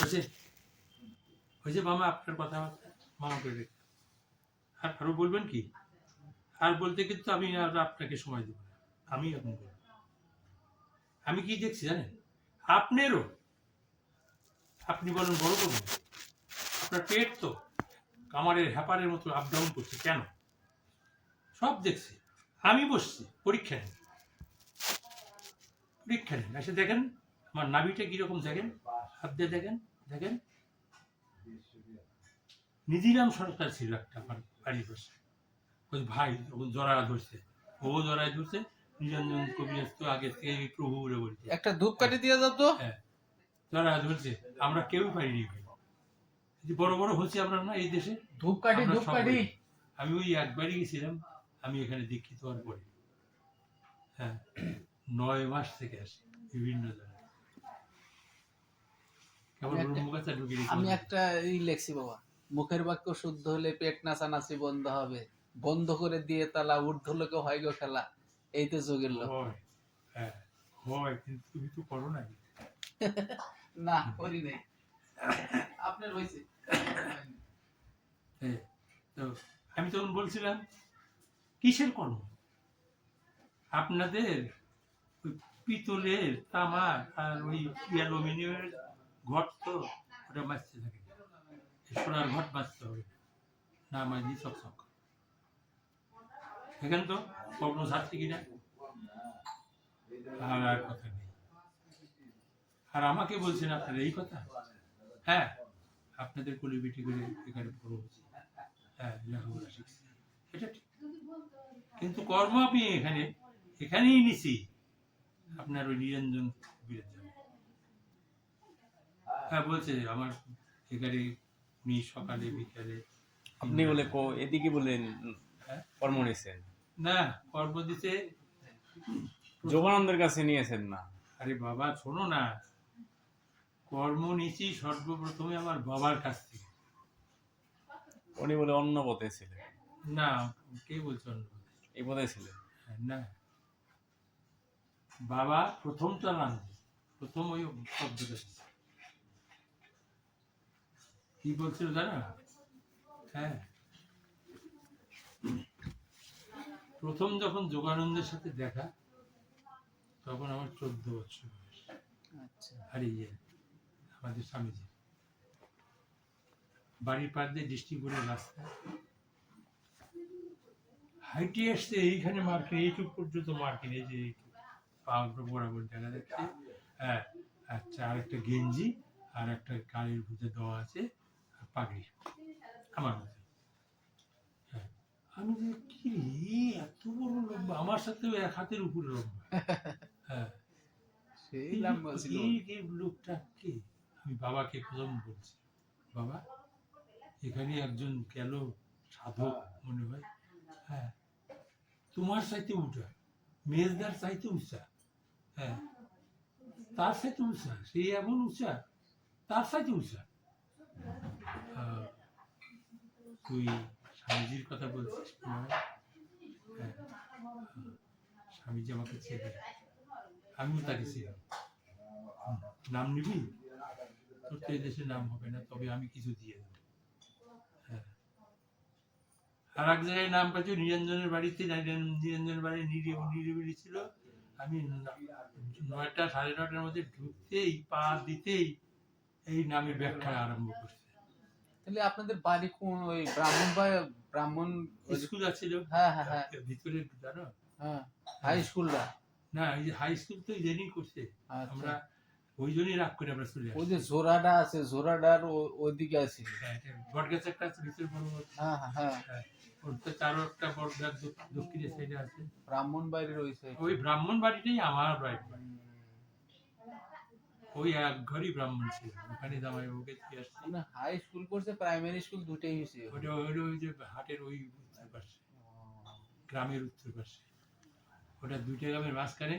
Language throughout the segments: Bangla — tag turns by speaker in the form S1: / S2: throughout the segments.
S1: হয়েছে হয়েছে মামা, আপনার কথাবার্তা মামা করে রেখে আর আরো বলবেন কি? আর বলতে কিন্তু আমি আর আপনাকে সময় দেবো না, আমি এখন বলবো। আমি কি দেখছি জানেন? আপনারও, আপনি বলেন বড় করবেন, আপনার পেট তো কামারের হ্যাপারের মতো আপ ডাউন করছে কেন? সব দেখছি। আমি বসছি, পরীক্ষা নেন, পরীক্ষা নেন, এসে দেখেন আমার নাভিটা কিরকম, দেখেন, হাত দিয়ে দেখেন, দেখেন। নিধিরাম সরকার ছিল একটা আমার বাড়ির পাশে, ওই ভাই জড়া ধরছে, ও জড়ায় ধরছে। নিরঞ্জন কবিরাজ তো আগে থেকে প্রভু বলে বলছে,
S2: একটা ধূপকাঠি দিয়ে দাও তো।
S1: হ্যাঁ, জড়া ধরছে, আমরা কেউ পারিনি ভাই। যে বড় বড় হচ্ছে আমরা না এই দেশে,
S2: ধূপকাঠি
S1: আমরা সব
S2: ধূপকাঠি।
S1: পারি। আমি ওই একবারই গেছিলাম, আমি এখানে দীক্ষিত হওয়ার পরে, হ্যাঁ, 9 মাস থেকে আসি বিভিন্ন জায়গায়, কেবল ব্রহ্মগাছা ঢুকে
S2: আমি একটা লেখছি বাবা, মুখের বাক্য শুদ্ধ হলে পেট নাচানাচি বন্ধ হবে, বন্ধ করে দিয়ে তালা ঊর্ধ্ব লোকে হয় গো খেলা। এই তো যোগের লোক।
S1: হয়, হ্যাঁ হয়, কিন্তু তুমি তো করো না।
S2: না করি নাই। আপনার হয়েছে?
S1: হ্যাঁ, তো আমি তখন বলছিলাম কিসের কর্ম আপনাদের? ওই পিতলের, তামার আর ওই অ্যালুমিনিয়ামের ঘট তো ওটা বাঁচতে থাকে, সোনার ঘট বাঁচতে হবে না, মাঝি চকচক। দেখেন তো কর্ম ছাড়ছে কিনা, আর কথা নেই। আর আমাকে বলছেন আপনারা এই কথা? হ্যাঁ, আপনাদের কোলে বিটি করে এখানে বড় হচ্ছে, হ্যাঁ, লেখাপড়া শিখছি, এটা ঠিক, কিন্তু কর্ম আমি এখানেই নিছি আপনার ওই নিরঞ্জন কবিরের জন্য। হ্যাঁ, বলছে আমার এখানে উনি সকালে বিকালে।
S3: আপনি বলে এদিকে বলেন
S1: হ্যাঁ?
S3: কর্ম নিয়েছেন,
S1: না, কর্ম দিতে
S3: যোগানন্দের কাছে নিয়েছেন না?
S1: আরে বাবা শোনো না, কর্ম নিছি সর্বপ্রথমে আমার বাবার কাছ থেকে।
S3: উনি বলে অন্য পথে ছিলেন।
S1: না, কে বলছে অন্য কথা?
S3: এই পথে ছিলেন।
S1: না, বাবা প্রথম চালান, প্রথম ওই শব্দটা কি বলছিল জানো? হ্যাঁ, প্রথম যখন যোগানন্দের সাথে দেখা, তখন আমার 14 বছর বয়স।
S2: আচ্ছা।
S1: আর এই যে আমাদের স্বামীজি বাড়ির পাশ দিয়ে ডিস্ট্রিক্টের রাস্তা হাইটে আসছে, এইখানে মার্কিন, এইটুক পর্যন্ত মার্কিন, এই যে পাউডার বরাবর দেখা যাচ্ছে। হ্যাঁ, আচ্ছা, আর একটা গেঞ্জি আর একটা কালের ভুতে দেওয়া আছে, আর পাগড়ি আমার মধ্যে। হ্যাঁ, আমি যে কি রে, এত বড় লম্বা, আমার সাথেও এক হাতের উপরে লম্বা। হ্যাঁ,
S2: সেই লম্বা ছিল।
S1: এই লোকটা কে? আমি বাবাকে প্রথম বলছি, বাবা এখানে একজন গেল সাধক মনে হয়, হ্যাঁ, তোমার চাইতে উঁচা, মেজদার চাইতে উঁচা, হ্যাঁ, তার চাইতে উঁচা, সে এমন উঁচা, তার চাইতে উঁচা। তুই স্বামীজির কথা বলছিস মনে হয়? হ্যাঁ, স্বামীজি আমাকে চেনে, আমিও তাকে চিনি। নাম নিবি? তোর তো এই দেশে নাম হবে না, তবে আমি কিছু দিয়ে দেবো। হ্যাঁ, আর এক জায়গায় নাম পাচ্ছি নিরঞ্জনের বাড়িতে, নিরঞ্জনের বাড়ি নিরিবিলি ছিল। আমি 9টা 9:30টার মধ্যে ঢুকতেই, পা দিতেই এই নামের ব্যাখ্যা আরম্ভ করছে।
S2: তাহলে আপনাদের বাড়ি কোন ওই ব্রাহ্মণ
S1: স্কুল আছিল,
S2: হ্যাঁ হ্যাঁ হ্যাঁ
S1: ভিতরে জানো?
S2: হ্যাঁ, হাই স্কুলটা।
S1: না, এই যে হাই স্কুল তো ইদানিং করছে,
S2: আচ্ছা।
S1: আমরা ওই জন্যই রাগ করে আমরা চলে
S2: ওই
S1: আসি।
S2: যে জোড়াটা আছে, জোড়াটার ওইদিকে আছে।
S1: হ্যাঁ, বটগাছ একটা আছে ভিতরে বড় বড়।
S2: হ্যাঁ হ্যাঁ,
S1: হ্যাঁ, ওর তো তারও একটা বটগাছ দক্ষিণের সাইডে আছে।
S2: ব্রাহ্মণ বাড়ির ওই সাইড।
S1: ওই ব্রাহ্মণ বাড়িটাই আমার বাড়ি। ওই এক ঘরই ব্রাহ্মণ ছিল, ওখানে জামাইবাবুকে দিয়ে আসছি।
S2: মানে হাই স্কুল করছে, প্রাইমারি স্কুল দুটেই হয়েছে।
S1: ওটা ওই যে হাটের ওই উত্তর পাশে, গ্রামের উত্তর পাশে, ওটা 2টা গ্রামের মাঝখানে,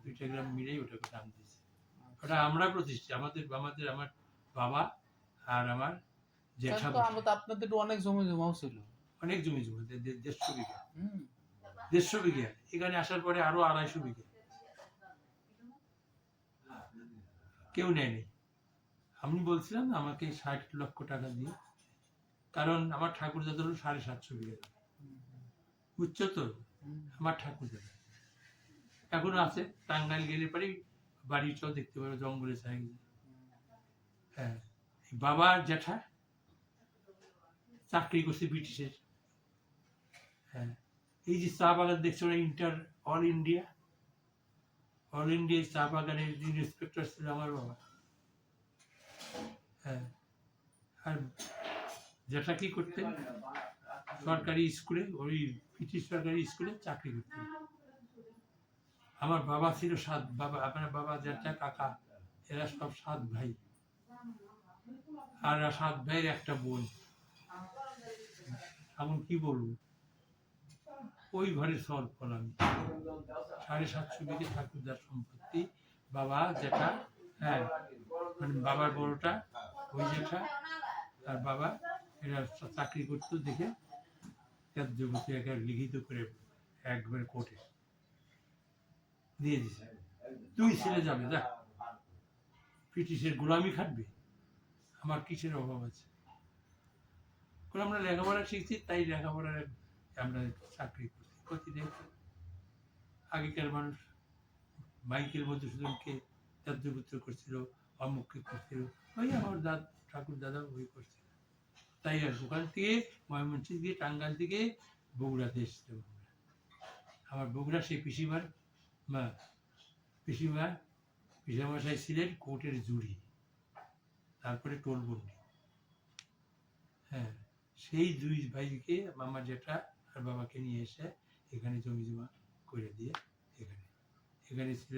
S1: 2টা গ্রাম মিলেই ওটাকে নাম দিয়েছে। ওটা আমরা প্রতিষ্ঠা, আমার বাবা আর আমার জ্যাঠা।
S2: আপনাদের তো অনেক জমি জমাও ছিল।
S1: অনেক জমি জমা, 150 বিঘা, 150 বিঘা। এখানে আসার পরে আরো 250 বিঘা কেউ নেয়নি। আমি বলছিলাম না আমাকে 60 লক্ষ টাকা দিয়ে, কারণ আমার ঠাকুর দাদা হলো 750 বিঘা, বুঝছো তো? আমার ঠাকুর দাদা এখনো আছে, টাঙ্গাইল গেলে পরে বাড়িটাও দেখতে পারো, জঙ্গলে ছাই। হ্যাঁ, বাবা জ্যাঠা চাকরি করছে ব্রিটিশের। হ্যাঁ, এই যে চা বাগান দেখছো না, অল ইন্ডিয়া চা বাগানের ইন্সপেক্টর ছিল আমার বাবা। হ্যাঁ, আর যেটা কি করতেন, সরকারি স্কুলে, ওই ব্রিটিশ সরকারি স্কুলে চাকরি করতেন। আমার বাবা ছিল আপনার বাবা যেটা কাকা, এরা সব 7 ভাই, আর 7 ভাইয়ের একটা বোন। এখন কি বলবো, ওই ঘরে সল ফল আমি। 750 বিঘে ঠাকুরদার সম্পত্তি, বাবা যেটা, হ্যাঁ মানে বাবার বড়টা ওই যেটা, আর বাবা এরা চাকরি করতো দেখে ত্যায্যবতী একা লিখিত করে একবারে কোর্টে দিয়ে দিছে, 2 ছেলে যাবে, যা ব্রিটিশের গোলামি খাটবে, আমার কিসের অভাব আছে? আমরা লেখাপড়া শিখছি, তাই লেখাপড়ার আমরা চাকরি করছি, ক্ষতি নেই। আগেকার মানুষ মাইকেল মধুসূদনকে ত্যায্যপুত্র করছিল, অমুককে করছিল, ওই আমার ঠাকুর দাদা ওই করছিল। তাই আর ওখান থেকে ময়মনসিংহ দিয়ে টাঙ্গাইল থেকে বগুড়াতে এসেছিল। আমার বগুড়া সেই পিসিমাশাই ছিলেন কোর্টের জুরি, তারপরে টোলবন্দি। হ্যাঁ, সেই 2 ভাইকে আমার যেটা আর বাবাকে নিয়ে এসে এখানে জমি জমা করে দিয়ে এখানে ছিল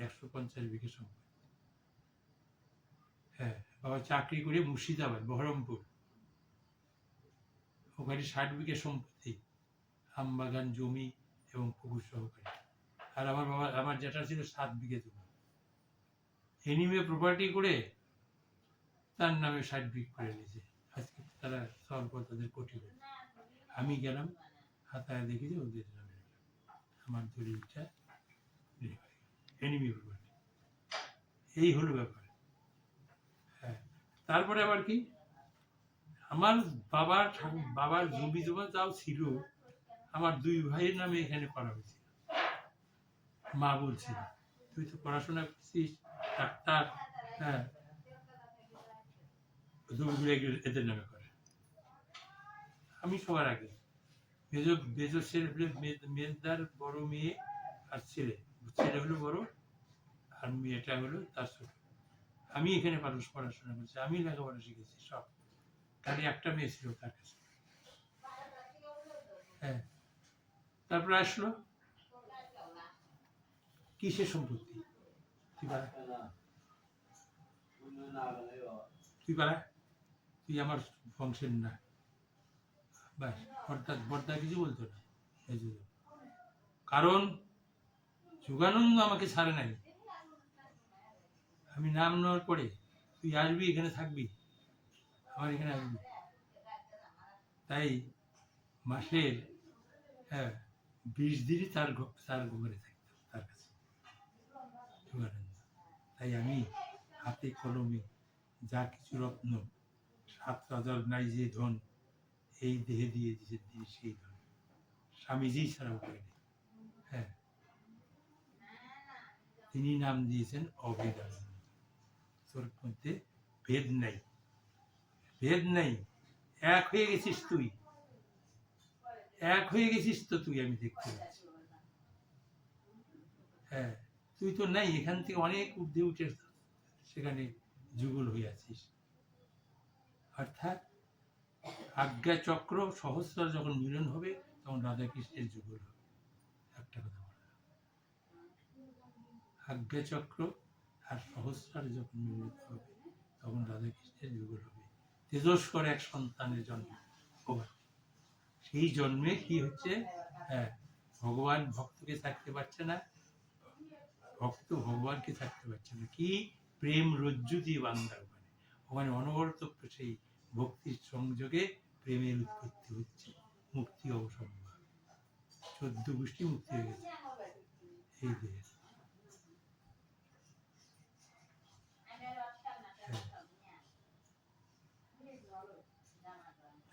S1: 150 বিঘে সম্পত্তি। হ্যাঁ, বাবা চাকরি করে মুর্শিদাবাদ, বহরমপুর, ওখানে 60 বিঘে সম্পত্তি, আমবাগান, জমি এবং পুকুর সহকারে। আর আমার যেটা ছিল 7 বিঘে জমি, এনিমে প্রপার্টি করে তার নামে 60 বিঘে করে নিয়েছে। আজকে তারা সলভ তাদের কোটি করে। আমি গেলাম হাতায় দেখি যে ওদের নামে আমার দলিলটা এনিমি প্রপার্টি। এই হলো ব্যাপার। হ্যাঁ, তারপরে আবার কি, আমার বাবার জমি জমা যাও ছিল, আমার 2 ভাইয়ের নামে এখানে করা হয়েছিল। মা বলছিল তুই তো পড়াশোনা করছিস, ডাক্তার, হ্যাঁ জমিগুলো এদের নামে করে। আমি সবার আগে মেজদার বড় মেয়ে আর ছেলে হলো বড়, আর মেয়েটা হলো তার ছোট। আমি এখানে পড়াশোনা করছি, আমি লেখাপড়া শিখেছি সব, খালি একটা মেয়ে ছিল তার কাছে। হ্যাঁ, তারপরে আসলো কিসের সম্পত্তি, তুই আমার বংশের না, ব্যাস, বর্দা কিছু বলতো না। কারণ যোগানন্দ আমাকে ছাড়ে নাই, আমি নাম নেওয়ার পরে তুই আসবি, এখানে থাকবি, আমার এখানে আসবি। তাই মাসের 20 দিনই তার ঘরে থাকতো তার কাছে যোগানন্দ। তাই আমি হাতে কলমে যা কিছু রত্ন, 7 রাজার নাই যে ধন, এই দেহে দিয়ে দিয়েছে সেই ধন, স্বামীজি ছাড়াও করেনি। হ্যাঁ, তিনি নাম দিয়েছেন অভেদানন্দ। তোর মধ্যে ভেদ নাই, এক হয়ে গেছিস তুই, তুই আমি দেখতে পাচ্ছি। হ্যাঁ, তুই তো নাই, এখান থেকে অনেক ঊর্ধ্বে উঠে সেখানে যুগল হয়ে আছিস। অর্থাৎ আজ্ঞা চক্র সহস্র যখন মিলন হবে তখন রাধা কৃষ্ণের যুগল হবে। একটা কথা বলা, আজ্ঞা চক্র আর সহস্রার যখন মিলিত হবে তখন রাধা কৃষ্ণের যুগল হবে। তেজস্কর এক সন্তানের জন্ম, সেই জন্মে কি হচ্ছে, হ্যাঁ ভগবান ভক্তকে থাকতে পারছে না, ভক্ত ভগবানকে থাকতে পারছে না। কি প্রেম রজ্জু দিয়ে বান্ধা, ওখানে অনবরত সেই ভক্তির সংযোগে প্রেমের উৎপত্তি হচ্ছে, মুক্তি অবসম্ভব, 14 গোষ্ঠী মুক্তি হয়ে গেছে এই দেহে।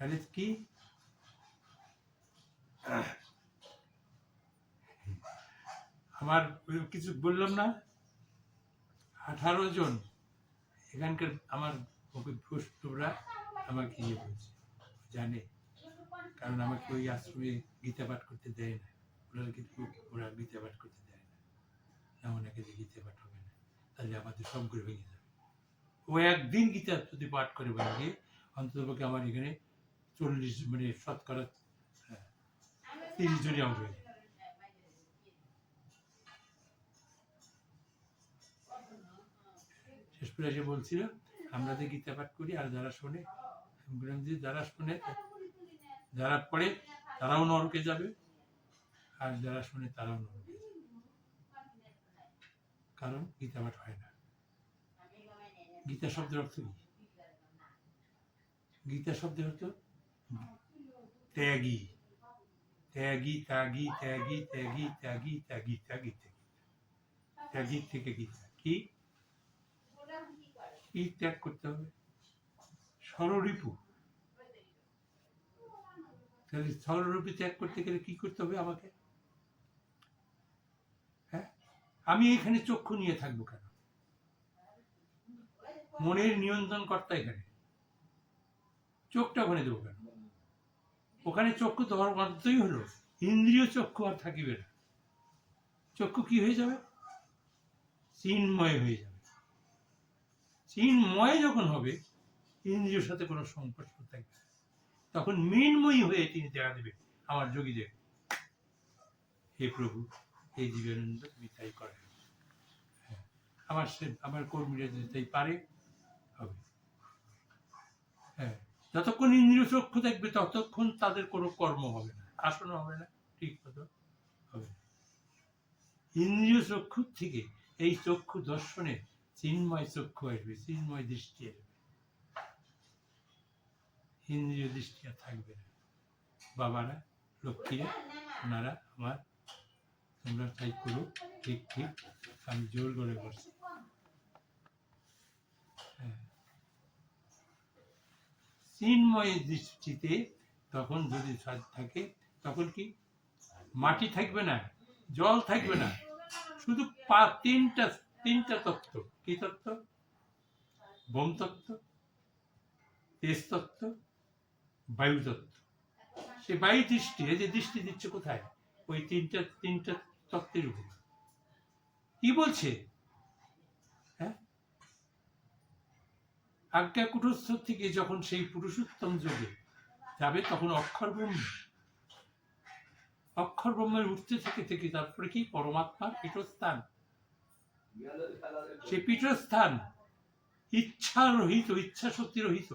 S1: তাহলে কি আমার ওই কিছু বললাম না, 18 জন এখানকার আমার বৈষ্ণবরা আমাকে ইয়ে বলছে, জানে, কারণ আমাকে ওই আশ্রমে গীতা পাঠ করতে দেয় না, ওরা গীতা পাঠ করতে দেয় না, না ওনাকে যে গীতা পাঠ হবে না, তাহলে আমাদের সবগুলো ভেঙে যাবে। ও একদিন গীতা যদি পাঠ করে ভেঙে, অন্ততপক্ষে আমার এখানে 40 মানে শতকরা 30 জনই অংশ হয়ে যাবে। শেষ করে এসে বলছিল, আমরা যে গীতা পাঠ করি আর যারা শোনে, যারা শোনে যারা পড়ে তারাও নরকে যাবে, আর যারা শোনে তারাও নরকে যাবে, কারণ গীতা পাঠ হয় না। গীতা শব্দের অর্থ কি? গীতা শব্দের অর্থ ত্যাগী, ত্যাগী, ত্যাগী, ত্যাগী, ত্যাগী, ত্যাগী, ত্যাগী, ত্যাগী, ত্যাগী থেকে গীতা কি? কি ত্যাগ করতে হবে? ষড়রিপু। তাহলে ষড়রিপু ত্যাগ করতে গেলে কি করতে হবে আমাকে? হ্যাঁ, আমি এখানে চক্ষু নিয়ে থাকবো কেন? মনের নিয়ন্ত্রণ কর্তা এখানে, চোখটা ওখানে দেবো কেন? ওখানে চক্ষু দেওয়ার অর্থই হলো ইন্দ্রিয় চক্ষু আর থাকিবে না। চক্ষু কি হয়ে যাবে? চিন্ময় হয়ে যাবে। চিন্ময় যখন হবে, ইন্দ্রিয়র সাথে কোনো সংস্পর্শ থাকবে না, তখন মৃন্ময়ী হয়ে তিনি দেখা দেবে আমার যোগীদের, হে প্রভু, এই জীবনানন্দ তুমি তাই করেন। আমার কর্মীরা যদি তাই পারে হবে। হ্যাঁ, যতক্ষণ ইন্দ্রিয় চক্ষু থাকবে ততক্ষণ তাদের কোনো কর্ম হবে না, আসনও হবে না, ঠিক মতো হবে না। ইন্দ্রিয় চক্ষু থেকে এই চক্ষু দর্শনে চিন্ময় চক্ষু আসবে, চিন্ময় দৃষ্টি আসবে, ইন্দ্রিয় দৃষ্টি আর থাকবে না। বাবারা, লক্ষ্মীরা, ওনারা আমার, তোমরা তাই করো, ঠিক ঠিক, আমি জোর করে বসছি। চিন্ময় দৃষ্টিতে তখন যদি থাকে, তখন কি মাটি থাকবে না, জল থাকবে না, শুধু তিনটা তত্ত্ব। কি তত্ত্ব? বোম তত্ত্ব, তেজ তত্ত্ব, বায়ু তত্ত্ব। সে বায়ু দৃষ্টি, এই যে দৃষ্টি দিচ্ছে কোথায়? ওই তিনটা তত্ত্বের উপর। কি বলছে? হ্যাঁ, আজ্ঞা কুটস্থ থেকে যখন সেই পুরুষোত্তম যোগে যাবে, তখন অক্ষর ব্রহ্মের উঠতে থেকে থেকে তারপরে কি পরমাত্মার পীঠস্থান। সে পীঠস্থান ইচ্ছা রহিত, ইচ্ছা শক্তি রহিত।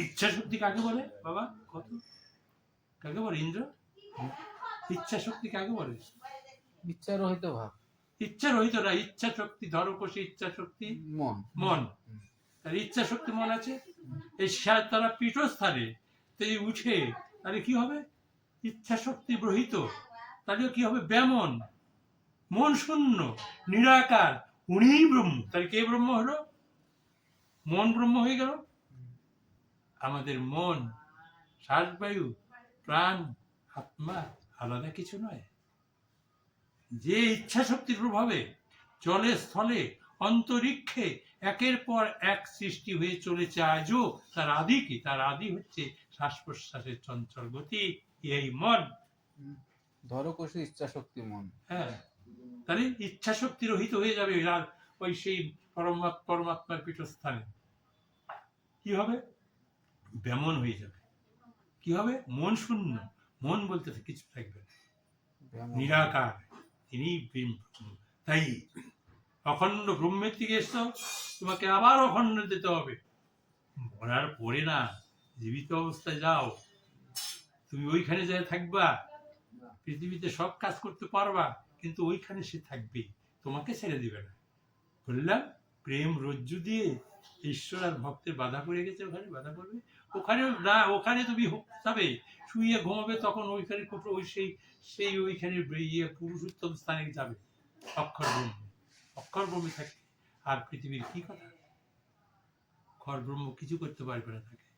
S1: ইচ্ছা শক্তি কাকে বলে বাবা? কত কাকে বলে ইন্দ্র? ইচ্ছা শক্তি কাকে বলে?
S2: ইচ্ছা রহিত ভাব।
S1: ইচ্ছা রহিত না, ইচ্ছা শক্তি, ধরো কোষে ইচ্ছা শক্তি মন। তাহলে ইচ্ছা শক্তি মন আছে, এই তারা পীঠস্থানে উঠে, তাহলে কি হবে? ইচ্ছা শক্তি রহিত, তাহলে কি হবে? ব্যামন, মন শূন্য, নিরাকার, উনিই ব্রহ্ম। তাহলে কে ব্রহ্ম হলো? মন ব্রহ্ম হয়ে গেল। আমাদের মন, শ্বাসবায়ু, প্রাণ, আত্মা আলাদা কিছু নয়। যে ইচ্ছা শক্তির প্রভাবে জলে, স্থলে, অন্তরিক্ষে একের পর এক সৃষ্টি হয়ে চলেছে আজও, তার আদি কি? তার আদি হচ্ছে শ্বাস প্রশ্বাসের চঞ্চল গতি, এই মন।
S2: ধরো কোষে ইচ্ছা শক্তি মন।
S1: হ্যাঁ, তাহলে ইচ্ছা শক্তি রহিত হয়ে যাবে ওই সেই পরমাত্মার পীঠস্থানে। কি হবে? ব্যামন হয়ে যাবে। কি হবে? মন শূন্য, মন বলতে কিছু থাকবে না, নিরাকার, তিনি তাই অখণ্ড ব্রহ্মের দিকে এসছো, তোমাকে আবার অখণ্ড দিতে হবে। মরার পরে না, জীবিত অবস্থায় যাও, তুমি ওইখানে যাই থাকবা, পৃথিবীতে সব কাজ করতে পারবা, কিন্তু ওইখানে সে থাকবে, তোমাকে ছেড়ে দিবে না। বললাম, প্রেম রজ্জু দিয়ে ঈশ্বর আর ভক্তের বাধা পড়ে গেছে, ওখানে বাধা পড়বে, ওখানে না, ওখানে তুমি যাবে, শুয়ে ঘুমাবে, তখন ওইখানে সেই ওইখানে পুরুষোত্তম স্থানে যাবে, অক্ষর ব্রহ্মে থাকে। আর পৃথিবীর কি কথা? অক্ষর ব্রহ্ম কিছু করতে পারবে না তাকে,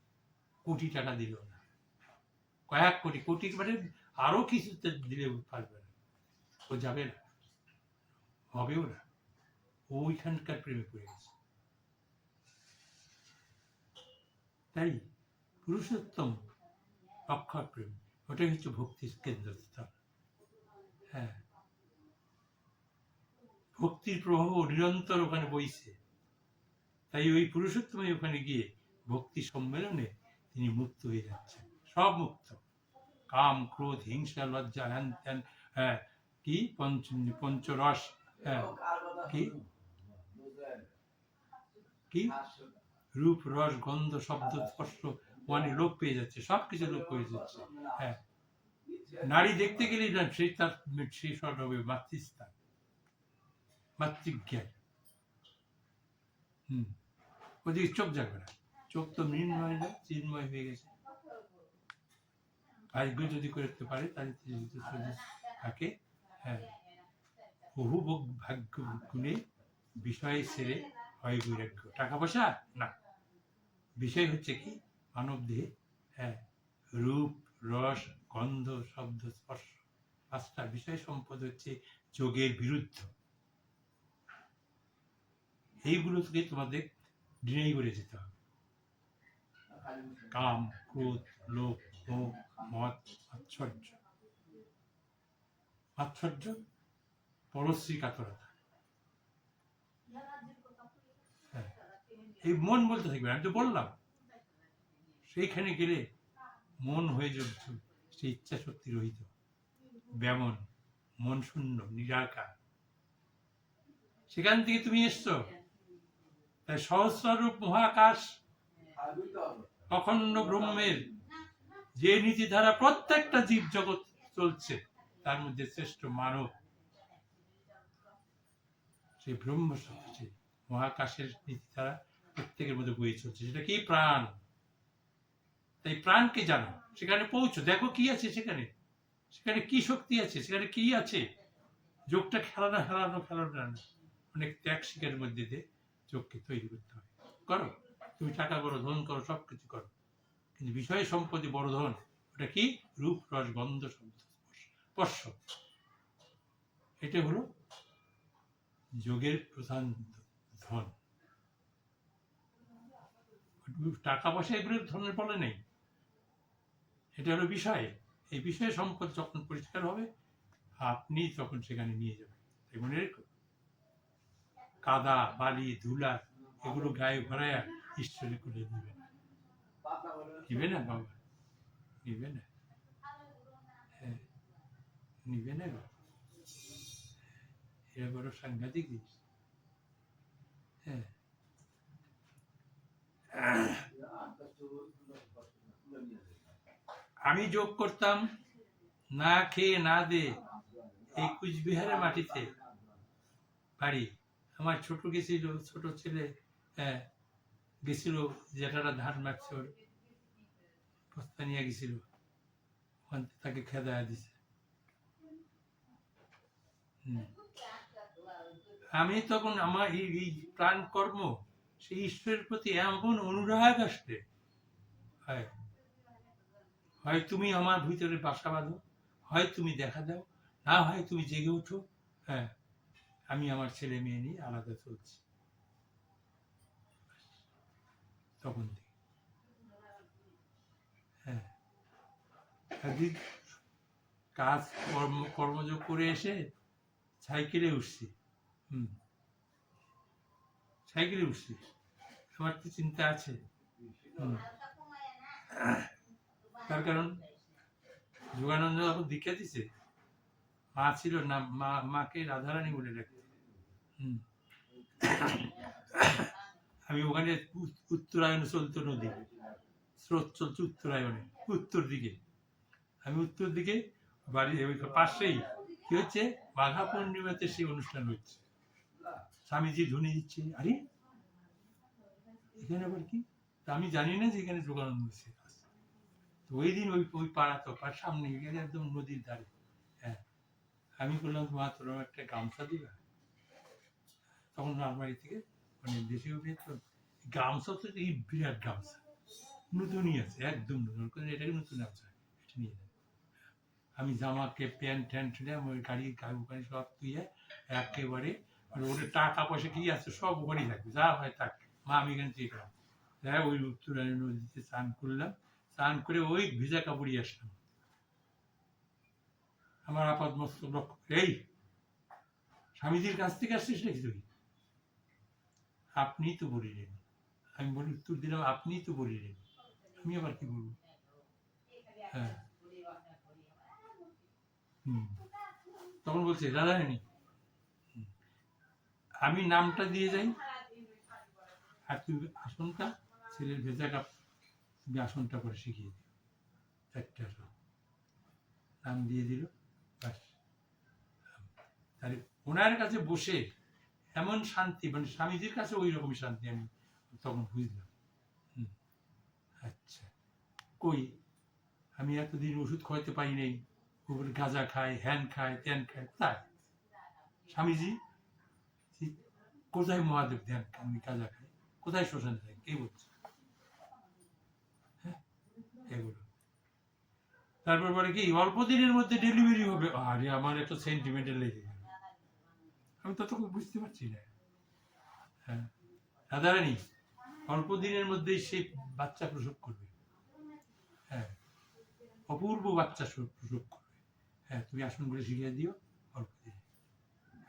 S1: কোটি টাকা দিল না, কয়েক কোটি কোটি মানে আরো কিছু দিলে পারবে না, ও যাবে না, হবেও না, ওইখানকার প্রেমে পড়ে গেছে। তাই পুরুষোত্তম অক্ষর প্রেম, ওটাই হচ্ছে ভক্তির কেন্দ্রস্থল। হ্যাঁ, ভক্তির প্রভাব নিরন্তর ওখানে বইছে। তাই ওই পুরুষোত্তমই ওখানে গিয়ে ভক্তি সম্মেলনে তিনি মুক্ত হয়ে যাচ্ছেন, সব মুক্ত, কাম ক্রোধ হিংসা লজ্জা হ্যান ত্যান, হ্যাঁ কি পঞ্চরস, হ্যাঁ কি কি রূপ রস গন্ধ শব্দ স্পর্শ মানে লোপ পেয়ে যাচ্ছে, সবকিছু লোপ পেয়ে যাচ্ছে। হ্যাঁ, নারী দেখতে গেলেই না সেই তার সেই সব হবে মাতৃস্থান, মাতৃজ্ঞান। ওদিকে চোখ যাবে না, চোখ তো মৃন্ময় না, চিন্ময় হয়ে গেছে। ভাগ্য যদি করতে পারে তাহলে থাকে। হ্যাঁ, বহু ভাগ্য গুণে বিষয় ছেড়ে হয় বৈরাগ্য। টাকা পয়সা না, বিষয় হচ্ছে কি মানব দেহে, হ্যাঁ রূপ রস গন্ধ শব্দ স্পর্শ, পাঁচটা বিষয় সম্পদ হচ্ছে যোগের বিরুদ্ধ। এইগুলো থেকে তোমাদের ডিনাই করে যেতে হবে। কাম ক্রোধ লোভ মোহ মদ আশ্চর্য, আশ্চর্য পরশ্রী কাতরতা, হ্যাঁ, এই মন বলতে থাকবে। আমি তো বললাম সেইখানে গেলে মন হয়ে যাবে সেই ইচ্ছা শক্তি রহিত, ব্যামন, মন শূন্য নিরাকার। সেখান থেকে তুমি এসছো, তাই সহস্ররূপ মহাকাশ অখণ্ড ব্রহ্মের যে নীতি ধারা প্রত্যেকটা জীব জগৎ চলছে, তার মধ্যে শ্রেষ্ঠ মানব সেই ব্রহ্ম সত্যি মহাকাশের নীতি ধারা প্রত্যেকের মধ্যে বয়ে চলছে, সেটা কি প্রাণ। তাই প্রাণকে জানো, সেখানে পৌঁছো, দেখো কি আছে সেখানে, সেখানে কি শক্তি আছে, সেখানে কি আছে। যোগটা খেলানো না, অনেক ত্যাগ শিকারের মধ্যে দিয়ে যোগকে তৈরি করতে হবে। করো, তুমি টাকা করো, ধন করো, সবকিছু করো, কিন্তু বিষয় সম্পত্তি বড় ধন। ওটা কি? রূপ রস গন্ধ শব্দ স্পর্শ। এটা হলো যোগের প্রধান ধন। টাকা পয়সা এগুলোর ধনের বলে নেই, এটা হলো বিষয়। এই বিষয় সম্পদ যখন পরিষ্কার হবে, আপনি তখন সেখানে নিয়ে যাবেন। তাই মনে রেখো, কাদা বালি ধুলা এগুলো গায়ে ভরায়া ঈশ্বরে করে দিবে না, নিবে না বাবা, নিবে না। হ্যাঁ, নিবে না বাবা, এরা বড় সাংঘাতিক জিনিস। হ্যাঁ, আমি যোগ করতাম না খেয়ে না দে এই কুচবিহারের মাটিতে বাড়ি। আমার ছোট গেছিল, ছোট ছেলে গেছিল, যেটারা ধান মারছে ওর বস্তা নিয়ে গেছিল, ওখান তাকে খেদা দিছে। আমি তখন আমার এই প্রাণ কর্ম সেই ঈশ্বরের প্রতি এমন অনুরাগ আসলে, হয় তুমি আমার ভিতরে বাসা বাঁধো, হয় তুমি দেখা দাও, না হয় তুমি জেগে উঠো। হ্যাঁ, আমি আমার ছেলে মেয়ে নিয়ে আলাদা চলছি। তখন হ্যাঁ, একদিন কাজ কর্মযোগ করে এসে সাইকেলে উঠছি, সাইকেলে উঠছি, আমার তো চিন্তা আছে। তার কারণ যোগানন্দ যখন দীক্ষা দিছে, মা ছিল না, মাকে রাধারানী বলে ডাকে। আমি ওখানে উত্তরায়ণ চলতো, নদী স্রোত চলছে উত্তরায়ণে, উত্তর দিকে। আমি উত্তর দিকে বাড়ি, ওই পাশেই কি হচ্ছে, মাঘা পূর্ণিমাতে সেই অনুষ্ঠান হচ্ছে, স্বামীজি ধ্বনি দিচ্ছে। আরে এখানে আবার কি, তা আমি জানি না যে এখানে যোগানন্দ দিচ্ছে। তো ওই দিন ওই পাড়া তো সামনে একদম নদীর ধারে। হ্যাঁ, আমি বললাম মা তোর একটা গামছা দিবা। তখন আলমারি থেকে মানে দেশে উঠে তো গামছা, তো এই বিরাট গামছা, নতুনই আছে, একদম নতুন, এটাকে নতুন আছে, এটা নিয়ে যান। আমি জামাকে প্যান্ট ট্যান্ট নিলাম, ওই গাড়ি গাড়ি সব তুইয়ে একেবারে, আর ওদের টাকা পয়সা কি আছে সব ওখানেই থাকবে, যা হয় থাক, মা আমি এখানে থেকে গেলাম। হ্যাঁ, ওই উত্তরায়ণ নদীতে স্নান করলাম, স্নান করে ওই ভিজা কাপড়ই আসলাম। আমার আপাত মস্তক লক্ষ্য করে, এই স্বামীজির কাছ থেকে আসছিস নাকি তুই? আপনিই তো বলিলেন। আমি বলি, উত্তর দিলাম, আপনিই তো বলিলেন, আমি আবার কি বলবো? হ্যাঁ। তখন বলছে, রাধারানী, আমি নামটা দিয়ে যাই, আর তুই আসনটা, ছেলের ভেজা কাপ, তুমি আসনটা করে শিখিয়ে দিও, 4টে আসন। নাম দিয়ে দিল, ব্যাস। তাহলে ওনার কাছে বসে এমন শান্তি, মানে স্বামীজির কাছে ওই রকম শান্তি আমি তখন বুঝলাম। আচ্ছা, কই আমি এতদিন ওষুধ খাওয়াতে পারি নাই, ওগুলো গাঁজা খায়, হ্যান খায়, ত্যান খায়, কোথায় স্বামীজি? কোথায় মহাদেব ধ্যান আমি গাঁজা খাই, কোথায় শ্মশান খাই, কে বলছে? হ্যাঁ, এগুলো। তারপর বলে কি, অল্প দিনের মধ্যে ডেলিভারি হবে। আরে আমার একটা সেন্টিমেন্টাল লেগে গেল, আমি ততক্ষণ বুঝতে পারছি না। হ্যাঁ, রাধারানী অল্প দিনের মধ্যেই সে বাচ্চা প্রসব করবে। হ্যাঁ, অপূর্ব বাচ্চা প্রসব করবে। হ্যাঁ, তুমি আসনগুলো শিখিয়ে দিও অল্প দিনে।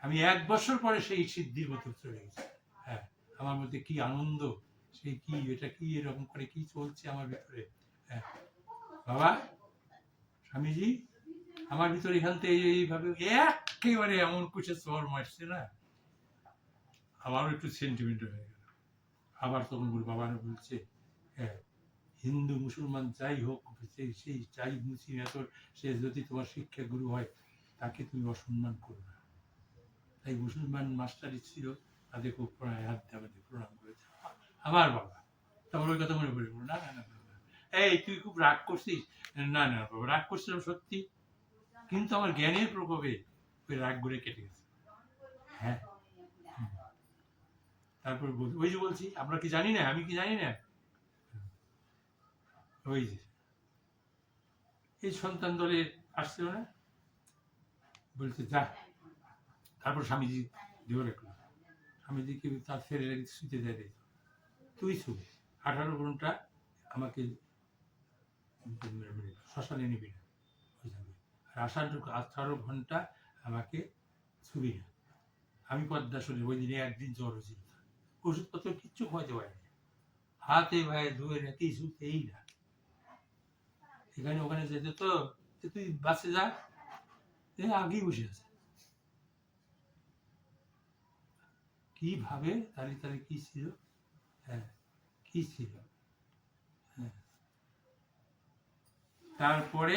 S1: আমি 1 বছর পরে সেই সিদ্ধির মতো চলে গেছি। হ্যাঁ, আমার মধ্যে কি আনন্দ, সেই কি এটা কি এরকম করে কি চলছে আমার ভিতরে। হ্যাঁ, বাবা স্বামীজি আমার ভিতরে এখান থেকে এইভাবে একেবারে এমন কিছু চর মারছে না, আমারও একটু সেন্টিমেন্ট হয়ে গেল। আবার তখন বাবা বলছে, হ্যাঁ, হিন্দু মুসলমান যাই হোক, সেই যাই মুসলিম, সে যদি তোমার শিক্ষা গুরু হয়, তাকে তুমি অসম্মান করো না। তাই মুসলমান মাস্টার ছিল, তাদের খুব হাত দিয়ে আমাদের প্রণাম করেছে আমার বাবা। তখন ওই কথা মনে পড়ে, না না না, এই তুই খুব রাগ করছিস? না না বাবা, রাগ করছিলাম সত্যি, কিন্তু আমার জ্ঞানের প্রভাবে ওই রাগ ঘুরে কেটে গেছে। হ্যাঁ, তারপর ওই যে বলছি, আমরা কি জানি না, আমি কি জানি না, ওই যে এই সন্তান দলে আসছিল না, বলছে যা। তারপর স্বামীজি দেহ রাখলো, স্বামীজিকে তার ফেরে রেখে শুতে দেয়, তুই শুবে 18 ঘন্টা আমাকে শ্মশানে নিবি না, আর 18 ঘন্টা আমাকে ছুবি না। আমি পদ্মাসনে, ওই দিনে একদিন জ্বর হয়েছিল, ওষুধপত্র কিচ্ছু খাওয়াতে পারিনি, হাতে ভাইয়ে ধুয়ে না, কিছুতেই না। এখানে ওখানে যেতে তো, তুই বাসে যা, আগেই বসে আছে। কিভাবে তাহলে তাহলে কি ছিল? হ্যাঁ, কি ছিল? হ্যাঁ, তারপরে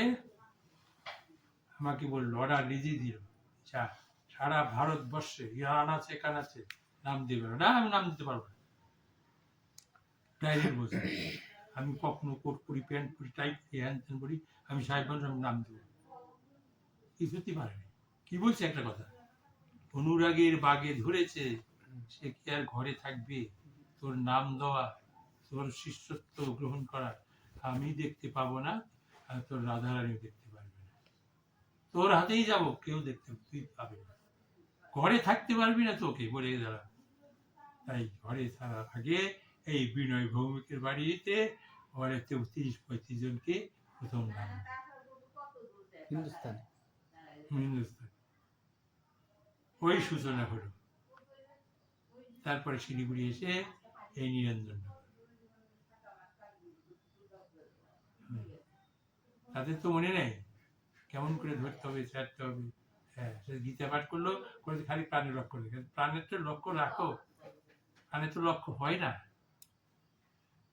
S1: আমাকে বললো, অর্ডার নিজে দিল, সারা ভারতবর্ষে ইরান আছে, কান আছে, নাম দেবে না। আমি নাম দিতে পারবো না, ডাইরেক্ট বলছি, আমি কখনো কোট পরি, প্যান্ট পরি, টাইট পরি, হ্যান ত্যান পরি, আমি সাহেব আমি নাম দেবো, কিছুতেই পারেনি। কি বলছে একটা কথা, অনুরাগের বাগে ধরেছে, সে কি আর ঘরে থাকবে? তোর নাম দেওয়া, তোর শিষ্যত্ব গ্রহণ করা আমি দেখতে পাবো না, আর তোর রাধারানীও দেখতে পারবে না। তোর হাতেই যাব, কেউ দেখতে তুই পাবে না, ঘরে থাকতে পারবি না, তোকে বলে দাঁড়া। তাই ঘরে ছাড়ার আগে এই বিনয় ভৌমিকের বাড়িতে ঘরে 34-35 জনকে প্রথম নাম
S2: হিন্দুস্তানে।
S1: হিন্দুস্তান, ওই সূচনা হলো। তারপরে শিলিগুড়ি এসে এই নিরঞ্জন, তাদের তো মনে নেই কেমন করে ধরতে হবে, ছাড়তে হবে। হ্যাঁ, সে গীতা পাঠ করলো, করে খালি প্রাণের লক্ষ্য রেখে, প্রাণের তো লক্ষ্য রাখো, প্রাণের তো লক্ষ্য হয় না,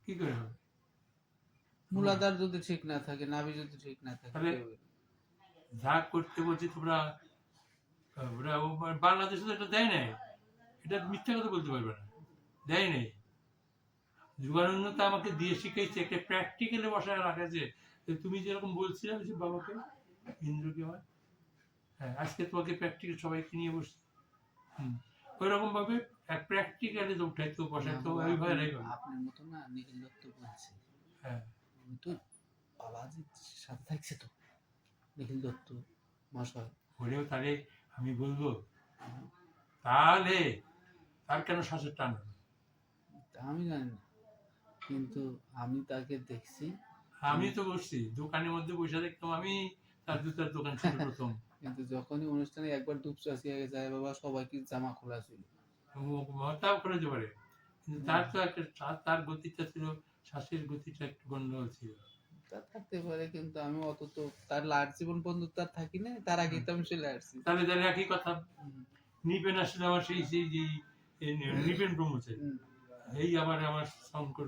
S1: কি করে হবে?
S2: মূলাধার যদি ঠিক না থাকে, নাভি যদি ঠিক না থাকে,
S1: তাহলে যা করতে বলছি তোমরা, ওরা বাংলাদেশে তো এটা দেয় নাই, এটা মিথ্যা কথা বলতে পারবে না, দেয় নাই। যুগানন্দতা আমাকে দিয়ে শিখেছে, একটা প্র্যাকটিক্যালে বসায় রাখেছে। তুমি যেরকম বলছিলে যে বাবাকে, ইন্দ্রকে হয়, হ্যাঁ, আজকে তোমাকে প্র্যাকটিক্যাল সবাইকে নিয়ে বসছি, ওই রকম ভাবে প্র্যাকটিক্যালি তো উঠাইতো, বসাইতো, ওইভাবে
S2: আপনার মতো না, নিখিল দত্ত বলছে
S1: হ্যাঁ
S2: উনি তো বাবাজির সাথে থাকছে তো নিখিল দত্ত মশাই।
S1: বলেও তাহলে আমি বলবো তাহলে তার কেন শ্বাসের টান হবে?
S2: তা আমি জানি না, কিন্তু আমি তাকে দেখছি।
S1: আমি তো বসছি দোকানের মধ্যে বসে দেখতাম, আমি তার জুতার দোকান ছিল প্রথম।
S2: কিন্তু যখনই অনুষ্ঠানে একবার ডুব চাষিয়ে যায় বাবা, সবাই কি জামা খোলা ছিল।
S1: তাও করে যেতে পারে, কিন্তু তার তো একটা তার গতিটা ছিল, শ্বাসের গতিটা একটু গন্ডগোল ছিল।
S2: তা থাকতে পারে, কিন্তু আমি অত তো তার লাট জীবন বন্ধুত্ব আর থাকি না, তার আগে তো আমি চলে আসছি।
S1: তাহলে তাহলে একই কথা,
S2: হুম,
S1: নিবেন আসলে আমার সেই সেই যে নিবেন ব্রহ্মচারী,
S2: হুম,
S1: এই আমার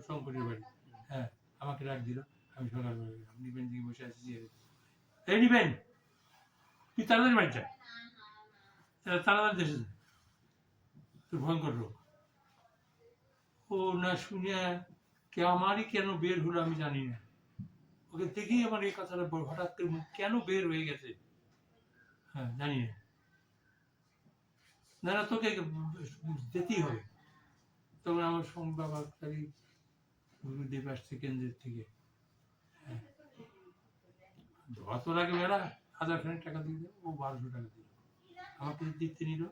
S1: শঙ্করের বাড়ি। হ্যাঁ, আমাকে ডাক দিল, আমি সকালবেলা গেলাম, নিবেন দিকে বসে আছি যে, এই নিবেন তুই তাড়াতাড়ি বাড়ি যা, তাড়াতাড়ি দেশে যা, তোর ভয়ঙ্কর রোগ। ও না শুনে কে আমারই কেন বের হলো আমি জানি না, ওকে দেখেই আমার এই কথাটা হঠাৎ করে মুখ কেন বের হয়ে গেছে, হ্যাঁ জানি না। না না তোকে যেতেই হবে। তখন আমার সঙ্গে বাবা গুরুদেব আসছে কেন্দ্রের থেকে, হ্যাঁ অত লাগে মেলা, 1000 টাকা দিয়ে দেবো, ও 1200 টাকা দিল, আমাকে দিতে নিল।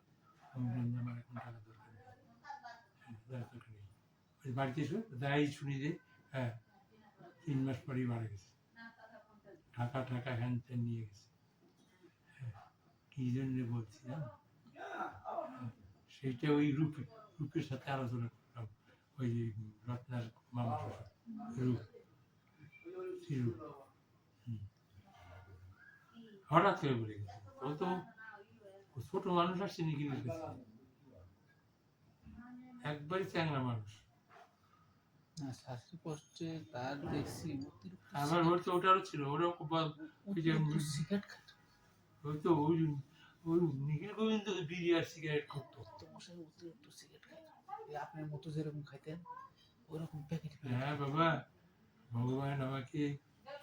S1: আমি বললাম আমার এখন টাকা দরকার নেই, দরকার নেই, ওই বাড়িতে এসো দায় শুনি যে, হ্যাঁ 3 মাস পরেই মারা গেছে, টাকা হ্যান ত্যান নিয়ে গেছে। হ্যাঁ, কি জন্য বলছি জানো? সেইটা ওই রূপের সাথে আলোচনা করলাম, ওই যে রত্নার মামা রূপ, রূপ হঠাৎ করে বলে গেছে, ও তো ছোট মানুষ আসছে নিখিলের কাছে, একবারই চ্যাংরা মানুষ।
S2: না শাস্ত্রী পোস্টে তার দেখছি
S1: আমার ওর তো ওটারও ছিল, ওরাও ওই যে
S2: সিগারেট খাচ্ছে।
S1: ওই তো ওই নিখিল গোবিন্দ বিড়ি আর সিগারেট করতো।
S2: মশাই অতিরিক্ত সিগারেট খাইতেন, আপনার মতো যেরকম খাইতেন ওরকম প্যাকেট।
S1: হ্যাঁ বাবা, ভগবান আমাকে,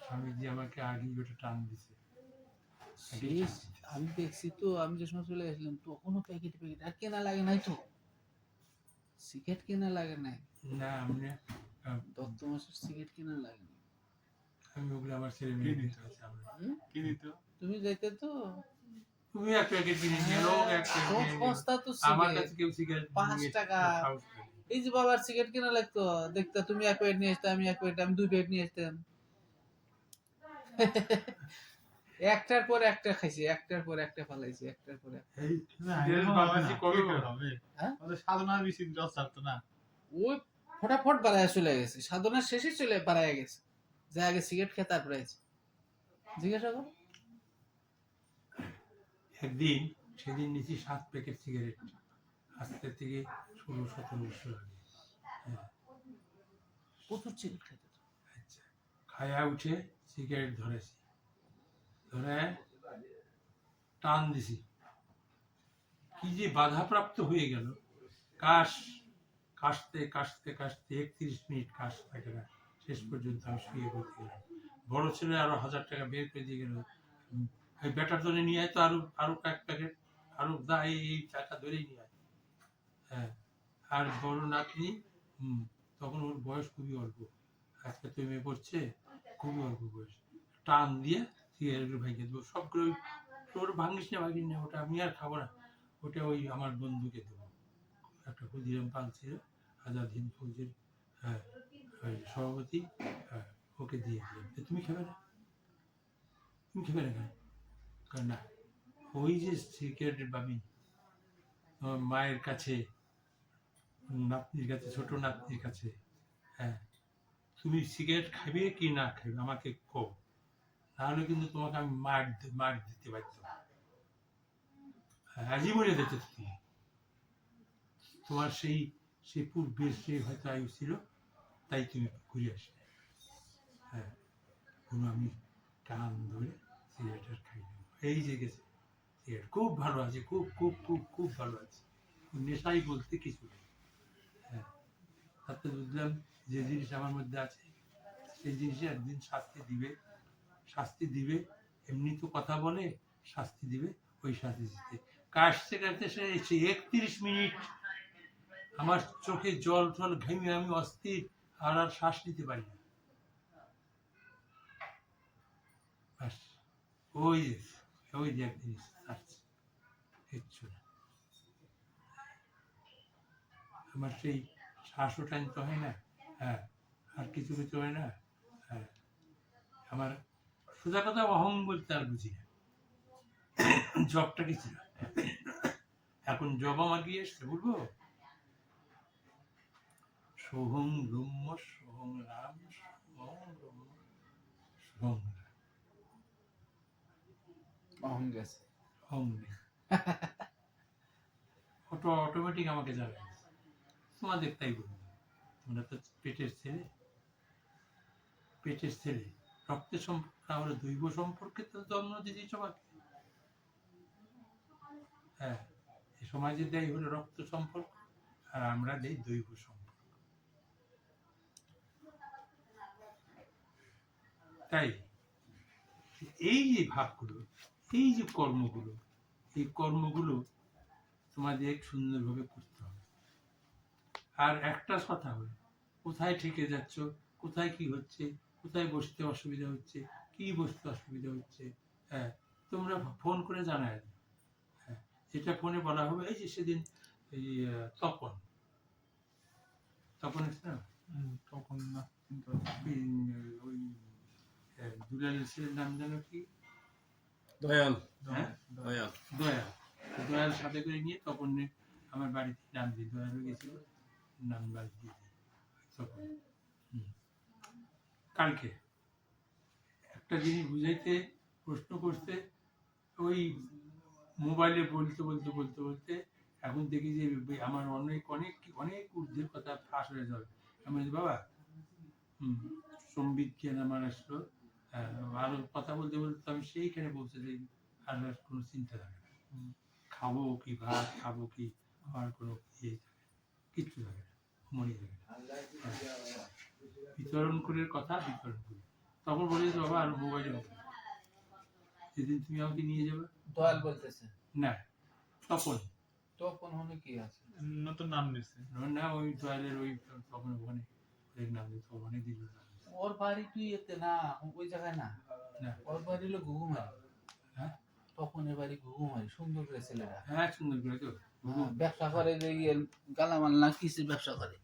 S1: স্বামীজি আমাকে আগেই ওটা টান দিছে।
S2: শেষ আমি দেখছি তো, আমি যে সময় চলে আসলাম তখনও প্যাকেট আর কেনা লাগে নাই তো, সিগারেট কেনা লাগে নাই।
S1: না আমি
S2: দত্ত মাসের সিগারেট কেনা লাগে না।
S1: আমি ওগুলো আমার ছেলে মেয়ে দিতে আছে।
S3: কিনি তো
S2: তুমি যাইতে তো
S1: তুমি এক প্যাকেট কিনে নিয়ে এলো, এক প্যাকেট
S2: সব
S1: কিনে নিয়ে
S2: সস্তা তো
S1: এলো। আমার
S2: সিগারেট
S1: কাছে কেউ সিগারেট
S2: 5 টাকা। এই যে বাবার সিগারেট কেনা লাগতো, দেখতে তুমি এক প্যাকেট নিয়ে আসতে, আমি এক প্যাকেট, আমি 2 প্যাকেট নিয়ে আসতাম। একটার পর একটা খাইছি, একটার পর একটা ফালাইছি, একটার পর একটা।
S1: এই সিগারেট বাবাজি কবে
S3: হবে?
S2: হ্যাঁ?
S3: ওদের সাধনার বেশি রস ছাড়তো না।
S2: ওই ফটাফট বাড়ায় চলে গেছে, সাধনার শেষে চলে বাড়ায় গেছে, যে আগে সিগারেট খেয়ে তারপরে আছে। জিজ্ঞাসা করো।
S1: একদিন সেদিন নিয়েছি 7 প্যাকেট সিগারেট, আজকে থেকে 16-17 বছর আগে। হ্যাঁ,
S2: প্রচুর সিগারেট খেতে।
S1: আচ্ছা, খায়া উঠে সিগারেট ধরেছি, ধরে টান দিছি, কি যে বাধাপ্রাপ্ত হয়ে গেল, কাশতে 31 মিনিট কাশ থাকে না, শেষ পর্যন্ত আমি শুয়ে পড়তে গেলাম। বড় ছেলে আরো 1000 টাকা বের করে দিয়ে গেল, এই ব্যাটার জন্য নিয়ে আয় তো, আরো এক প্যাকেট, আরো দা এই টাকা ধরেই নিয়ে আয়। হ্যাঁ, আর বড় নাতনি, তখন ওর বয়স খুবই অল্প, আজকে তো মেয়ে পড়ছে, খুবই অল্প বয়স, টান দিয়ে সিগারেটগুলো ভেঙে দেবো সবগুলো, ওর ভাঙিস না, ওটা আমি আর খাবো না, ওটা ওই আমার বন্ধুকে দেবো, একটা ক্ষুদিরাম পাল ছিল, আজাদ হিন্দ ফৌজের, হ্যাঁ ওই সভাপতি, হ্যাঁ ওকে দিয়ে দিলাম, তুমি খাবে না, তুমি খাবে না কেন? না, ওই যে সিগারেটের বাবি আমার মায়ের কাছে, নাতনির কাছে, ছোট নাতনির কাছে, হ্যাঁ তুমি সিগারেট খাবে কি না খাবে আমাকে কও, তাহলে কিন্তু তোমাকে আমি মার দিতে বাধ্য, আজই মরে যেতে তুমি, তোমার সেই পূর্বের সেই হয়তো আয়ু ছিল, তাই তুমি ঘুরে আসলে। হ্যাঁ, কোনো আমি টান ধরে সিগারেট খাই না, এই যে গেছে সিগারেট, খুব ভালো আছে, খুব খুব খুব খুব ভালো আছে, নেশাই বলতে কিছু নেই। হ্যাঁ, তাতে বুঝলাম যে জিনিস আমার মধ্যে আছে সেই জিনিসে একদিন শাস্তি দিবে, এমনি তো কথা বলে, শাস্তি দিবে, ওই শাস্তি দিতে কাশতে সে 31 মিনিট আমার চোখে জল ঘেমে আমি অস্থির, আর শ্বাস নিতে পারি না, ব্যাস ওই যে ওই যে একদিন আসছে কিচ্ছু না। আমার সেই শ্বাসও টানতে হয় না, হ্যাঁ, আর কিছু কিছু হয় না, হ্যাঁ। আমার সোজা কথা অহং বলতে আর বুঝি না, জবটা কি ছিল, এখন জব আমার গিয়ে এসছে বলবো সোহং ব্রহ্ম সোহং রাম সোহং ব্রহ্ম সোহং রাম,
S2: অহং গেছে।
S1: অহং নেই। অটোমেটিক আমাকে যাবে, তোমাদের তাই বলবো, তোমরা তো পেটের ছেলে, পেটের ছেলে, রক্তের সম্পর্ক না হলে দৈব সম্পর্কে তো জন্ম দিয়েছি সবাইকে, হ্যাঁ। এই সমাজে দেয় হলো রক্ত সম্পর্ক, আর আমরা দেই দৈব সম্পর্ক। তাই এই যে ভাবগুলো, এই যে কর্মগুলো, এই কর্মগুলো তোমাদের সুন্দরভাবে করতে হবে। আর একটা কথা হলো, কোথায় ঠেকে যাচ্ছ, কোথায় কি হচ্ছে, কোথায় বসতে অসুবিধা হচ্ছে, কি বসতে অসুবিধা হচ্ছে, হ্যাঁ, তোমরা ফোন করে জানায় দাও, হ্যাঁ। যেটা ফোনে বলা হবে, এই যে সেদিন এই তপন এসছে না,
S3: তখন না
S1: ওই দুলালের ছেলের নাম জানো কি,
S4: দয়াল,
S1: হ্যাঁ
S4: দয়াল।
S1: দয়াল সাথে করে নিয়ে তপন আমার বাড়িতে নাম দিয়ে দয়াল গেছিল, নাম বাড়ি দিয়ে তখন কালকে একটা জিনিস বুঝাইতে প্রশ্ন করতে, ওই মোবাইলে বলতে বলতে বলতে বলতে এখন দেখি যে আমার অনেক অনেক অনেক ঊর্ধ্বের কথা ফাঁস হয়ে যাবে। আমি বলছি, বাবা সম্বিত জ্ঞান আমার আসলো, আরো কথা বলতে বলতে আমি সেইখানে পৌঁছে যাই, আর কোনো চিন্তা থাকে না, খাবো কি ভাত খাবো কি আমার কোনো ইয়ে থাকে, কিচ্ছু থাকে না, মনে থাকে না, বিতরণ করে কথা বিতরণ করি। তখন বলি যে বাবা আর মোবাইলে যেদিন তুমি আমাকে নিয়ে যাবে,
S2: দয়াল বলতেছে
S1: না তপন,
S2: তখন হলে কি আছে,
S3: নতুন নাম নিচ্ছে।
S1: না ওই দয়ালের ওই তখন ওখানে ওই নাম দিত, অনেক দিন
S2: ওর বাড়ি তুই এতে না, ওই জায়গায় না,
S1: না,
S2: ওর বাড়ি হলো ঘুঘুমারি।
S1: হ্যাঁ
S2: তপনের বাড়ি ঘুঘুমারি, সুন্দর করে ছেলেরা,
S1: হ্যাঁ সুন্দর করে তো,
S2: ব্যবসা করে যে গালামাল না কিসের ব্যবসা করে।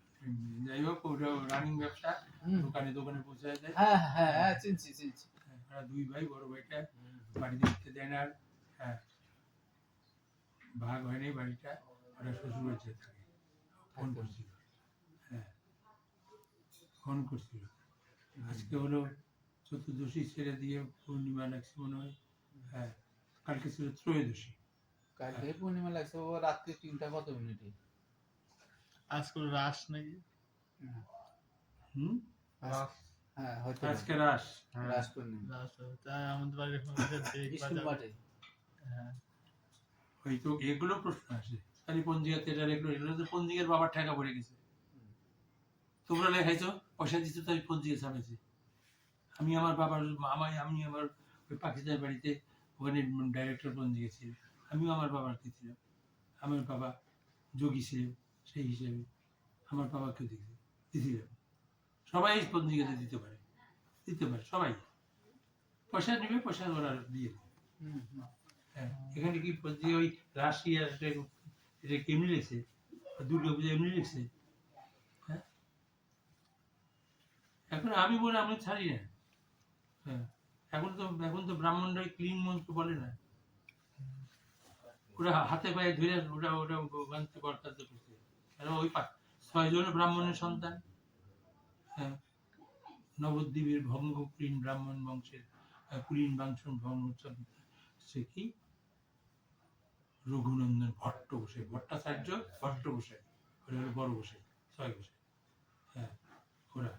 S1: যাই হোক ওটা রানিং ব্যবসা,
S2: হুম।
S1: দোকানে দোকানে পৌঁছায় দেয়,
S2: হ্যাঁ হ্যাঁ হ্যাঁ, চিনছি চিনছি।
S1: ওরা দুই ভাই, বড় ভাইটা বাড়িতে উঠতে দেয় না, আর হ্যাঁ ভাগ হয়নি বাড়িটা, ওরা শ্বশুর বাড়িতে থাকে। ফোন করছিল, হ্যাঁ ফোন করছিল, আজকে হলো চতুর্দশী ছেড়ে দিয়ে পূর্ণিমা লাগছে মনে হয়, হ্যাঁ কালকে ছিল ত্রয়োদশী,
S2: কালকে পূর্ণিমা লাগছে, ও রাত্রি 3টা কত মিনিটে।
S3: আজকাল রাস নাকি?
S1: হুম
S2: হ্যাঁ হয়তো
S1: আজকে রাস,
S2: রাস পূর্ণিমা
S3: রাস হবে। তাই আমাদের বাড়ির
S2: স্কুল মাঠে।
S3: হ্যাঁ,
S1: ওই তো এগুলো প্রশ্ন আসে, খালি পঞ্জিকাতে এটা এগুলো এগুলো তো পঞ্জিকার বাবার ঠেকা পড়ে গেছে, তোমরা লেখাইছো পয়সা দিচ্ছ তাই পঞ্জিকা ছাপাইছে। আমি আমার বাবার আমি আমার ওই পাখিদের বাড়িতে ওখানে ডাইরেক্টর পঞ্জিকা ছিল, আমিও আমার বাবার ছিলাম, আমার বাবা যোগী ছিলেন, সেই হিসেবে আমার বাবাকে দিয়েছিলাম। সবাই পঞ্জিকাতে দিতে পারে সবাই, পয়সা নেবে, পয়সা ওরা দিয়ে দেবে। হ্যাঁ এখানে কি পঞ্জিকা ওই রাশিয়া এটা কেমনি লেগছে, দুর্গা পূজা এমনি লেগছে, হ্যাঁ এখন আমি বলে আমি ছাড়ি না, হ্যাঁ এখন তো ব্রাহ্মণরা ক্লিন মন্ত্র বলে না, ওরা হাতে পায়ে ধরে ওটা ওটা গানতে কর্তাতে করছে, ওই 6 জন ব্রাহ্মণের সন্তান, হ্যাঁ নবদ্বীপের ভঙ্গ কুলীন ব্রাহ্মণ বংশের কুলীন বাংশন ভঙ্গ সে কি রঘুনন্দন ভট্ট বসাই, ভট্টাচার্য ভট্ট বসাই, ওরা হলো বড় বসাই, 6 বসাই, হ্যাঁ ওরা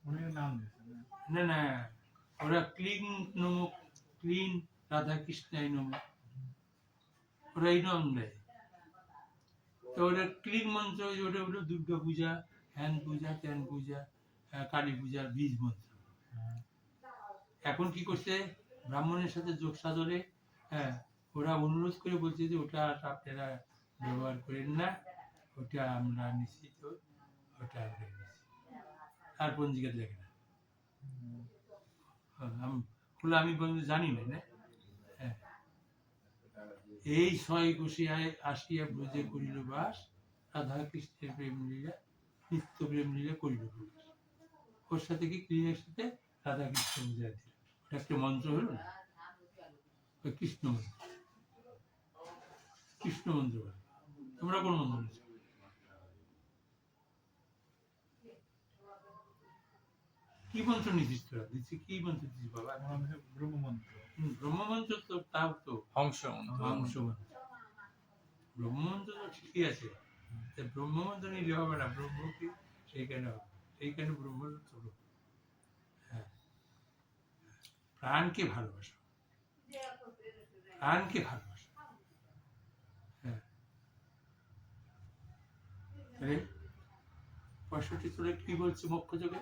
S3: অনেক নাম দিচ্ছে না?
S1: না না ওরা ক্লিন নমক, ক্লিন রাধা কৃষ্ণাই নমক, ওরা এই নাম দেয়। তো ওরা ক্লিন মন্ত্র, ওটা হলো দুর্গা পূজা, হ্যান পূজা, ত্যান পূজা, কালী পূজার বীজ মন্ত্র। এখন কি করছে ব্রাহ্মণের সাথে যোগ সাধনে, হ্যাঁ ওরা অনুরোধ করে বলছে যে ওটা আপনারা ব্যবহার করেন না, ওটা আমরা নিশ্চিত, ওটা আমরা নিচ্ছি, আর পঞ্জিকা দেখে না, বলে আমি জানি না, না? হ্যাঁ। এই 6 কুশিয়ায় আসিয়া ব্রজে করিল বাস, রাধা কৃষ্ণের প্রেম লীলা, নিত্য প্রেম লীলা করিল প্রকাশ। ওর সাথে কি কৃষ্ণের সাথে রাধা কৃষ্ণ বুঝাই দিল। ওটা একটা মন্ত্র হলো না, ওই কৃষ্ণ মন্ত্র। কৃষ্ণ মন্ত্র বলে। তোমরা কোন মন্ত্র নিচ্ছ? কি মন্ত্র নিচ্ছিস তোরা? দিচ্ছি কি মন্ত্র দিচ্ছিস বাবা?
S3: ব্রহ্মমন্ত্র।
S1: ব্রহ্মমন্ত্র তো তাও তো
S4: হংস মন্ত্র।
S1: হংস মন্ত্র। ব্রহ্মমন্ত্র তো ঠিকই আছে, তা ব্রহ্মমন্ত্র নিলে হবে না। ব্রহ্ম কি সেইখানে হবে, সেইখানে ব্রহ্মমন্ত্র হবে। হ্যাঁ, প্রাণকে ভালোবাসো, প্রাণকে ভালোবাসো। হ্যাঁ, তাহলে 65 তোলে কি বলছে মোক্ষ যোগে?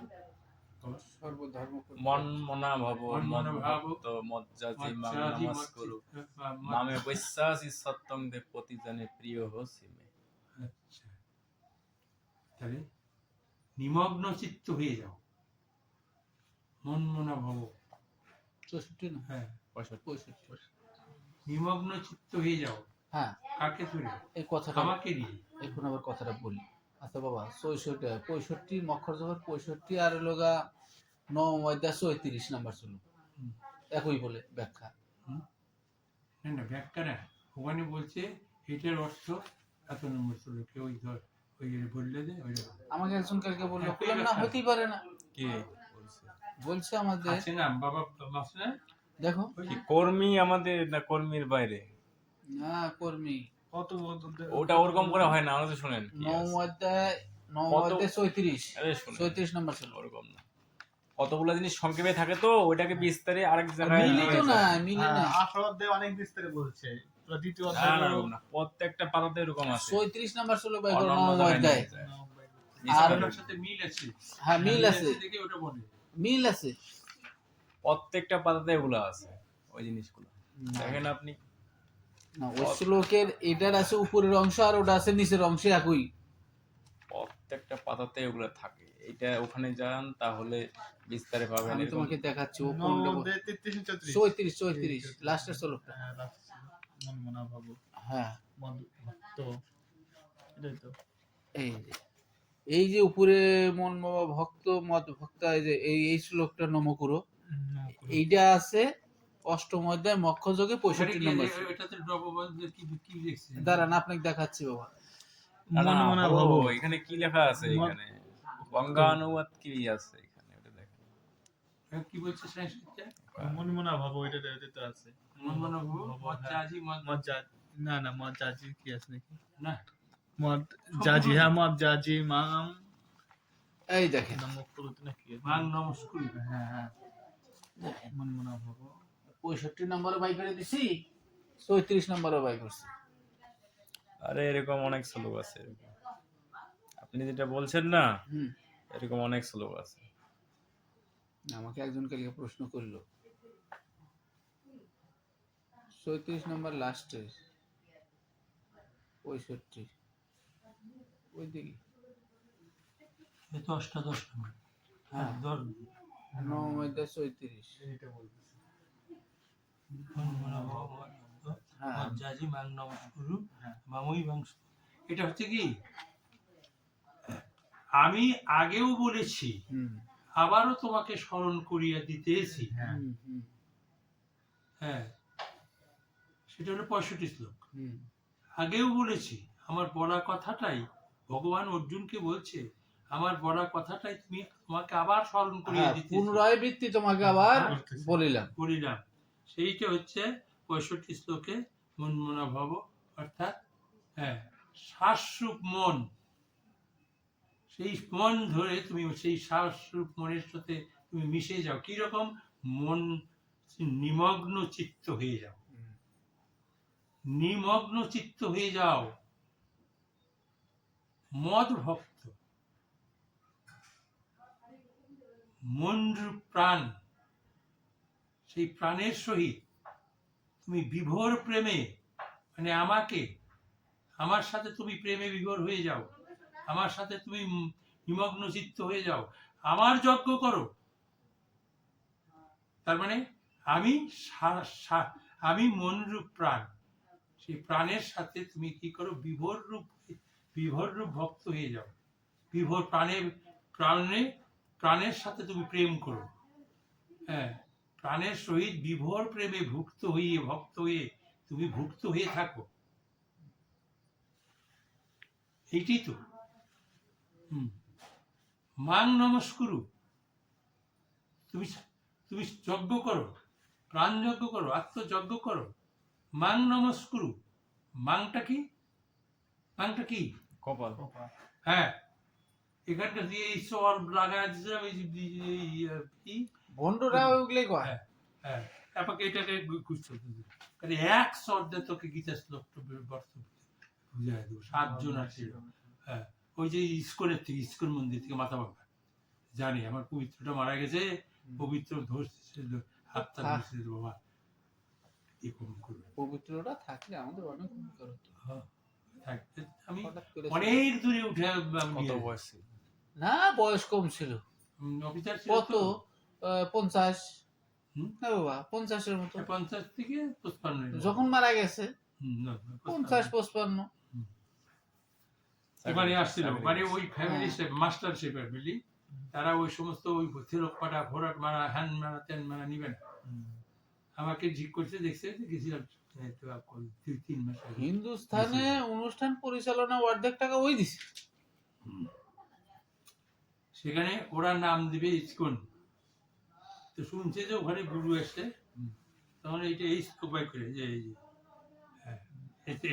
S2: সর্বধর্ম
S4: মন মনা ভব
S1: মন
S4: মন
S1: মনা ভাব,
S4: ভক্ত মজ্জাজি মাং
S1: মজ্জাজি
S4: নমস্কুরু
S1: মজ্জিত-
S4: মামে বৈশ্বাসি সত্যং দে প্রতি জনে প্রিয় হোসি মে।
S1: আচ্ছা, তাহলে নিমগ্ন চিত্ত হয়ে যাও, মন মনা ভব।
S2: 64 না
S1: হ্যাঁ,
S2: 65।
S1: নিমগ্ন চিত্ত হয়ে যাও।
S2: হ্যাঁ,
S1: কাকে ধরে?
S2: এই কথাটা
S1: আমাকে নিয়ে।
S2: এখন আবার কথাটা বলি। আচ্ছা বাবা, 65 মক্ষর জবর 65 আর লোগা 9 নাম্বার ছিল,
S1: হুম।
S2: একই বলে ব্যাখ্যা।
S1: না না, ব্যাখ্যা না, ওখানে বলছে এটার অর্থ এত নম্বর শ্লোকে, ওই ধর ওই বললে যে ওই
S2: আমাকে একজন কালকে বললো,
S1: একই
S2: বললাম না
S1: ব্যাখ্যা।
S2: হতেই পারে না,
S4: কি বলছে?
S2: বলছে আমাদের
S1: আছে না বাবা আছে না?
S2: দেখো
S4: কি কর্মী আমাদের না কর্মীর বাইরে?
S2: না কর্মী
S3: কত
S4: ওটা ওরকম করে হয় না, আমাদের শুনেন কি
S2: 9
S4: আছে।
S2: অধ্যায় 9
S4: কত?
S2: অধ্যায় 34
S4: আরে শুনেন,
S2: 34 নাম্বার ছিল।
S4: ওরকম না, কতগুলো জিনিস সংক্ষেপে থাকে তো ওইটাকে বিস্তারে আরেক জায়গায়
S2: মিলি তো
S4: হয়ে
S2: না,
S4: যায়।
S2: মিলি না।
S3: 18 অধ্যায় অনেক বিস্তারে বলছে। তো দ্বিতীয়
S4: না,
S3: অধ্যায়
S4: না, ওরকম না, প্রত্যেকটা পাতাতে এরকম আছে।
S2: 34 নাম্বার ছিল ভাই,
S4: অন্য
S2: 9
S4: জায়গায়
S2: অধ্যায়।
S4: নিয়ে যায়।
S2: আর
S1: ওটার সাথে মিল আছে।
S2: হ্যাঁ মিল আছে,
S1: দেখে ওটা বলে।
S2: মিল আছে।
S4: প্রত্যেকটা পাতাতে এগুলো আছে, ওই জিনিসগুলো দেখেন আপনি।
S2: না ওই শ্লোকের এটার আছে উপরের অংশ আর ওটা আছে নিচের অংশে একই।
S4: প্রত্যেকটা পাতাতে এগুলো থাকে, এটা ওখানে যান তাহলে বিস্তারে পাবেন।
S2: আমি
S4: এরকম
S2: তোমাকে দেখাচ্ছি ও
S3: 9
S2: কোনটা
S3: অধ্যায় 33
S2: 34 লাস্টের শ্লোকটা।
S3: হ্যাঁ, last মন মনা ভাব
S2: হ্যাঁ
S3: মদ ভক্ত, এটাই তো।
S2: এই যে উপরে মন বাবা ভক্ত মদ ভক্ত, এই যে এই শ্লোকটা নমকুরো, এইটা আছে 8ম অধ্যায় মক্ষ যোগে 65 নম্বর।
S1: এটাতে ডবল কি কি লিখছে?
S2: দাঁড়ান আপনাকে দেখাচ্ছি বাবা।
S4: না, না,
S3: মন মনা
S4: ও,
S3: ভাব
S4: এখানে কি লেখা আছে? এখানে গঙ্গা অনুবাদ কি আছে এখানে, ওটা দেখেন।
S1: কি বলছে সংস্কৃতে?
S3: মন মনা ভাব, এটাতে তো আছে।
S1: মন মনা ভব, মজ্জাজি
S3: মদ না না, মদ জাজি কি আছে নাকি?
S1: না,
S3: মদ জাজি, হ্যাঁ মদ জাজি মাম
S2: এই দেখেন
S3: নমক করতে নাকি?
S1: মান নমস্কুল।
S3: হ্যাঁ হ্যাঁ, মন মনা ভাব
S2: 65 নম্বরে বাই করে দিছি, 34 নম্বরে বাই করছি।
S4: আরে এরকম অনেক শ্লোক আছে এরকম। আপনি যেটা বলছেন না,
S2: হুম,
S4: এরকম অনেক শ্লোক আছে।
S2: আমাকে একজন কালকে প্রশ্ন করলো 34 নম্বর লাস্টে 65 ওই দিকে।
S1: এ তো অষ্টাদশ নম্বর।
S2: হ্যাঁ,
S1: ধর
S2: 9 অধ্যায় 34।
S3: এইটা বলতেছে।
S1: মন মনা ভব,
S2: হ্যাঁ
S1: মজ্জাজি মান নমস্কুরু মামই বাংশ। এটা হচ্ছে কি, আমি আগেও বলেছি,
S2: হুম
S1: আবারও তোমাকে স্মরণ করিয়া দিতেছি।
S3: হ্যাঁ
S2: হুম হুম
S1: হ্যাঁ, সেটা হলো 65 শ্লোক।
S2: হুম
S1: আগেও বলেছি, আমার বলা কথাটাই ভগবান অর্জুনকে বলছে, আমার বলা কথাটাই তুমি তোমাকে আবার স্মরণ করিয়ে
S2: হ্যাঁ,
S1: দিতে
S2: পুনরাবৃত্তি তোমাকে আবার বলিলাম।
S1: বলিলাম। সেইটা হচ্ছে 65 শ্লোকে মন মনা ভব, অর্থাৎ হ্যাঁ শ্বাসরূপ মন, সেই মন ধরে তুমি সেই শ্বাসরূপ মনের সাথে তুমি মিশে যাও। কিরকম? মন নিমগ্ন চিত্ত হয়ে যাও, নিমগ্ন চিত্ত হয়ে যাও। মদ ভক্ত মনরূপ প্রাণ, সেই প্রাণের সহিত তুমি বিভোর প্রেমে, মানে আমাকে, আমার সাথে তুমি প্রেমে বিভোর হয়ে যাও, আমার সাথে তুমি নিমগ্ন চিত্ত হয়ে যাও, আমার যজ্ঞ করো। তার মানে আমি আমি মনরূপ প্রাণ, সেই প্রাণের সাথে তুমি কি করো, বিভোর রূপ ভক্ত হয়ে যাও। বিভোর প্রাণের সাথে তুমি প্রেম করো। হ্যাঁ, প্রাণের সহিত বিভোর প্রেমে ভক্ত হয়ে তুমি ভুক্ত হয়ে থাকো। এইটাই তো। মাং নমস্কুরু, তুমি তুমি যজ্ঞ করো, প্রাণ যজ্ঞ করো, আত্মযজ্ঞ করো। মাং নমস্কুরু, মাংটা কি? মাংটা কি?
S4: কপাল।
S1: হ্যাঁ, এখানটা দিয়ে এই সর লাগায় দিয়েছিলাম, কি
S2: বন্ধুরা ওইগুলোই কয়।
S1: হ্যাঁ হ্যাঁ, আমাকে এটাকে খুঁজতে হবে। কারণ এক শব্দে তোকে গীতা শ্লোকটা বুঝাই দেবো। 7 জন আসছিল। হ্যাঁ, ওই যে ইস্কন মন্দির থেকে মাথা ভাঙা জানি, আমার পবিত্রটা মারা গেছে, পবিত্র ধরছে, হাতটা ধরছে বাবা, এরকম করবে।
S2: পবিত্রটা থাকলে আমাদের অনেক উপকার হতো।
S1: আমি
S2: হঠাৎ করে
S1: অনেক দূরে উঠে
S4: কত বয়স ছিল?
S2: না, বয়স কম ছিল।
S1: অফিসার ছিল
S2: কত?
S1: তো।
S2: 50
S1: হুম?
S2: না বাবা, 50-এর মতো।
S1: 50 থেকে 55
S2: যখন মারা গেছে
S1: না,
S2: 50-55।
S1: ওখানে আসছিল, মানে ওই ফ্যামিলি
S2: হ্যাঁ।
S1: মাস্টার শেপ ফ্যামিলি, তারা ওই সমস্ত ওই থিরক পাটা ভোরাট মারা হ্যান মারা তেন মারা নিবে না। আমাকে ঠিক করছে, দেখছে, গেছিলাম 3 মাস আগে।
S2: হিন্দুস্থানে অনুষ্ঠান পরিচালনা অর্ধেক টাকা ওই দিছে।
S1: সেখানে ওরা নাম দিবে ইস্কন। তো শুনছে যে ওখানে গুরু আসছে, তখন এইটা এই স্কোপাই করে যে এই যে হ্যাঁ,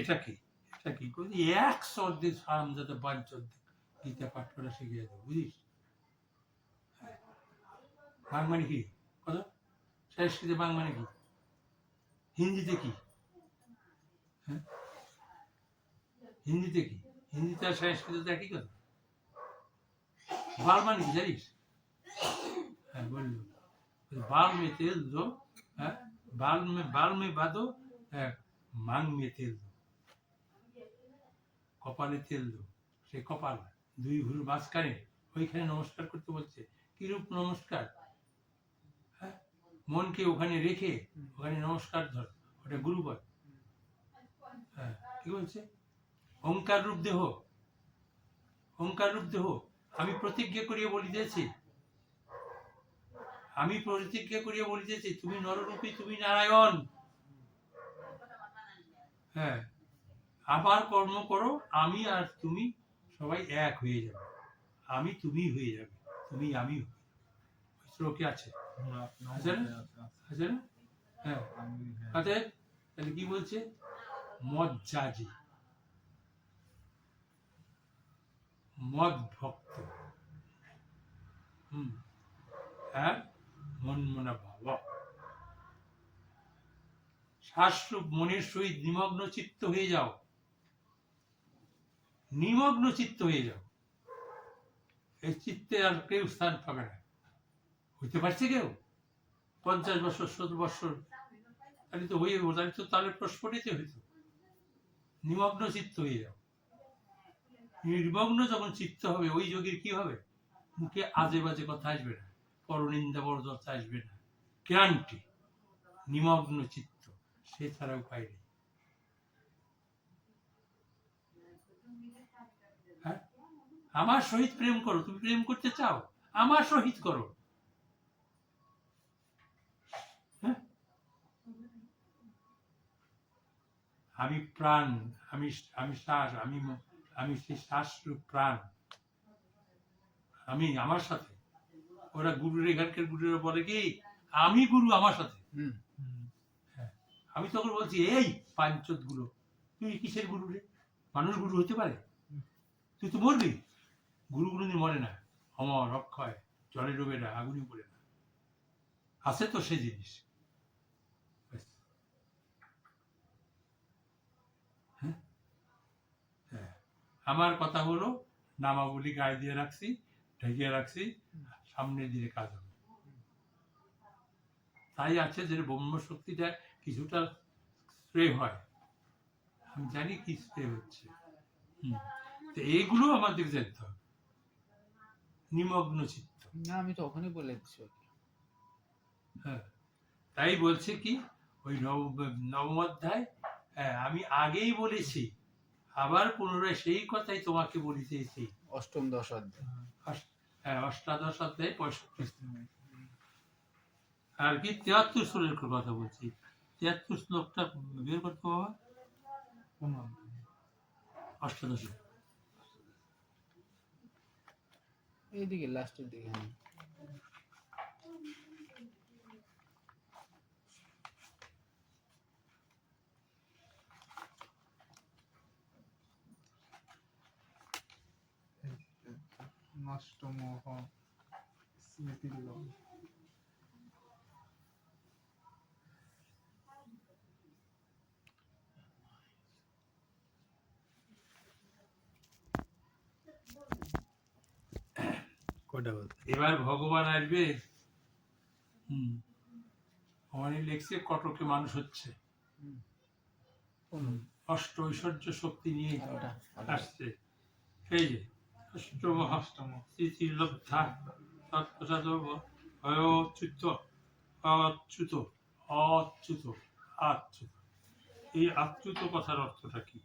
S1: এটা কি, এটা কি করে এক শব্দে সারাম যাতে বাঞ্চদ গীতা পাঠ করা শিখিয়ে দেবো, বুঝিস? বাং মানে কি কথা, সংস্কৃতে বাং মানে কি, হিন্দিতে কি? হ্যাঁ, হিন্দিতে কি? হিন্দিতে আর সংস্কৃতে একই কথা। বাল মানে কি জানিস? হ্যাঁ, বললো बाल में तेल दो, बाल में बांधो, मांग में तेल दो, কপালে তেল দো। সেই কপাল 2 ভুরুর মাঝখানে ওইখানে নমস্কার করতে বলছে। কিরূপ নমস্কার? হ্যাঁ, মনকে ওখানে রেখে ওখানে নমস্কার ধর, ওটা গুরুপদ। হ্যাঁ, কি বলছে? ওঙ্কার রূপ দেহ, ওঙ্কার রূপ দেহ আমি প্রতিজ্ঞা করিয়া বলিতেছি, আমি প্রতিজ্ঞা করিয়া বলিতেছি, তুমি নররূপী, তুমি নারায়ণ। হ্যাঁ, আবার কর্ম করো, আমি আর তুমি সবাই এক হয়ে যাবে, আমি তুমি হয়ে যাবে, তুমি আমি হয়ে যাবে। শ্লোকে আছে, আছে না? আছে না? হ্যাঁ, আছে। তাহলে কি বলছে? মদ জাজি, মদ ভক্ত, হ্যাঁ, মন মনা ভাবা, শ্বাসরূপ মনের সহিত নিমগ্ন চিত্ত হয়ে যাও, নিমগ্ন চিত্ত হয়ে যাও। এই চিত্তে আর কেউ স্থান পাবে না। হইতে পারছে কেউ? 50 বছর 70 বছর তাহলে তো হয়ে যাবো, তাহলে তো তাহলে প্রস্ফুটিত হইত। নিমগ্ন চিত্ত হয়ে যাও। নির্মগ্ন যখন চিত্ত হবে, ওই যোগীর কি হবে? মুখে আজে বাজে কথা আসবে না, পরনিন্দা বরদর্শা আসবে না, গ্যারান্টি। নিমগ্ন চিত্ত, সে ছাড়া উপায় নেই। হ্যাঁ, আমার সহিত প্রেম করো। তুমি প্রেম করতে চাও, আমার সহিত করো। হ্যাঁ, আমি প্রাণ, আমি শ্বাস, আমি সেই শ্বাসরূপ প্রাণ, আমি আমার সাথে। ওরা গুরুর, এখানকার গুরুরা বলে কি, আমি গুরু আমার সাথে। হ্যাঁ, আমি তখন বলছি, এই পাঞ্চদ গুলো, তুই কিসের গুরু রে? মানুষ গুরু হতে পারে? তুই তো মরবি। গুরু কোনদিন মরে না, অমর অক্ষয়, জলে ডোবে না, আগুনে পড়ে না, আছে তো সে জিনিস। হ্যাঁ, আমার কথা হলো, নামাবলী গায়ে দিয়ে রাখছি, ঢেকে রাখছি, সামনের দিকে কাজ হবে। তাই আছে যে ব্রহ্ম শক্তিটা কিছুটা স্প্রে হয়, আমি জানি কি স্প্রে হচ্ছে। তো এইগুলো আমাদের জানতে হবে। নিমগ্ন চিত্ত।
S2: না, আমি তো ওখানে বলে দিচ্ছি।
S1: হ্যাঁ, তাই বলছে কি ওই নবম অধ্যায়, আমি আগেই বলেছি, আবার পুনরায় সেই কথাই তোমাকে বলিতেছি।
S2: অষ্টম দশ অধ্যায়।
S1: অষ্টাদশ অধ্যায় 65। আর কি 73 শ্লোকের কথা বলছি, 73 শ্লোকটা বের করতে বাবা। অষ্টাদশ
S2: এইদিকে লাস্টের দিকে। হ্যাঁ।
S3: নষ্ট মোহ স্মৃতির লোভ।
S1: এবার ভগবান আসবে। ভগবানই লেখছে কটকে মানুষ হচ্ছে, অষ্ট ঐশ্বর্য শক্তি নিয়ে আসছে। এই যে অষ্টম স্থিতিলব্ধা অচ্যুত অচ্যুত অচ্যুত আচ্যুত। এই আচ্যুত কথার অর্থটা কি?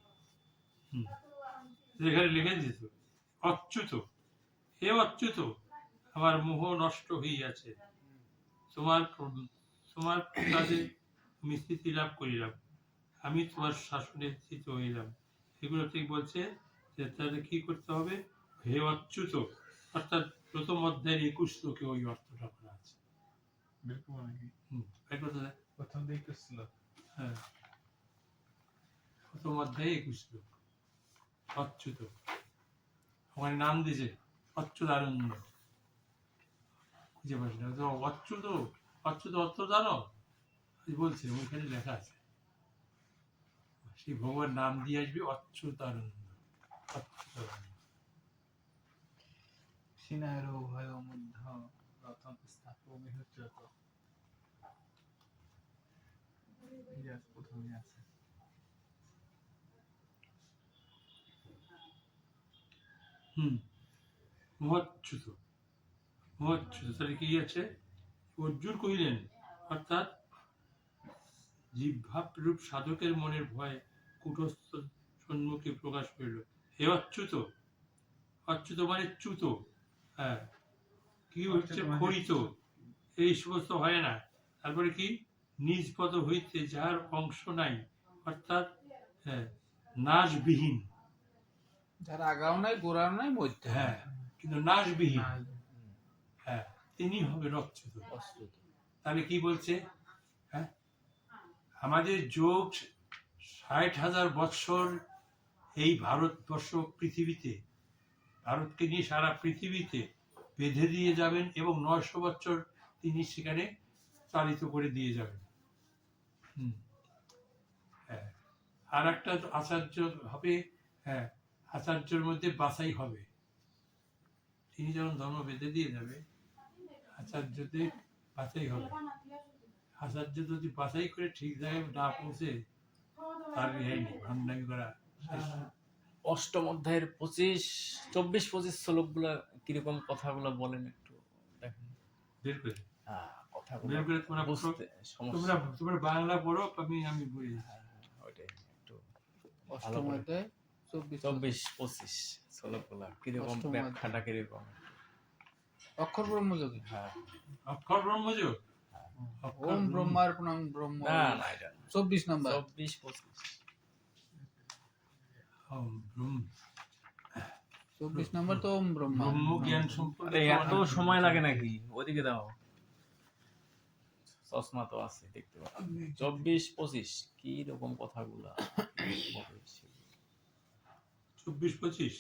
S1: এখানে লিখে দিত অচ্যুত, হে অচ্যুত, আমার মোহ নষ্ট হইয়াছে, তোমার তোমার কাজে আমি স্থিতি লাভ করিলাম, আমি তোমার শাসনে স্থিত হইলাম। এগুলো ঠিক বলছে যে তাহলে কি করতে হবে? হে অচ্যুত, অর্থাৎ প্রথম অধ্যায়ের 21 শ্লোকে ওই অর্থটা করা আছে।
S3: প্রথম দিকে শ্লোক,
S1: হ্যাঁ, প্রথম অধ্যায়ে 21 শ্লোক। অচ্যুত আমার নাম দিয়েছে অচ্যুতানন্দ। খুঁজে পাচ্ছি না। অচ্যুত, অচ্যুত অর্থ জানো? বলছে ওইখানে লেখা আছে, সেই ভগবান নাম দিয়ে আসবে অচ্যুতানন্দ।
S3: সিনায়ের ভয় মধ্য রতন স্থাপমি হচ্ছে তো প্রথমে আছে।
S1: মহচ্যুত, মহচ্যুত তাহলে কি আছে? অর্জুন কহিলেন, অর্থাৎ জিহ্বারূপ সাধকের মনের ভয় কূটস্থ সম্মুখে প্রকাশ করিল। হে অচ্যুত, অচ্যুত মানে চ্যুত, হ্যাঁ, কি হচ্ছে? খরিত, এই সমস্ত হয় না। তারপরে কি? নিজ পদ হইতে যার অংশ নাই, অর্থাৎ নাশবিহীন,
S2: যার আগাও নাই গোড়াও নাই মধ্যে।
S1: হ্যাঁ, কিন্তু নাশবিহীন, হ্যাঁ, তিনি হবে অচ্যুত। তাহলে কি বলছে? হ্যাঁ, আমাদের যোগ 60,000 বৎসর এই ভারতবর্ষ পৃথিবীতে, ভারতকে নিয়ে সারা পৃথিবীতে বেঁধে দিয়ে যাবেন এবং 900 বছর তিনি সেখানে চালিত করে দিয়ে যাবেন। হ্যাঁ, আর একটা আচার্য হবে, হ্যাঁ, আচার্যের মধ্যে বাছাই হবে। তিনি যখন ধর্ম বেঁধে দিয়ে যাবে, আচার্যদের বাছাই হবে। আচার্য যদি বাছাই করে ঠিক জায়গায় না পৌঁছে, তার রেহাই নেই, ভান্ডামি করা।
S4: অষ্টম অধ্যায়ের 24-25 শ্লোকগুলা কিরকম কথাগুলো বলেন একটু দেখেন।
S1: বের করে
S4: কথাগুলো
S1: বের করে তোমরা
S4: বুঝতে সমস্যা।
S1: তোমরা বাংলা পড়ো, আমি বলি।
S4: ওইটাই একটু
S2: অষ্টম অধ্যায়
S4: 24-25 শ্লোকগুলা কিরকম,
S2: অষ্টম
S4: ব্যাখ্যাটা কিরকম?
S2: অক্ষর ব্রহ্মযোগী।
S4: হ্যাঁ,
S1: অক্ষর ব্রহ্মযোগ,
S2: ওম ব্রহ্মার প্রণাম ব্রহ্ম।
S4: না না, এটা
S2: 24 নম্বর।
S4: 24-25
S2: 24 নম্বর তো ওম ব্রহ্মা।
S1: ব্রহ্ম জ্ঞান সম্পর্কে
S4: এত সময় লাগে নাকি? ওদিকে দাও, চশমা তো আছে, দেখতে পাচ্ছি। 24-25 কি রকম কথাগুলা
S1: 24-25।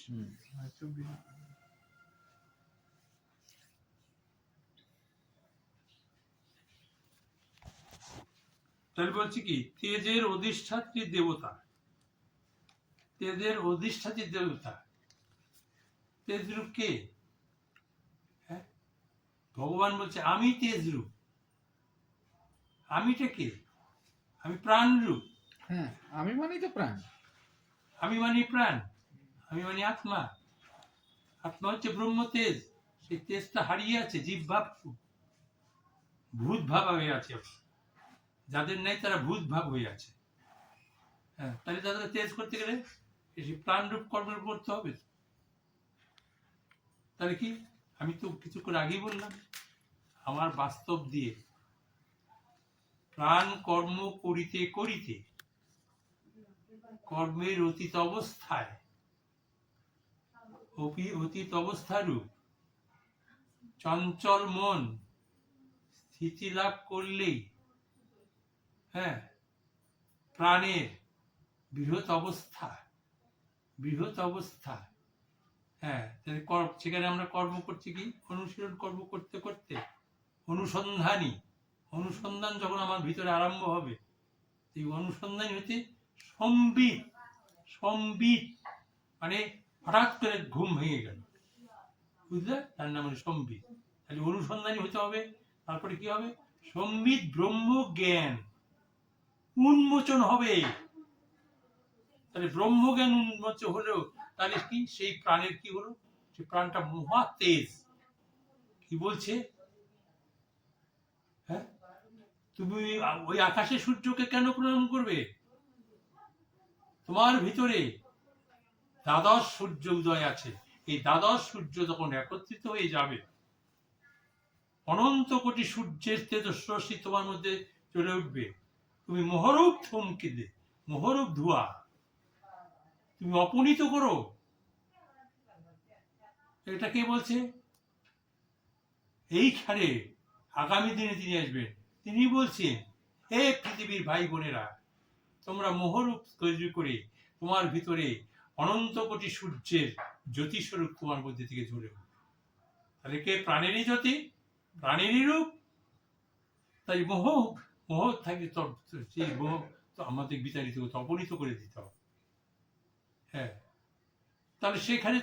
S1: তাহলে বলছি কি, তেজের অধিষ্ঠাত্রী দেবতা, তেজের অধিষ্ঠাত্রী দেবতা, তেজরূপ কে? হ্যাঁ, ভগবান বলছে আমি তেজরূপ। আমিটা কে? আমি প্রাণ রূপ।
S2: হ্যাঁ, আমি মানেই তো প্রাণ।
S1: আমি মানি প্রাণ, আমি মানি আত্মা। আত্মা হচ্ছে ব্রহ্ম তেজ। সেই তেজটা হারিয়ে আছে, জীব ভাব, ভূত ভাব হয়ে আছে। যাদের নাই তারা ভূত ভাব হয়ে আছে। হ্যাঁ, তাহলে তাদের তেজ করতে গেলে এই প্রাণরূপ কর্ম করতে হবে। তাহলে কি, আমি তো কিছুক্ষণ আগেই বললাম, আমার বাস্তব দিয়ে প্রাণ কর্ম করিতে করিতে কর্মের অতীত অবস্থায় অতীত অবস্থারূপ চঞ্চল মন স্থিতি লাভ করলেই, হ্যাঁ, প্রাণের বৃহৎ অবস্থা, হ্যাঁ, সেখানে আমরা কর্ম করছি কি, অনুশীলন কর্ম করতে করতে অনুসন্ধান যখন আমার ভিতরে আরম্ভ হবে, এই অনুসন্ধান হতে সম্বিত মানে হঠাৎ করে ঘুম ভেঙে গেল, বুঝলে, তার নাম হলো সম্বিত। তাহলে অনুসন্ধানী হতে হবে, তারপরে কি হবে, সম্বিত ব্রহ্ম জ্ঞান উন্মোচন হবে। তাহলে ব্রহ্মজ্ঞান উন্মোচন হলেও তাহলে কি, সেই প্রাণের কি হলো, সেই প্রাণটা মহা তেজ। কি বলছে, হ্যাঁ, তুমি ওই আকাশে সূর্যকে কেন প্রণাম করবে? তোমার ভিতরে দ্বাদশ সূর্য উদয় আছে। এই দ্বাদশ সূর্য যখন একত্রিত হয়ে যাবে, অনন্ত কোটি সূর্যের তেজস্রশ্রী তোমার মধ্যে চলে উঠবে, তুমি মহরূপ থমকে মহরূপ ধোঁয়া তুমি অপনীত করো। এটা কে বলছে? এইখানে আগামী দিনে তিনি আসবেন, তিনি বলছেন, হে পৃথিবীর ভাই বোনেরা, তোমরা মোহরূপ তৈরি করে তোমার ভিতরে অনন্ত কোটি সূর্যের জ্যোতিস্বরূপ তোমার মধ্যে থেকে ঝরে উঠবে। তাহলে কে? প্রাণেরই জ্যোতি, প্রাণেরই রূপ। তাই মোহ থাকে, সেই মোহ তো আমাদের বিতাড়িত করতে, অপনীত করে দিতে হবে। হ্যাঁ, তাহলে সেখানে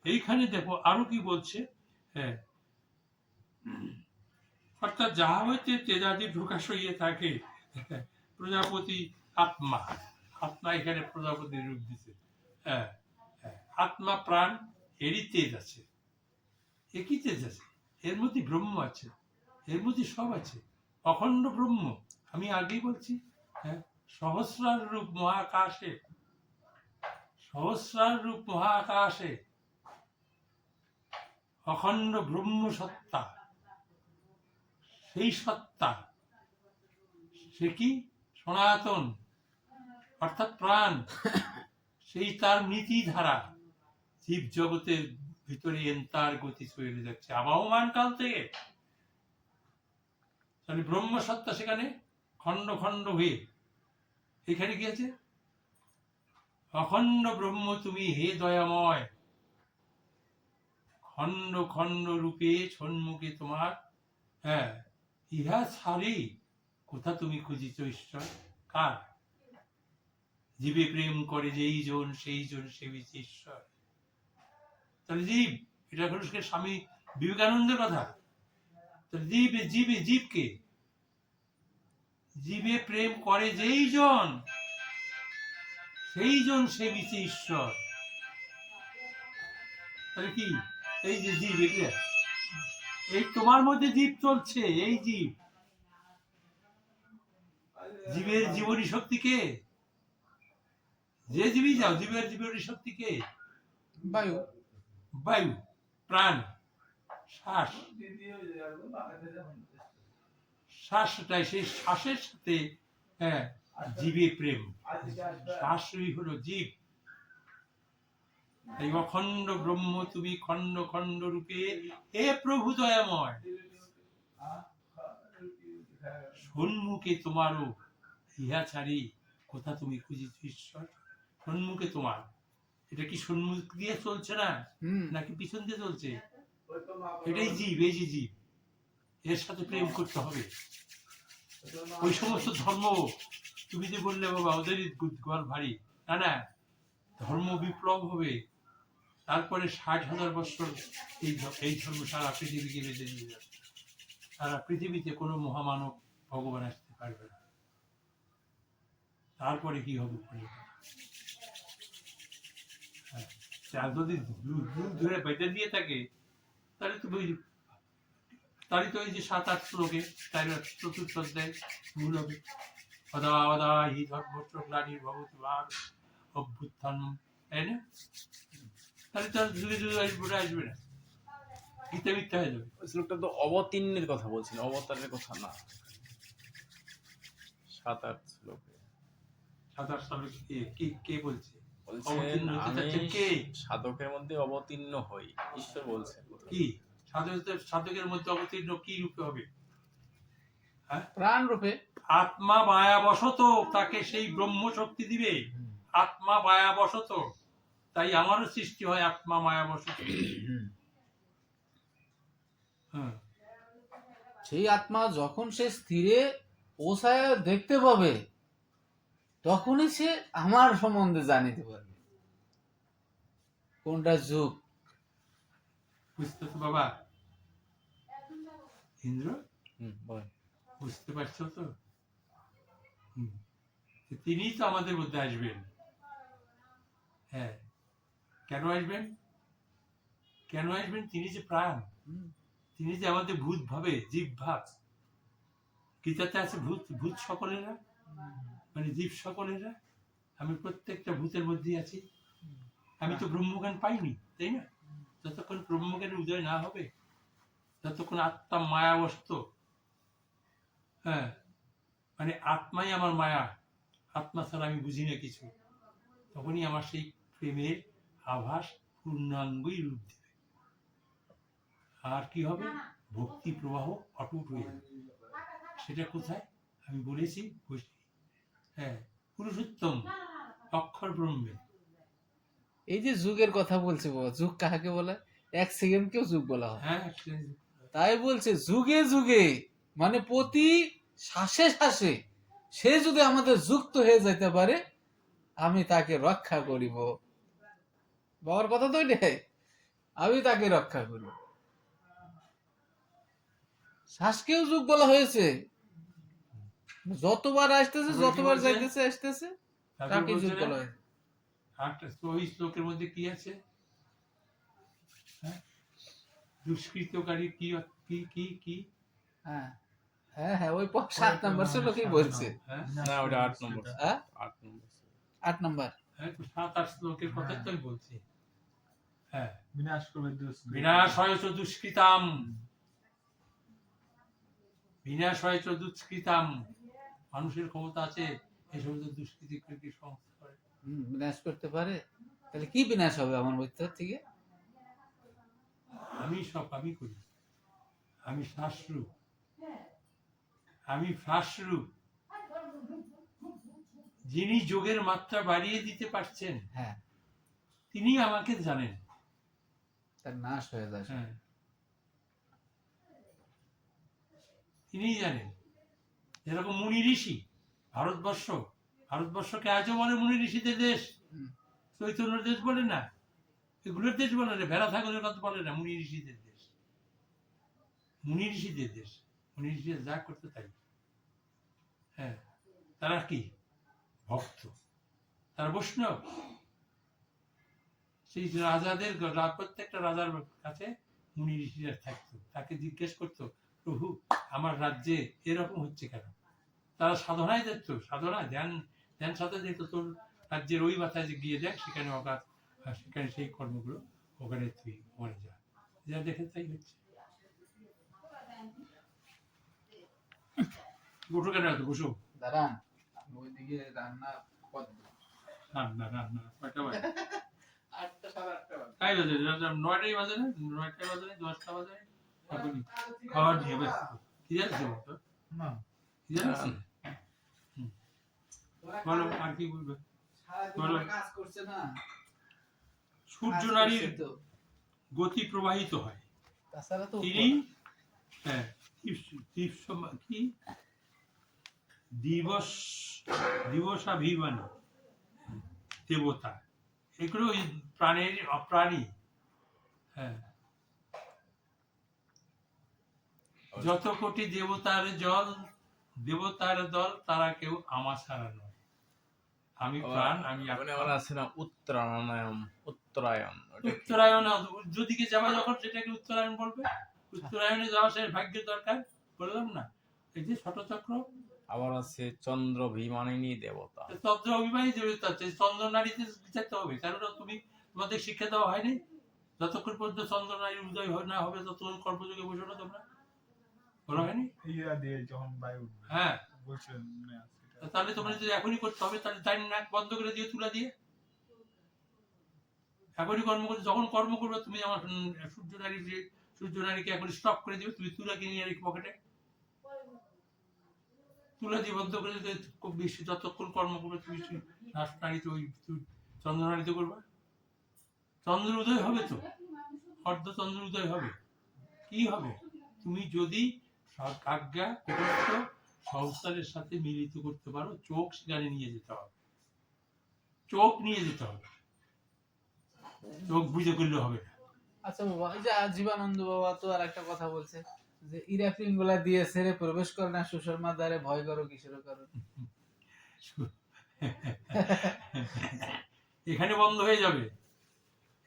S1: এইখানে দেখো আরো কি বলছে, হ্যাঁ, অর্থাৎ যাহা হইতে তেজাদি প্রকাশ হইয়া থাকে, প্রজাপতি আত্মা এখানে প্রজাপতির রূপ দিচ্ছে। হ্যাঁ, আত্মা প্রাণ এরই তেজ আছে। একই তেজ আছে, এর মধ্যে ব্রহ্ম আছে, এর মধ্যে সব আছে, অখণ্ড ব্রহ্ম। আমি আগেই বলছি, হ্যাঁ, সহস্রার রূপ মহাকাশে অখণ্ড ব্রহ্ম সত্তা, সেই সত্তা, সে কি সনাতন, অর্থাৎ প্রাণ, সেই তার নীতি ধারা জীব জগতের ভিতরে তার গতি চলে যাচ্ছে আবহমান কাল থেকে। তাহলে ব্রহ্ম সত্তা সেখানে খণ্ড খণ্ড হয়ে এখানে কি আছে? অখণ্ড ব্রহ্ম তুমি হে দয়াময়, খণ্ড খণ্ড রূপে সন্মুখে তোমার, হ্যাঁ, ইহা ছাড়ি কোথা তুমি খুঁজিছ ঈশ্বর? কার? জীবে প্রেম করে যেই জন সেই জন সেবিছে ঈশ্বর। তাহলে জীব, এটা হলো স্বামী বিবেকানন্দের কথা। তাহলে জীবকে জীবে প্রেম করে যেই জন সেই জন সেবিছে ঈশ্বর। তাহলে কি, এই যে জীব, এই তোমার মধ্যে জীব চলছে, এই জীবের জীবনী শক্তি কে? যে জীবই যাও, জীবের জীবনী শক্তি কে? বায়ু, প্রাণ, শ্বাসটাই, সেই শ্বাসের সাথে, হ্যাঁ, জীবে প্রেম, শ্বাসই হলো জীব। এই অখণ্ড ব্রহ্ম তুমি খণ্ড খণ্ড রূপে হে প্রভু দয়াময়, সন্মুখে তোমারও ইহা ছাড়ি কোথা তুমি খুঁজিছ ঈশ্বর? সন্মুখে তোমার, এটা কি সম্মুখ দিয়ে চলছে না, নাকি পিছন দিয়ে চলছে? এটাই জীব, এই যে জীব, এর সাথে প্রেম করতে হবে। ওই সমস্ত ধর্ম, তুমি যে বললে বাবা ওদেরই গল ভারী, না না, ধর্ম বিপ্লব হবে, তারপরে 60,000 বছর এই ধর্ম সারা পৃথিবীকে বেঁধে দিয়ে যাবে। সারা পৃথিবীতে কোনো মহামানব ভগবান আসতে পারবে না। তারপরে কি হবে? যদি ধরে বেঁধে দিয়ে থাকে, তাহলে তুমি তারই তো এই যে 7-8 শ্লোকে, তাই চতুর্থ অধ্যায় মূল হবে সদা সদা হি ধর্মস্য গ্লানির ভবতু ভারত অভ্যুত্থান, তাই না? তাহলে তো আর যুগে যুগে আসবে না, গীতা মিথ্যা হয়ে যাবে।
S4: ওই শ্লোকটা তো অবতীর্ণের কথা বলছেন, অবতারের কথা না। 7-8 শ্লোকে
S1: 7-8 শ্লোকে কে বলছে?
S4: বলছেন
S1: অবতীর্ণ হতে
S4: আমি
S1: চাচ্ছেন কে?
S4: সাধকের মধ্যে অবতীর্ণ হই, ঈশ্বর বলছেন।
S1: কি সাধকের মধ্যে অবতীর্ণ কি রূপে হবে? হ্যাঁ,
S2: প্রাণ রূপে।
S1: আত্মা মায়াবশত তাকে সেই ব্রহ্ম শক্তি দিবে, আত্মা মায়াবশত। তাই আমারও সৃষ্টি হয় আত্মা মায়াবশত। হ্যাঁ,
S2: সেই আত্মা যখন সে স্থিরে পৌঁছায় দেখতে পাবে, তখনই সে আমার সম্বন্ধে জানিতে পারবে কোনটা যুগ।
S1: বুঝতে তো বাবা ইন্দ্র,
S4: বলেন।
S1: বুঝতে পারছো তো? তিনিই তো আমাদের মধ্যে আসবেন। হ্যাঁ, কেন আসবেন? কেন আসবেন? তিনি যে প্রাণ, তিনি যে আমাদের ভূত ভাবে, জীব ভাব। গীতাতে আছে ভূত ভূত সকলেরা, মানে জীব সকলেরা। আমি প্রত্যেকটা ভূতের মধ্যেই আছি। আমি তো ব্রহ্মজ্ঞান পাইনি, তাই না? যতক্ষণ ব্রহ্মজ্ঞানের উদয় না হবে, যতক্ষণ আত্মা মায়াবস্ত, হ্যাঁ, মানে আত্মাই আমার মায়া, আত্মা ছাড়া আমি বুঝি না কিছু, তখনই আমার সেই প্রেমের আভাস পূর্ণাঙ্গই রূপ দেবে। আর কি হবে? ভক্তি প্রবাহ অটুট হয়ে যাবে। সেটা কোথায়? আমি বলেছি, হ্যাঁ, পুরুষোত্তম অক্ষর ব্রহ্মে।
S2: এই যে যুগের কথা বলছে বাবা, যুগ কাকে বলে? 1 সেকেন্ডকেও যুগ বলা হয়।
S1: হ্যাঁ,
S2: তাই বলছে যুগে যুগে, মানে প্রতি শ্বাসে শ্বাসে সে যদি আমাদের যুক্ত হয়ে যেতে পারে, আমি তাকে রক্ষা করিব। বাবার কথা তো এটাই, আমি তাকে রক্ষা করব। শ্বাসকেও যুগ বলা হয়েছে, যতবার আসতেছে, যতবার যাইতেছে আসতেছে, তাকে যুগ বলা হয়েছে।
S1: ওই শ্লোকের মধ্যে কি আছে? হ্যাঁ, দুষ্কৃতকারী কি কি কি কি?
S2: হ্যাঁ হ্যাঁ হ্যাঁ, ওই 7 নম্বর শ্লোকেই বলছে।
S1: হ্যাঁ,
S4: না, ওটা 8 নম্বর।
S2: হ্যাঁ
S4: 8 নম্বর।
S2: 8 নম্বর।
S1: হ্যাঁ, তো 7-8 শ্লোকের কথা তো আমি বলছি। হ্যাঁ,
S3: বিনাশ করবে দুষ্কৃতি।
S1: বিনাশ হয়েছ দুষ্কৃতাম, বিনাশ হয়েছ দুষ্কৃতাম। মানুষের ক্ষমতা আছে এই সমস্ত দুষ্কৃতি করে সমস্ত করে।
S2: বিনাশ করতে পারে। তাহলে কি বিনাশ হবে আমার ভিতর থেকে?
S1: আমি করি, আমি শ্বাসরূপ, আমি শ্বাসরূপ। যিনি যোগের মাত্রা বাড়িয়ে দিতে পারছেন,
S2: হ্যাঁ,
S1: তিনি আমাকে জানেন।
S2: তার নাশ হয়ে যায়।
S1: হ্যাঁ, তিনিই জানেন। যেরকম মুনি ঋষি, ভারতবর্ষকে আজও বলে মুনি ঋষিদের দেশ, চৈতন্যের দেশ বলে না, এগুলোর দেশ বলে না, ভেড়া ছাগলের কথা বলে না, মুনি ঋষিদের দেশ, মুনি ঋষিদের দেশ। মুনি ঋষিরা যা করতে তাই। হ্যাঁ, তারা কি ভক্ত, তারা বৈষ্ণব। সেই রাজাদের, প্রত্যেকটা রাজার কাছে মুনি ঋষিরা থাকতো, তাকে জিজ্ঞেস করতো, প্রভু আমার রাজ্যে এরকম হচ্ছে কেন? তারা সাধনায় যেত, সাধনা ধ্যান ধ্যান সাধনা যেত। তোর রাজ্যের ওই মাথায় যে গিয়ে দেখ, সেখানে সেখানে সেই কর্মগুলো, ওখানে তুই মরে যা দেখে তাই হচ্ছে। বসো কেন এত? বসো।
S2: দাঁড়ান, আমি ওইদিকে রান্না
S1: রান্না কয়টা বাজে?
S2: 8টা 8:30 বাজে।
S1: তাই বাজে? 9টাই বাজে না? 9টাই বাজে না? 10টা বাজে না? এখনই খাওয়ার নিয়ে ব্যস্ত। কি জানছে বলতো?
S3: না,
S1: কি জানছে? বলো, আর কি বলবে?
S2: সারাদিন কাজ করছে না,
S1: সূর্য
S2: কাজ
S1: নারীর
S2: করছে তো।
S1: গতি প্রবাহিত হয়,
S2: তাছাড়া তো
S1: তিনি হ্যাঁ কি দিবসাভিমানী দেবতা, এগুলো ওই প্রাণের অপ্রাণী। হ্যাঁ, যত কোটি দেবতার দল, তারা কেউ আমার ছাড়া নয়। আমি প্রাণ, আমি
S4: মানে ওরা আছে না উত্তরায়ণ,
S1: উত্তরায়ণ, যদিকে যাবে যখন সেটাকে উত্তরায়ণ বলবে। উত্তরায়ণে যাওয়া সে ভাগ্যের দরকার, বললাম না? এই যে ষটচক্র,
S4: আবার আছে চন্দ্রভিমানিনী দেবতা।
S1: চন্দ্র অভিমানী দেবতা আছে, চন্দ্র নারীতে যেতে হবে, কারণ তোমাদের শিক্ষা দেওয়া হয়নি। যতক্ষণ পর্যন্ত চন্দ্র নারীর উদয় না হবে ততক্ষণ কর্মযোগে বসো না তোমরা, বলা হয়নি?
S3: ইয়া দিয়ে যখন বায়ু উঠবে,
S1: হ্যাঁ,
S3: বলছেন মনে আছে এটা।
S1: তাহলে তোমরা যদি এখনই করতে হবে, তাহলে টাইম নাক বন্ধ করে দিয়ে তুলা দিয়ে এখনই কর্ম করতে, যখন কর্ম করবে তুমি আমার সূর্য নারীকে এখন স্টপ করে দিবে, তুমি তুলাকে নিয়ে রেখে পকেটে তুলা দিয়ে বন্ধ করে দিতে, খুব বেশি যতক্ষণ কর্ম করবে তুমি নারীতে ওই চন্দ্র নারীতে করবা। চন্দ্র উদয় হবে তো, অর্ধচন্দ্র উদয় হবে। কি হবে? তুমি যদি আজ্ঞা প্রদত্ত সংস্কারের সাথে মিলিত করতে পারো, চোখ সেখানে নিয়ে যেতে হবে, চোখ নিয়ে যেতে হবে, চোখ বুঝে করলে হবে না।
S2: আচ্ছা বাবা, এই যে জীবানন্দ বাবা তো আর একটা কথা বলছে যে ইরা পিঙ্গলা দিয়ে ছেড়ে প্রবেশ করে না সুষমার দ্বারে, ভয় করো কিসের কারণ?
S1: এখানে বন্ধ হয়ে যাবে,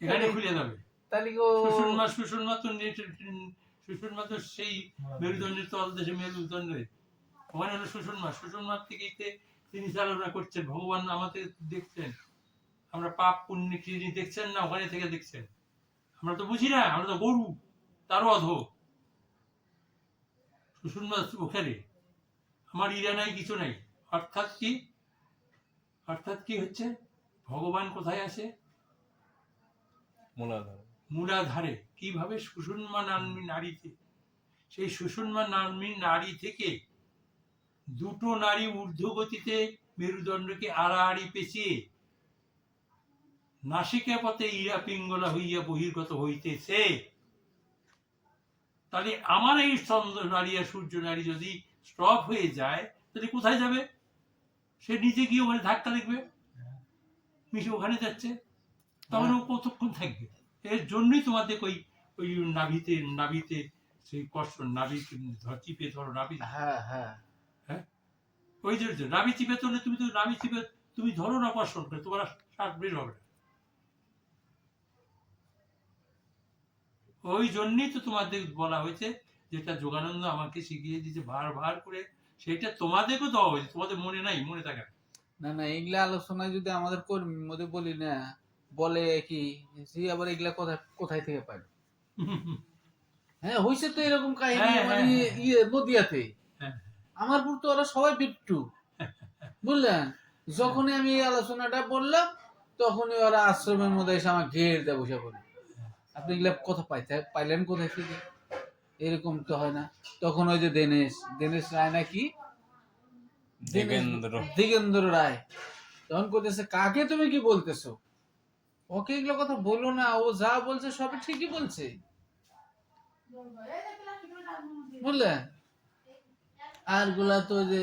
S1: এখানে খুলে যাবে।
S2: তাহলে
S1: সুষুম্না তো সেই মেরুদণ্ডের তল দেশে, মেরুদণ্ডে ওখানে হলো সুষুম্নার থেকেই তিনি চালনা করছেন। ভগবান আমাদের দেখছেন, আমরা পাপ পুণ্য তিনি দেখছেন না, ওখানে থেকে দেখছেন। আমরা তো বুঝি না, আমরা তো গরু, তারও অধো। সুষুম্না ওখানে, আমার ইরা নাই, কিছু নাই। অর্থাৎ কি হচ্ছে? ভগবান কোথায় আছে? মূলাধারে। কিভাবে? সুষুম্না নারীতে। সেই সুষুম্না নারী থেকে দুটো নারী ঊর্ধ্বগতিতে মেরুদণ্ডকে আড়াআড়ি পেঁচিয়ে নাসিকা পথে ইরা পিঙ্গলা হইয়া বহির্গত হইতেছে। তাহলে আমার এই চন্দ্র নারী আর সূর্য নারী যদি স্টপ হয়ে যায়, তাহলে কোথায় যাবে? সে নিচে গিয়ে ওখানে ধাক্কা দেখবে, মিশে ওখানে যাচ্ছে, তখন ও কতক্ষণ থাকবে? এর জন্যই তোমাদের ওই নাভিতে সেই কষ্ট, নাভি চিপে ধরো, নাভি,
S2: হ্যাঁ হ্যাঁ
S1: হ্যাঁ, ওই যে নাভি চিপে ধরলে তুমি তো নাভি চিপে তুমি ধরো না কষ্ট করে, তোমার শ্বাস বের হবে না। ওই জন্যই তো তোমাদের বলা হয়েছে, যেটা যোগানন্দ আমাকে শিখিয়ে দিয়েছে ভার করে, সেটা তোমাদেরকেও দেওয়া হয়েছে, তোমাদের মনে নাই, মনে থাকে না।
S2: না না, এগুলা আলোচনায় যদি আমাদের কর্মীর মধ্যে বলি না, বলে কি যে আবার এগুলা কোথায় থেকে পাই? হ্যাঁ, হয়েছে তো এরকম কাহিনী, মানে নদিয়াতে আমার পুর তো ওরা সবাই বিট্টু, বুঝলেন? যখনই আমি এই আলোচনাটা বললাম, তখনই ওরা আশ্রমের মধ্যে এসে আমার ঘের দেয়, বসে পড়ে। আপনি এগুলা কথা পাইলেন কোথায় থেকে? এরকম তো হয় না। তখন ওই যে দীনেশ রায় নাকি, দিগেন্দ্র রায়, তখন করতেছে, কাকে তুমি কি বলতেছো? ওকে এগুলো কথা বলো না, ও যা বলছে সবই ঠিকই বলছে, বুঝলেন? আর গুলা তো যে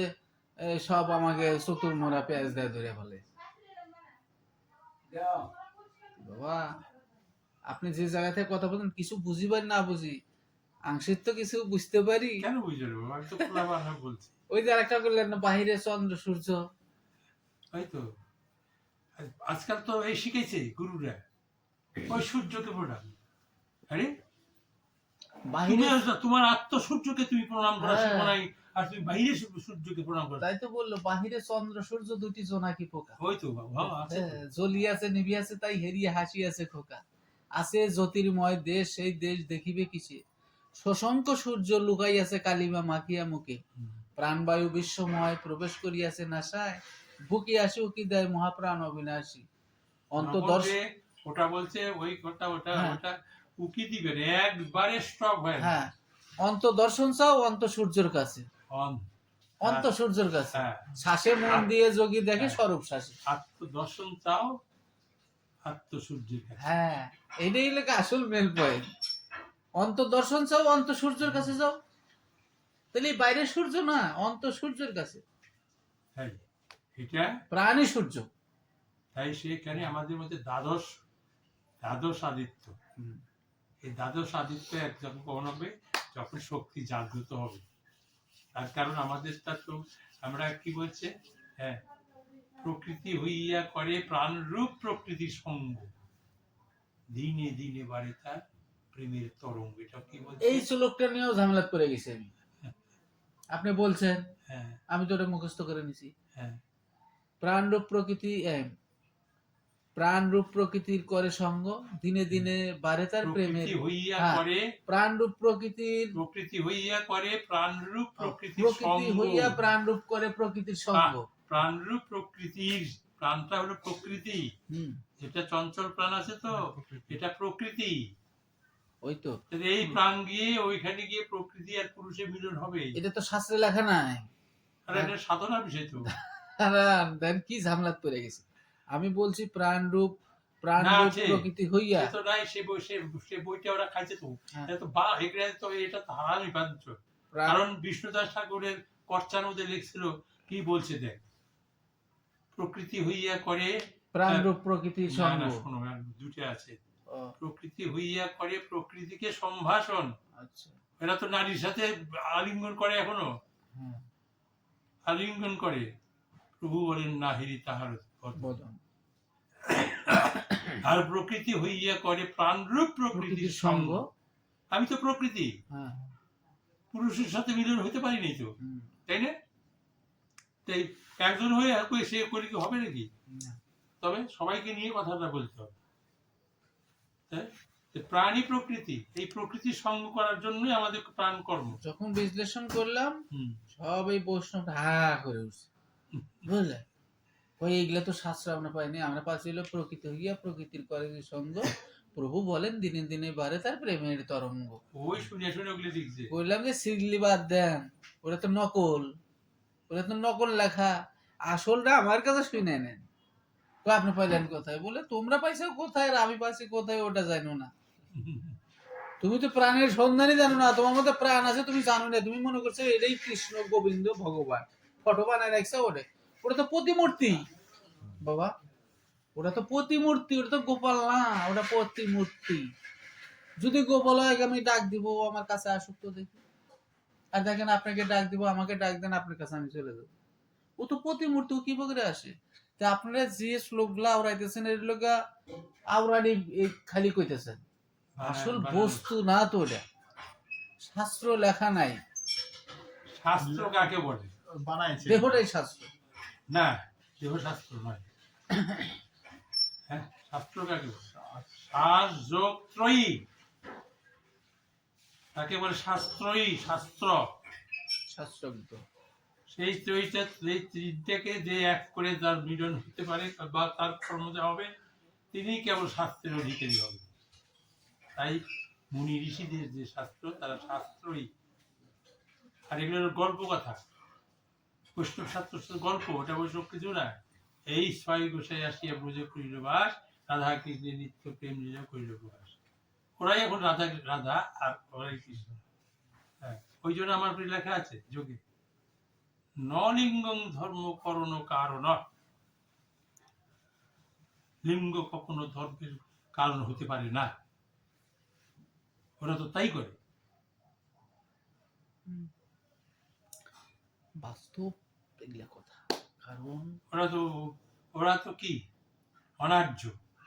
S2: সব আমাকে চতুর মোড়া পেঁয়াজ দেয় ধরে ফেলে। বাবা, আপনি যে জায়গা থেকে কথা বলেন, কিছু বুঝি বা না বুঝি, আংশিক তো কিছু বুঝতে পারি।
S1: কেন বুঝতে পারবো? আমি তো খোলা বাংলা বলছি।
S2: ওই যে আরেকটা করলেন না, বাহিরে চন্দ্র সূর্য,
S1: তাই তো আজকাল তো এই শিখেছে গুরুরা, ওই সূর্যকে প্রণাম। আরে
S2: বাহিরে
S1: তোমার আত্মসূর্যকে তুমি প্রণাম করা
S2: হ্যাঁ।
S1: শিখো নাই, আর তুমি বাইরে সূর্যকে প্রণাম করো।
S2: তাই তো বললো, বাহিরে চন্দ্র সূর্য দুটি জোনাকি পোকা,
S1: ওই তো বাবু, হ্যাঁ, আছে তো।
S2: জ্বলিয়াছে নিভিয়াছে, তাই হেরিয়ে হাসিয়াছে খোকা। আছে জ্যোতির্ময় দেশ, সেই দেশ দেখিবে কিসে? শশাঙ্ক সূর্য লুকাইয়াছে কালিমা মাখিয়া মুখে। প্রাণবায়ু বিশ্বময় প্রবেশ করিয়াছে নাসায়, বুকে আসে উকি দেয় মহাপ্রাণ অবিনাশী।
S1: ওটা বলছে ওই কথা, ওটা
S2: হ্যাঁ।
S1: ওটা উকি দিবে না, একবারে স্টপ হয়ে যাবে।
S2: হ্যাঁ, অন্তর্দর্শন চাও অন্ত সূর্যের কাছে,
S1: অন
S2: অন্ত সূর্যের কাছে।
S1: হ্যাঁ,
S2: শ্বাসে মন দিয়ে যোগী দেখে স্বরূপ শ্বাসে।
S1: আত্মদর্শন চাও আত্মসূর্যের কাছে।
S2: হ্যাঁ, এটাই লেখা আসল মেল পয়েন্ট। অন্তর্দর্শন চাও অন্ত সূর্যের কাছে যাও, তাহলে এই বাইরের সূর্য না, অন্ত সূর্যের কাছে,
S1: হ্যাঁ, এটা
S2: প্রাণী সূর্য।
S1: তাই সেখানে আমাদের মধ্যে দ্বাদশ আদিত্য, এই দ্বাদশ আদিত্য একদম কখন হবে? যখন শক্তি জাগ্রত হবে। তার কারণ আমাদেরটা তো, আমরা কি বলছে, হ্যাঁ, প্রকৃতি হইয়া করে প্রাণরূপ প্রকৃতির সঙ্গ, দিনে দিনে বাড়ে তার প্রেমের তরঙ্গ, এটা কি বলছে?
S2: এই শ্লোকটা নিয়েও ঝামেলা করে গেছি আমি। আপনি বলছেন,
S1: হ্যাঁ
S2: আমি তো ওটা মুখস্থ করে নিছি।
S1: হ্যাঁ
S2: প্রাণরূপ প্রকৃতি প্রাণরূপ প্রকৃতির করে সঙ্গ, দিনে দিনে বাড়ে তার প্রেমের।
S1: প্রকৃতি হইয়া
S2: হ্যাঁ,
S1: করে,
S2: প্রাণরূপ প্রকৃতির
S1: প্রকৃতি হইয়া করে প্রাণরূপ প্রকৃতির
S2: প্রকৃতি
S1: সঙ্গ।
S2: হইয়া প্রাণরূপ করে প্রকৃতির সঙ্গ।
S1: প্রাণরূপ প্রকৃতির, প্রাণটা হলো প্রকৃতি,
S2: হুম,
S1: যেটা চঞ্চল প্রাণ আছে তো, এটা প্রকৃতি।
S2: ওই তো,
S1: তাহলে এই প্রাণ গিয়ে ওইখানে গিয়ে প্রকৃতি আর পুরুষের মিলন হবে।
S2: এটা তো শাস্ত্রে লেখা নাই।
S1: আর এটা সাধনার বিষয় তো।
S2: দেন কি ঝামেলাত পড়ে গেছে। আমি বলছি প্রাণরূপ
S1: না আছে,
S2: প্রকৃতি হইয়া।
S1: সে তো নাই, সে বইটা ওরা খাইছে তো।
S2: হ্যাঁ।
S1: এটা তো এগুলা তো, এটা তো হারামি বাঞ্চ। কারণ বিষ্ণুদাস ঠাকুরের কর্চার মধ্যে লিখছিল, কি বলছে দেখ, প্রকৃতি হইয়া করে
S2: প্রাণরূপ প্রকৃতির
S1: না
S2: সঙ্গ।
S1: না শোনো, দুটো আছে।
S2: ও,
S1: প্রকৃতি হইয়া করে প্রকৃতিকে সম্ভাষণ।
S2: আচ্ছা,
S1: এরা তো নারীর সাথে আলিঙ্গন করে এখনো,
S2: হ্যাঁ,
S1: আলিঙ্গন করে। প্রভু বলেন না হেরি তাহার
S2: বদন।
S1: আর প্রকৃতি হইয়া করে প্রাণরূপ প্রকৃতির সঙ্গ। আমি তো প্রকৃতি,
S2: হ্যাঁ,
S1: পুরুষের সাথে মিলন হইতে পারি নাই তো,
S2: হুম,
S1: তাই না? তাই একজন হয়ে সে করে কি হবে নাকি?
S2: না।
S1: তবে সবাইকে নিয়ে কথাটা বলতে হবে। তাই প্রাণী প্রকৃতি, এই প্রকৃতির সঙ্গ করার জন্যই আমাদের প্রাণ কর্ম।
S2: যখন বিশ্লেষণ করলাম,
S1: হুম।
S2: সব এই বৈষ্ণব হা করে উঠছে, বুঝলে? ওই এগুলা তো শাস্ত্র আমরা পাইনি, আমরা পাচ্ছিল প্রকৃতি হইয়া প্রকৃতির করে সঙ্গ, প্রভু বলেন দিনে দিনে বাড়ে তার প্রেমের তরঙ্গ।
S1: ওই শুনে শুনে ওগুলো লিখছে।
S2: বললাম যে সিগলি বাদ দেন, ওরা তো নকল, ওরা তো নকল লেখা, আসলটা আমার কাছে শুনে নেন। তো আপনি পাইলেন কোথায়? বলে তোমরা পাইছো কোথায় আর আমি পাইছি কোথায় ওটা জানো না। তুমি তো প্রাণের সন্ধানই জানো না, তোমার মধ্যে প্রাণ আছে তুমি জানো না, তুমি মনে করছো এটাই কৃষ্ণ গোবিন্দ ভগবান, ফটো বানায় রাখছে। ওটা তো প্রতিমূর্তি বাবা, ওটা তো প্রতিমূর্তি, ওটা তো গোপাল না, ওটা প্রতিমূর্তি। যদি গোপাল হয় আমি ডাক দিব, আমার কাছে আসুক তো দেখি। আর দেখেন আপনাকে ডাক দিব, আমাকে ডাক দেন, আপনার কাছে আমি চলে যাবো। ও তো প্রতিমূর্তি, ও কি বলে আসে? তা আপনারা যে শ্লোকগুলা আওড়াইতেছেন এগুলো আওড়ানি খালি কইতেছেন, আসল বস্তু না তো ওটা, শাস্ত্র লেখা নাই।
S1: শাস্ত্র কাকে বলে?
S3: বানাইছে
S2: দেহটাই শাস্ত্র
S1: না, দেহ শাস্ত্র নয়। হ্যাঁ, শাস্ত্র কাকে বলে? শাস্ত্রই তাকে বলে, শাস্ত্রই, শাস্ত্র।
S2: শাস্ত্রজ্ঞ।
S1: সেই ত্রয়ীটা, সেই তিনটাকে যে এক করে যার মিলন হতে পারে বা তার কর্মজা হবে, তিনি কেবল শাস্ত্রের অধিকারী হবে। তাই মুনি ঋষিদের যে শাস্ত্র, তারা শাস্ত্রই। আর এগুলোর গল্প কথা, বৈষ্ণব শাস্ত্র গল্প, ওটা বৈষ্ণব কিছু না। এই ছয় গোসাই আসিয়া ব্রজে করিল বাস, রাধা কৃষ্ণের নিত্য প্রেম লীলা করিল প্রকাশ। ওরাই এখন রাধা রাধা আর ওরাই কৃষ্ণ। হ্যাঁ, ওই জন্য আমার লেখা আছে যোগে, নলিঙ্গং ধর্ম করণ কারণ। লিঙ্গ কখনো ধর্মের কারণ হতে পারে না, ওরা তো তাই করে।
S2: বাস্তব এগুলা কথা, কারণ
S1: ওরা তো কি অনার্য।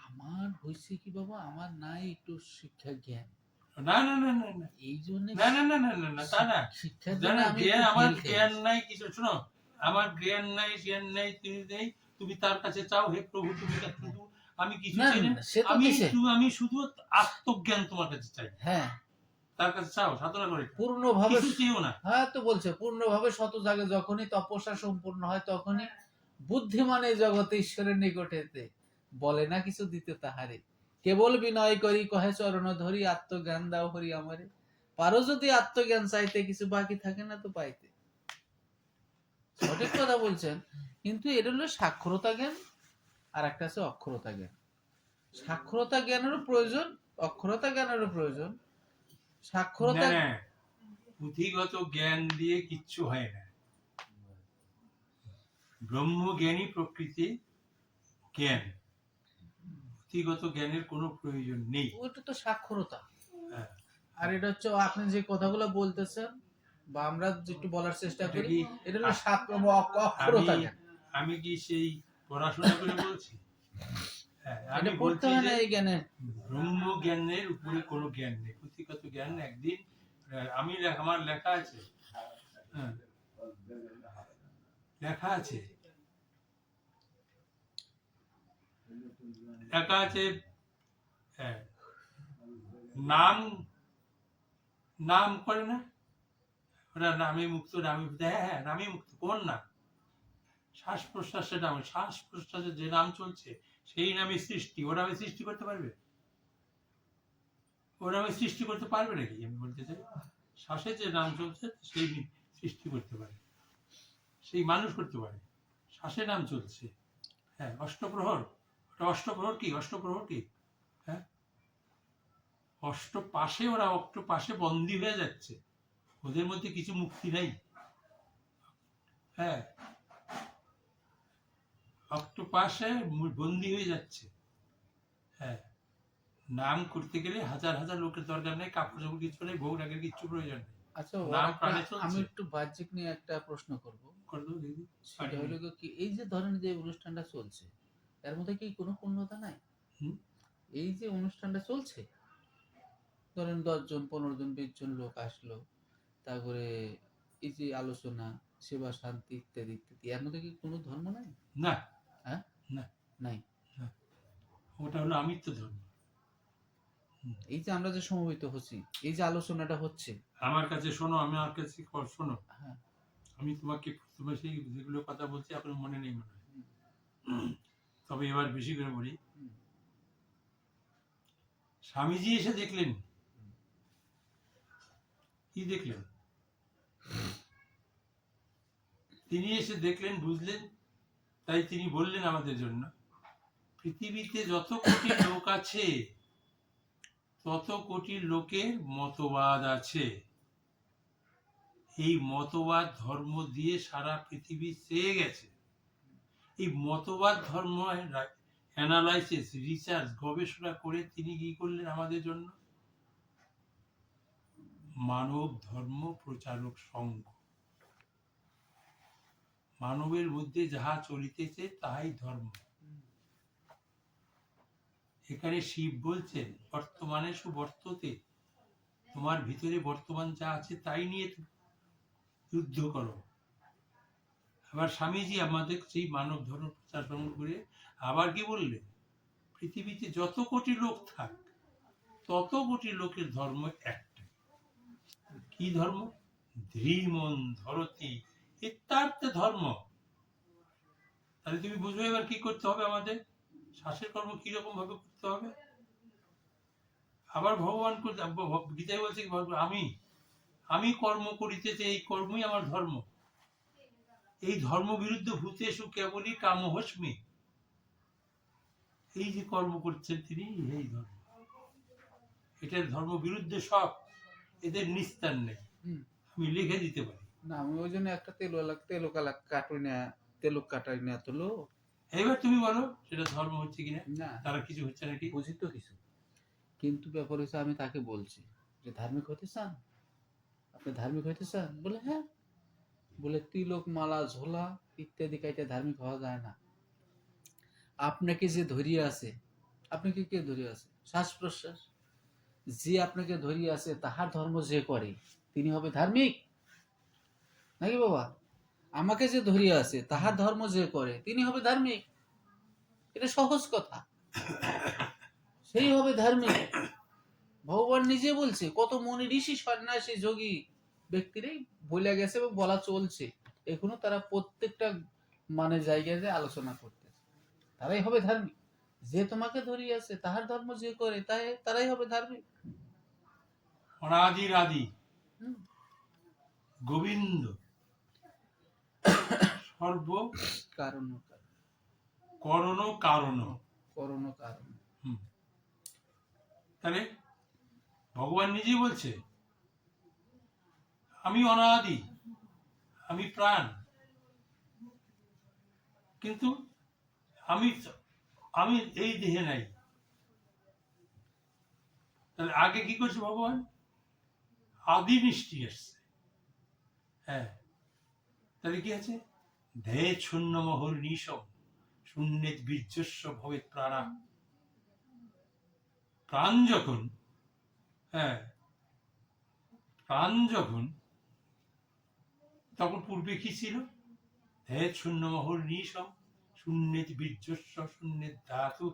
S2: আমার হয়েছে কি বাবা, আমার নাই একটু শিক্ষা জ্ঞান।
S1: না না না না না,
S2: এই জন্য
S1: না না না না না না, তা না।
S2: শিক্ষার
S1: জানো,
S2: জন্য আমি
S1: জ্ঞান,
S2: একটু
S1: আমার
S2: ফেল খাই।
S1: জ্ঞান নাই কিছু। শোনো, আমার জ্ঞান নাই, জ্ঞান নাই, তুমি নেই, তুমি তার কাছে চাও, হে প্রভু তুমি শুধু, আমি কিছু
S2: না,
S1: চাই না,
S2: না, সে তো
S1: আমি
S2: দিছে।
S1: আমি শুধু আত্মজ্ঞান তোমার কাছে চাই।
S2: হ্যাঁ,
S1: তার কাছে চাও, সাধনা করে,
S2: পূর্ণভাবে,
S1: কিছু চেয়েও না।
S2: হ্যাঁ তো বলছে পূর্ণভাবে শত জাগে যখনই তপস্যা সম্পূর্ণ হয়, তখনই বুদ্ধিমান এই জগতে ঈশ্বরের নিকটেতে বলে না কিছু দিতে তাহারে, কেবল বিনয় করি কহে চরণ ধরি, আত্মজ্ঞান দাও হরি আমারে। পারো যদি আত্মজ্ঞান চাইতে, কিছু বাকি থাকে না তো পাইতে। সঠিক কথা বলছেন, কিন্তু এটা হলো সাক্ষরতা জ্ঞান, আর একটা আছে অক্ষরতা জ্ঞান। সাক্ষরতা জ্ঞানেরও প্রয়োজন, অক্ষরতা জ্ঞানেরও প্রয়োজন। সাক্ষরতা,
S1: না, পুঁথিগত জ্ঞান দিয়ে কিচ্ছু হয় না। ব্রহ্মজ্ঞানী প্রকৃতি জ্ঞান, পুঁথিগত জ্ঞানের কোনো প্রয়োজন নেই।
S2: ওটা তো সাক্ষরতা।
S1: হ্যাঁ।
S2: আর এটা হচ্ছে আপনি যে কথাগুলো বলতেছেন বা আমরা একটু বলার চেষ্টা করি, এটা হলো অক্ষরতা জ্ঞান।
S1: আমি কি সেই পড়াশোনা করে বলছি? হ্যাঁ,
S2: এটা
S1: আমি
S2: পড়তে
S1: বলছি
S2: হয়
S1: যে
S2: না এই জ্ঞানের।
S1: ব্রহ্ম জ্ঞানের উপরে কোনো জ্ঞান নেই, পুঁথিগত জ্ঞান একদিন আমার লেখা আছে, হ্যাঁ, লেখা আছে, লেখা আছে, হ্যাঁ, নাম নাম করে না ওরা, নামে মুক্ত, নামে মুক্ত, হ্যাঁ হ্যাঁ, নামে মুক্ত, কোন নাম? শ্বাস প্রশ্বাসের নাম, শ্বাস প্রশ্বাসের যে নাম চলছে সেই নামে সৃষ্টি। ওরা আমি সৃষ্টি করতে পারবে? ওরা আমি সৃষ্টি করতে পারবে নাকি? আমি বলতে চাই শ্বাসের যে নাম চলছে সেই সৃষ্টি করতে পারে, সেই মানুষ করতে পারে। শ্বাসে নাম চলছে, হ্যাঁ, অষ্টপ্রহর, ওটা অষ্টপ্রহর কি? অষ্টপ্রহর কি? হ্যাঁ, অষ্টপাশে, ওরা অষ্টপাশে বন্দী হয়ে যাচ্ছে, ওদের মধ্যে কিছু মুক্তি নাই। হ্যাঁ, অক্টোপাসে বন্দী হয়ে যাচ্ছে। হ্যাঁ, নাম করতে গেলে হাজার হাজার লোকের দরকার নেই, কাপড় চোপড় কিছু নেই, বউ রাগের কিচ্ছু প্রয়োজন নেই।
S2: আচ্ছা,
S1: নাম প্রাণে চলছে।
S2: আমি একটু বাহ্যিক নিয়ে একটা প্রশ্ন করব।
S1: করে দাও দিদি।
S2: সেটা হলো কি, এই যে ধরেন যে অনুষ্ঠানটা চলছে, এর মধ্যে কি কোনো পূর্ণতা নাই?
S1: হুম?
S2: এই যে অনুষ্ঠানটা চলছে, ধরেন 10 জন 15 জন 20 জন লোক আসলো, তারপরে এই যে আলোচনা, সেবা, শান্তি ইত্যাদি ইত্যাদি, এর মধ্যে কি কোনো ধর্ম নাই?
S1: না,
S2: হ্যাঁ,
S1: না,
S2: নাই।
S1: ওটা হলো আমিত্ব ধর্ম।
S2: এই যে আমরা যে সমবেত হচ্ছি, এই যে আলোচনাটা হচ্ছে,
S1: আমার কাছে শোনো, আমার কাছে শোনো,
S2: হ্যাঁ,
S1: আমি তোমাকে প্রথমে সেই যেগুলো কথা বলছি এখন মনে নেই মনে হয়, তবে এবার বেশি করে বলি। স্বামীজি এসে দেখলেন, কি দেখলেন? তিনি এসে দেখলেন, বুঝলেন, তাই তিনি বললেন আমাদের জন্য, পৃথিবীতে যত কোটি লোক আছে তত কোটি লোকের মতবাদ আছে। এই মতবাদ ধর্ম দিয়ে সারা পৃথিবী চেয়ে গেছে। এই মতবাদ ধর্ম অ্যানালাইসিস, রিসার্চ, গবেষণা করে তিনি কি করলেন আমাদের জন্য? মানব ধর্ম প্রচারক সংঘ। মানবের মধ্যে যাহা চলিতেছে তাহাই ধর্ম। এখানে শিব বলছেন বর্তমানে সুবর্ততে, তোমার ভিতরে বর্তমান যা আছে তাই নিয়ে যুদ্ধ করো। আবার স্বামীজি আমাদের সেই মানব ধর্ম প্রচার করে আবার কি বললেন? পৃথিবীতে যত কোটি লোক থাক তত কোটি লোকের ধর্ম একটাই। কি ধর্ম? ধীমন ধরতি ইত্যার্থে ধর্ম। তাহলে তুমি বুঝবে এবার কি করতে হবে আমাদের? শ্বাসের কর্ম কিরকম ভাবে করতে হবে? আবার ভগবান গীতায় বলছে আমি কর্ম করিতেছি, এই কর্মই আমার ধর্ম। এই ধর্ম বিরুদ্ধে ভূতেষু কেবলই কামহস্মি। এই যে কর্ম করছেন তিনি, এই ধর্ম, এটার ধর্ম বিরুদ্ধে সব, এদের নিস্তার নেই। আমি লিখে দিতে পারি
S2: না, আমি ওই জন্য একটা তেলক কাটাই না তোলো।
S1: এবার তুমি বলো সেটা ধর্ম হচ্ছে কিনা,
S2: না,
S1: তারা কিছু হচ্ছে নাকি?
S2: বুঝি তো কিছু, কিন্তু ব্যাপার হচ্ছে আমি তাকে বলছি যে ধার্মিক হতে চান, আপনি ধার্মিক হতে চান? বলে হ্যাঁ। বলে তিলক, মালা, ঝোলা ইত্যাদি কাইতে ধার্মিক হওয়া যায় না। আপনাকে যে ধরিয়ে আছে, আপনাকে কে ধরিয়ে আছে? শ্বাস প্রশ্বাস। যে আপনাকে ধরিয়ে আছে তাহার ধর্ম যে করে তিনি হবে ধার্মিক নাকি বাবা? আমাকে যে ধরিয়ে আছে তাহার ধর্ম যে করে তিনি হবে ধার্মিক। এটা সহজ কথা, সেই হবে ধার্মিক। ভগবান নিজে বলছে, কত মুনি ঋষি সন্ন্যাসী যোগী ব্যক্তিরাই বলে গেছে এবং বলা চলছে এখনো, তারা প্রত্যেকটা মানে জায়গায় যে আলোচনা করতেছে, তারাই হবে ধার্মিক। যে তোমাকে ধরিয়ে আছে তাহার ধর্ম যে করে তারাই হবে ধার্মিক।
S1: অনাদির আদি গোবিন্দ সর্ব
S2: কারণ
S1: করণ কারণ।
S2: করণ কারণ।
S1: তাহলে ভগবান নিজেই বলছে আমি অনাদি, আমি প্রাণ, কিন্তু আমি এই দেহে নাই। তাহলে আগে কি করছে ভগবান? আদি নিষ্ঠি আসছে। হ্যাঁ, তাহলে কি আছে? ধে শূন্য মহল নিশম শূন্যেত বীর্যস্ব ভবেত প্রাণা। প্রাণ যখন, হ্যাঁ, প্রাণ যখন, তখন পূর্বে কি ছিল? হে শূন্য মহর নিশম শূন্যেত বীর্যস্ব শূন্যেত ধাতু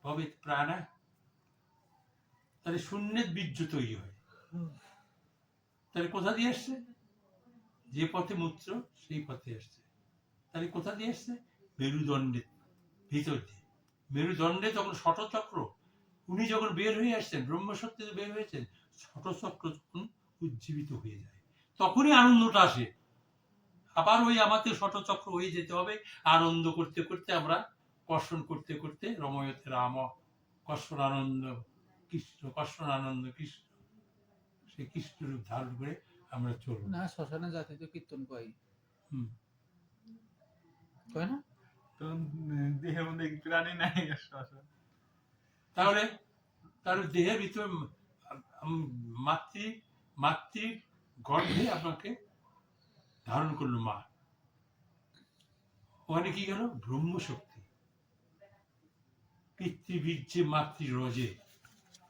S1: ভবেত প্রাণা। তাহলে শূন্যেত বীর্য তৈরি হয়। তাহলে কোথা দিয়ে আসছে? যে পথে মূত্র সেই পথে আসছে। তাহলে কোথা দিয়ে আসছে? মেরুদণ্ডের ভিতর দিয়ে। মেরুদণ্ডে তখন ষটচক্র, উনি যখন বের হয়ে আসছেন, ব্রহ্মসত্যে বের হয়েছেন, ষটচক্র তখন উজ্জীবিত হয়ে যায়, তখনই আনন্দটা আসে। আবার ওই আমাদের ষটচক্র হয়ে যেতে হবে, আনন্দ করতে করতে আমরা কর্ষণ করতে করতে রময়তে রাম কর্ষণ আনন্দ কৃষ্ণ, কর্ষণ আনন্দ কৃষ্ণ, সেই কৃষ্ণ রূপ ধারণ করে আমরা চলব।
S2: না শ্মশানে জাতি তো কীর্তন কয়,
S1: হুম।
S2: কয় না?
S3: তো দেহের মধ্যে প্রাণী নাই শ্মশান।
S1: তাহলে তাহলে দেহের ভিতর মাতৃ গর্ভে আপনাকে ধারণ করলো মা, ওখানে কি গেল? ব্রহ্মশক্তি, পিতৃবীর্যে মাতৃ রজে,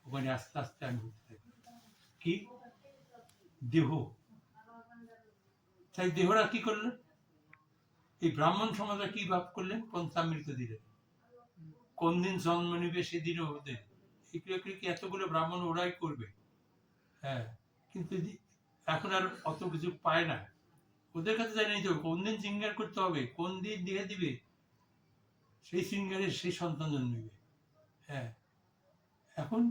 S1: ওখানে আস্তে আস্তে আমি হতে থাকি কি দেহ। তাই দেহরা কি করলেন? এই ব্রাহ্মণ সমাজরা কি ভাব করলেন? পঞ্চামৃত দিলেন, কোন দিন জন্ম নিবে সেদিনও ওদের, এগুলো কি এতগুলো ব্রাহ্মণ ওরাই করবে? হ্যাঁ, কিন্তু এখন আর অত কিছু পায় না, ওদের কাছে জানিয়ে নিতে হবে কোন দিন সিঙ্গার করতে হবে, কোন দিন দিয়ে দিবে, সেই সিঙ্গারের সেই সন্তান জন্মিবে। হ্যাঁ, এখন,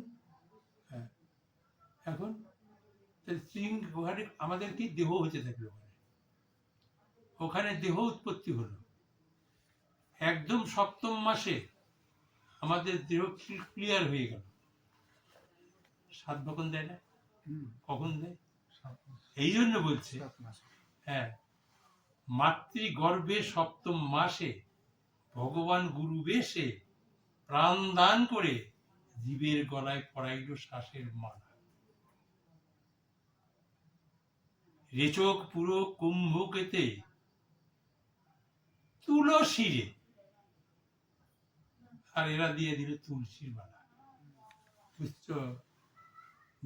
S1: হ্যাঁ, এখন ওখানে আমাদের কি দেহ হতে থাকলো, ওখানে দেহ উৎপত্তি হলো। একদম সপ্তম মাসে আমাদের দেহ ক্লিয়ার হয়ে গেল। 7 কখন দেয় না? কখন দেয়? এই জন্য বলছে,
S2: 7 মাস।
S1: হ্যাঁ, মাতৃগর্ভে সপ্তম মাসে ভগবান গুরু বেশে প্রাণ দান করে জীবের গলায় পড়াইল শ্বাসের মালা। রেচক পুরো কুম্ভকেতে তুলসীরে, আর এরা দিয়ে দিল তুলসীর মালা। বুঝছো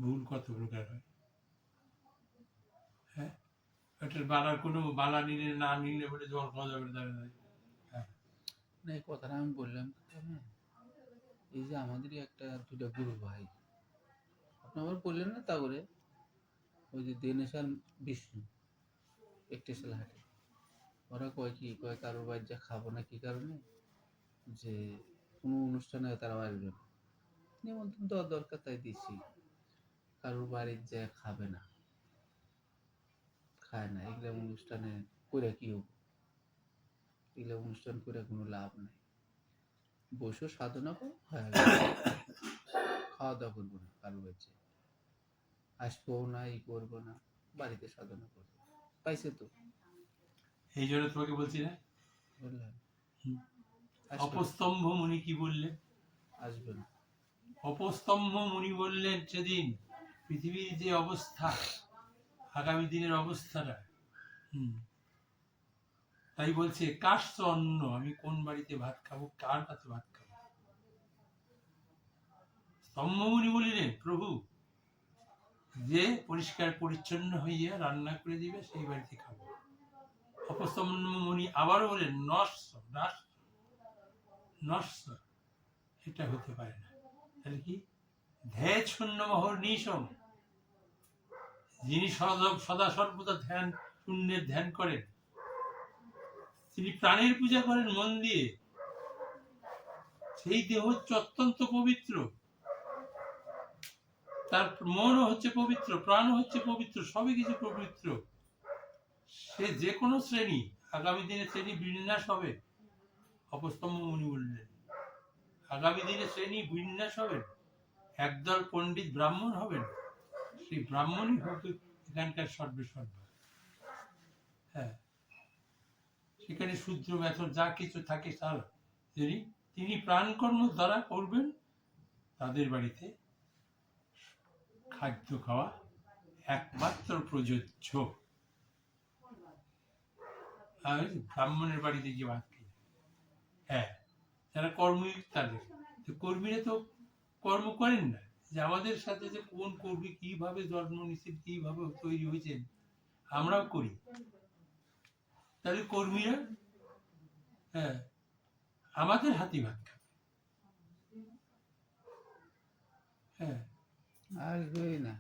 S1: ভুল কত প্রকার হয়? হ্যাঁ, ওটার বালার কোনো বালা নিলে না নিলে বলে জল খাওয়া যাবে না। হ্যাঁ,
S2: না এই কথাটা আমি বললাম কেন, এই যে আমাদেরই একটা দুটা গুরু ভাই, আপনি আবার বললেন না তা করে, ওই যে দিনেশান বিষ্ণু একটেশাল হাটে, ওরা কয় কি কয় কারোর বাড়ি যা খাবো না, কি কারণে? যে কোনো অনুষ্ঠানে তারা আসবে না, নিমন্ত্রণ দেওয়ার দরকার তাই দিছি, কারোর বাড়ির যা খাবে না, খায় না, এগুলো অনুষ্ঠানে করে কি হোক, এগুলো অনুষ্ঠান করে কোনো লাভ নেই, বসে সাধনা করো, হয়ে গেল, খাওয়া দাওয়া করবো না, কারোর বাড়িতে আসবো না, ই করবো না, বাড়িতে সাধনা করবো, পাইছে তো?
S1: এই জন্য তোমাকে বলছি না,
S2: বুঝলেন?
S1: অপস্তম্ভ মুনি কি বললেন?
S2: আসবে না।
S1: অপস্তম্ভ মুনি বললেন সেদিন পৃথিবীর যে অবস্থা, আগামী দিনের অবস্থাটা, তাই বলছে কাশ্চ অন্ন, আমি কোন বাড়িতে ভাত খাবো, কার কাছে ভাত খাবো? স্তম্ভমুনি বলিলেন প্রভু যে পরিষ্কার পরিচ্ছন্ন হইয়া রান্না করে দিবে সেই বাড়িতে খাবো। অপস্তম্ভমুনি আবারও বলেন নস্য, এটা হতে পারে না। তাহলে কি? ধ্যায় শূন্য মহর নিশম, যিনি সদা সর্বদা ধ্যান শূন্যের ধ্যান করেন, তিনি প্রাণের পূজা করেন মন দিয়ে, সেই দেহ হচ্ছে অত্যন্ত পবিত্র, তার মনও হচ্ছে পবিত্র, প্রাণও হচ্ছে পবিত্র, সবই কিছু পবিত্র। সে যে কোনো শ্রেণী, আগামী দিনে শ্রেণী বিন্যাস হবে। অপস্তম্ভ মুনি বললেন আগামী দিনে শ্রেণী বিন্যাস হবে, একদল পণ্ডিত ব্রাহ্মণ হবেন, সেই ব্রাহ্মণই হবে এখানকার সর্বেসর্বা। হ্যাঁ, সেখানে শূদ্র মেথর যা কিছু থাকে তার তিনি প্রাণকর্ম দ্বারা করবেন, তাদের বাড়িতে খাদ্য খাওয়া একমাত্র প্রযোজ্য। আর ব্রাহ্মণের বাড়িতে গিয়ে ভাত খেয়ে, হ্যাঁ, যারা কর্মী, তাদের কর্মীরা তো কর্ম করেন না, যে আমাদের সাথে যে কোন কর্মী কিভাবে জন্ম নিচ্ছেন, কিভাবে তৈরি হয়েছেন, আমরাও করি। তাহলে কর্মীরা হ্যাঁ আমাদের হাতি ভাত খাবে। হ্যাঁ
S2: আসবেই না,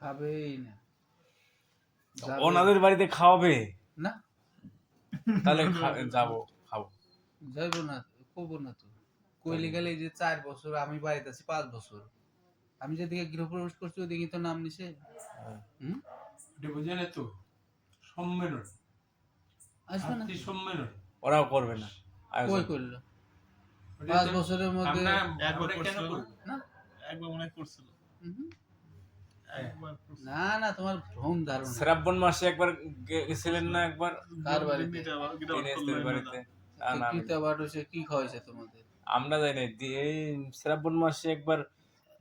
S2: খাবেই না, যাবে
S4: ওনাদের বাড়িতে খাওয়াবে
S2: না,
S4: তাহলে যাবো খাবো।
S2: যাইব না, কবো না তো। কইলে গেলে এই যে 4 বছর আমি বাড়িতে আছি, 5 বছর আমি যেদিকে গৃহপ্রবেশ করছি ওদিকে তো নাম নিছে। হুম,
S1: এটা বোঝে না তো, সম্মেলন,
S2: আসবে না,
S1: ভাতৃ সম্মেলন
S4: ওরাও করবে না
S2: কই
S4: আয়োজন।
S2: করলো
S1: ওটা
S2: 5
S1: তো
S2: বছরের মধ্যে?
S1: আমরা
S3: একবার
S1: আমরা কেন
S3: করছিল।
S1: করবো?
S2: না,
S3: একবার মনে হয় করছিল,
S2: হুম,
S3: একবার করছিল।
S2: না না, তোমার ভ্রম ধারণা।
S4: শ্রাবণ মাসে একবার গেছিলেন না একবার
S2: কার বাড়িতে?
S4: দিনেশদের বাড়িতে? না না আমি
S2: কিতা বাট হইছে, কি খাওয়াইছে তোমাদের?
S4: আমরা যাই নাই। এই শ্রাবণ মাসে একবার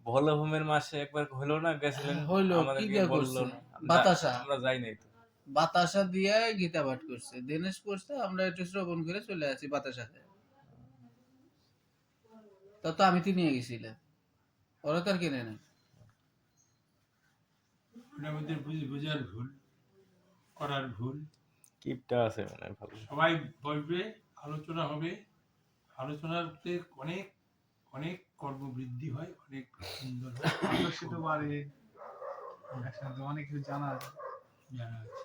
S4: ভোলভূমের মাসে একবার হলো না, গেছিলেন
S2: হইলো, কি
S4: আমাদেরকে
S2: দিয়া
S4: বললো
S2: করছে?
S4: না।
S2: বাতাসা।
S4: আমরা যাই নাই তো।
S2: বাতাসা দিয়ে গীতা পাঠ করছে, দিনেশ করছে, আমরা একটু শ্রবণ করে চলে আসি বাতাসা খেয়ে। তা তো আমি তো নিয়ে গেছিলাম, ওরা তো আর কিনে নাই।
S1: ওটা আমাদের বোঝার ভুল, করার ভুল।
S4: কিপটা আছে মানে ভালো।
S1: সবাই বসবে, আলোচনা হবে, আলোচনাতে অনেক অনেক কর্মবৃদ্ধি হয়, অনেক সুন্দর হয়,
S3: আকর্ষিত বাড়ি, একসাথে অনেক কিছু জানা যায়।
S1: জানা আছে।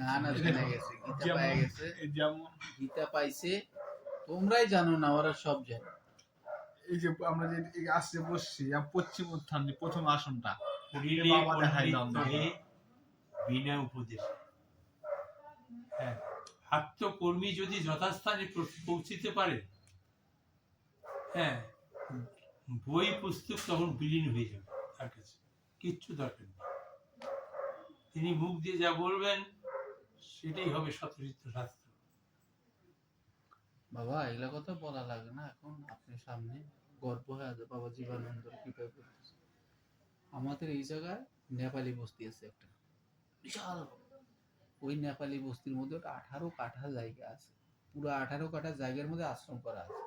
S2: না না, জেনে গেছে, গীতা পায়ে গেছে,
S3: যেমন
S2: গীতা পাইছে, তোমরাই জানো না, ওরা সব জানে।
S3: এই যে আমরা যে আসছে বসছি, পশ্চিম উত্থান যে প্রথম আসনটা,
S1: করিলে
S3: বাবা দেখাই
S1: পণ্ডিত
S3: দাও না।
S1: নহে, বিনা উপদেশে। হ্যাঁ, আত্মকর্মী যদি যথাস্থানে পৌঁছিতে পারে, হ্যাঁ, বই পুস্তক তখন বিলীন হয়ে যাবে তার কাছে, কিচ্ছু দরকার নেই। তিনি মুখ দিয়ে যা বলবেন সেটাই হবে শতচিত্র শাস্ত্র।
S2: বাবা এগুলা কথা বলা লাগে না এখন, আপনি সামনে গর্ব হয়ে আছে বাবা জীবনানন্দ কিভাবে করতেছে। আমাদের এই জায়গায় নেপালি বস্তি আছে একটা বিশাল, ওই নেপালি বস্তির মধ্যে 18 কাঠা জায়গা আছে, পুরো 18 কাঠা জায়গার মধ্যে আশ্রম করা আছে,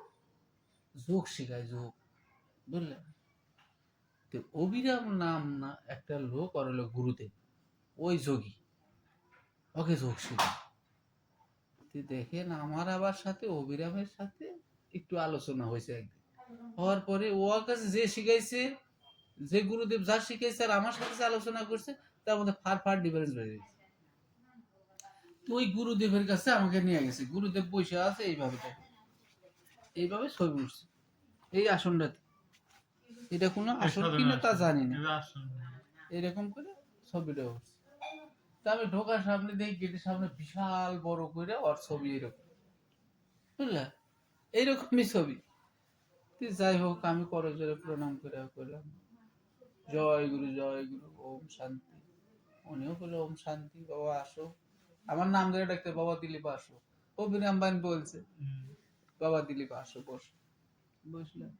S2: যোগ শিখায়, যোগ, বুঝলেন? তো অবিরাম নাম না একটা লোক, আর হলো গুরুদেব, ওই যোগী, ওকে যোগ শিখায়। তো দেখেন আমার আবার সাথে অবিরামের সাথে একটু আলোচনা হয়েছে একদিন, হওয়ার পরে ওর কাছে যে শিখাইছে, যে গুরুদেব যা শিখাইছে আর আমার সাথে যে আলোচনা করছে, তার মধ্যে ফার ফার ডিফারেন্স বেড়ে গেছে। তো ওই গুরুদেবের কাছে আমাকে নিয়ে গেছে, গুরুদেব বসে আছে এইভাবে, দেখে এইভাবে ছবি উঠছে এই আসনটাতে, এটা কোনো আসন কিনা তা জানি না, এরকম করে ছবিটা উঠছে। তা আমি ঢোকার সামনে দেখি গেটের সামনে বিশাল বড় করে ওর ছবি এরকম, বুঝলা, এইরকমই ছবি। তো যাই হোক আমি করজোরে প্রণাম করে করলাম, জয় গুরু জয় গুরু, ওম শান্তি। উনিও বললো ওম শান্তি, বাবা আসো, আমার নাম ধরে ডাকতে, বাবা দিলীপ আসো, অভিরাম বান বলছে, বাবা দিলীপ আসো, বসো। বসলাম,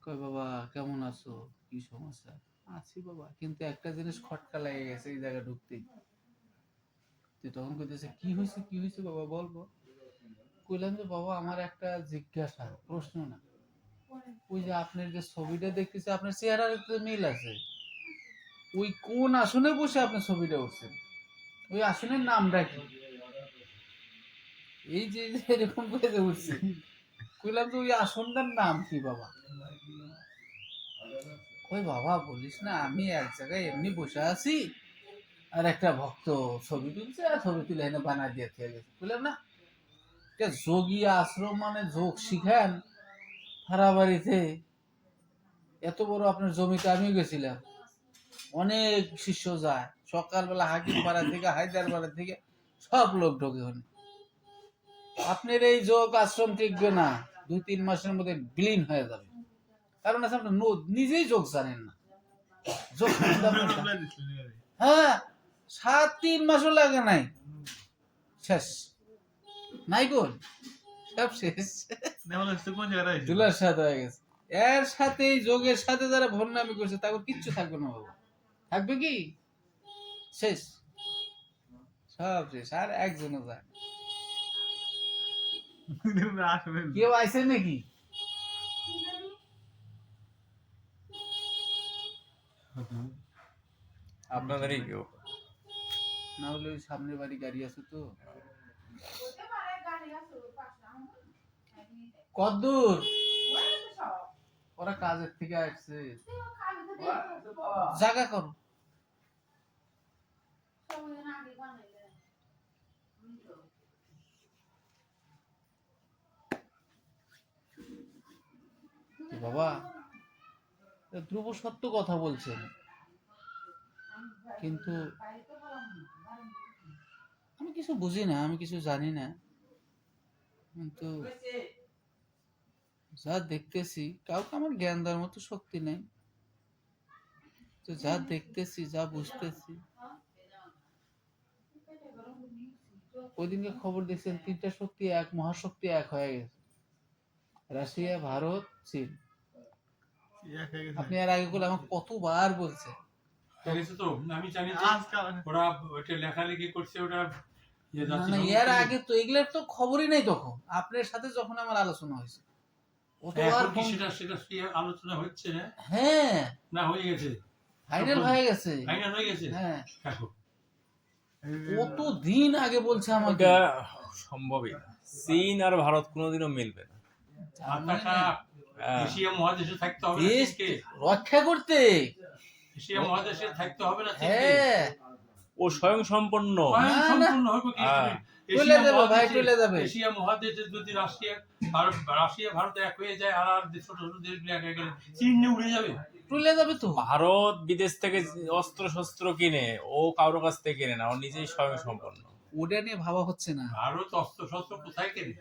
S2: কয় বাবা কেমন আছো, কি সমস্যা? আছি বাবা, কিন্তু একটা জিনিস খটকা লেগে গেছে এই জায়গা ঢুকতেই। তুই তখন কইতেছে কি হয়েছে, কি হয়েছে বাবা বলবো? কইলাম যে বাবা আমার একটা জিজ্ঞাসা, প্রশ্ন না, ওই যে আপনার যে ছবিটা দেখতেছে, আপনার চেহারার একটু মিল আছে, ওই কোন আসনে বসে আপনার ছবিটা উঠছেন, ওই আসনের নামটা কি? এই যে যে এরকম করে যে উঠছে, কইলাম যে ওই আসনটার নাম কি বাবা? ওই বাবা বলিস না, আমি এক জায়গায় এমনি বসে আছি, আর একটা ভক্ত ছবি তুলছে, আর ছবি তুলে এনে বানা দিয়ে খেয়ে গেছে। বুঝলাম না, যোগী আশ্রম মানে যোগ শিখান হারাবাড়িতে, এত বড় আপনার জমিতে আমিও গেছিলাম, অনেক শিষ্য যায়, সকালবেলা হাকিম পাড়া থেকে হায়দ্রাবাদ থেকে সব লোক ঢোকে ওখানে। আপনার এই যোগ আশ্রম টিকবে না, 2-3 মাসের মধ্যে বিলীন হয়ে যাবে, কারণ আছে আপনি নিজেই যোগ জানেন না, যোগ হ্যাঁ 7-3 মাসও লাগে নাই, শেষ, নাই গোল, সব শেষ, দুলার সাথে হয়ে গেছে। এর সাথে যোগের সাথে যারা ভণ্ডামি করছে তাদের কিচ্ছু থাকবে না বাবা, থাকবে কি? শেষ, সব শেষ, আর একজনও যায়। কেউ আইছে নাকি?
S4: আপনাদেরই কেউ
S2: না হলে ওই সামনের বাড়ি গাড়ি আছে তো। কদ্দূর ওরা কাজের থেকে আসছে, জায়গা করো। বাবা, ধ্রুব সত্য কথা বলছেন, কিন্তু আমি কিছু বুঝি না, আমি কিছু জানি না, কিন্তু যা দেখতেছি, কাউকে আমার জ্ঞান দেওয়ার মতো শক্তি নেই, তো যা দেখতেছি, যা বুঝতেছি। ওই দিনকে খবর দেখছেন, 3টা শক্তি এক, মহাশক্তি এক হয়ে গেছে, রাশিয়া, ভারত, চীন। আপনি এর আগে বলে আমাকে কতবার বলছেন।
S1: হয়ে গেছে তো, আমি জানি যে ওরা ওইটা লেখালেখি করছে, ওটা ইয়ে
S2: না
S1: যাচ্ছে
S2: না,
S1: না।
S2: এর আগে তো এগুলোর তো খবরই নেই তখন, আপনার সাথে যখন আমার আলোচনা হয়েছে কতবার
S1: এখন কি
S2: ফোন।
S1: সেটা কি আলোচনা হচ্ছে না?
S2: হ্যাঁ,
S1: না হয়ে গেছে,
S2: ফাইনাল হয়ে গেছে।
S1: ফাইনাল হয়ে গেছে।
S2: হ্যাঁ,
S1: এখন
S2: কত দিন আগে বলছে আমাকে।
S4: এটা সম্ভবই না। চীন আর ভারত কোনোদিনও মিলবে না।
S1: মাথা খারাপ।
S4: হ্যাঁ।
S1: এশিয়া মহাদেশে থাকতে হবে না
S2: দেশ
S1: চীনকে?
S2: রক্ষা করতে।
S1: এশিয়া মহাদেশে থাকতে হবে না চীনকে?
S2: হ্যাঁ,
S4: ও স্বয়ং সম্পন্ন।
S1: স্বয়ং
S2: না, না।
S1: সম্পূর্ণ হবে কি
S4: হ্যাঁ।
S1: করে?
S2: চলে যাবে ভাই, চলে যাবে।
S1: এশিয়া মহাদেশে যদি রাশিয়া ভারত এক হয়ে যায়, আর ছোট ছোট দেশগুলো এক হয়ে গেলে চীন নিয়ে উড়ে যাবে।
S2: চলে যাবে তো।
S4: ভারত বিদেশ থেকে অস্ত্র শস্ত্র কিনে, ও কারোর কাছ থেকে কিনে না, ও নিজেই স্বয়ং সম্পন্ন।
S2: ওটা নিয়ে ভাবা হচ্ছে না।
S1: ভারত অস্ত্র শস্ত্র কোথায় কেনে?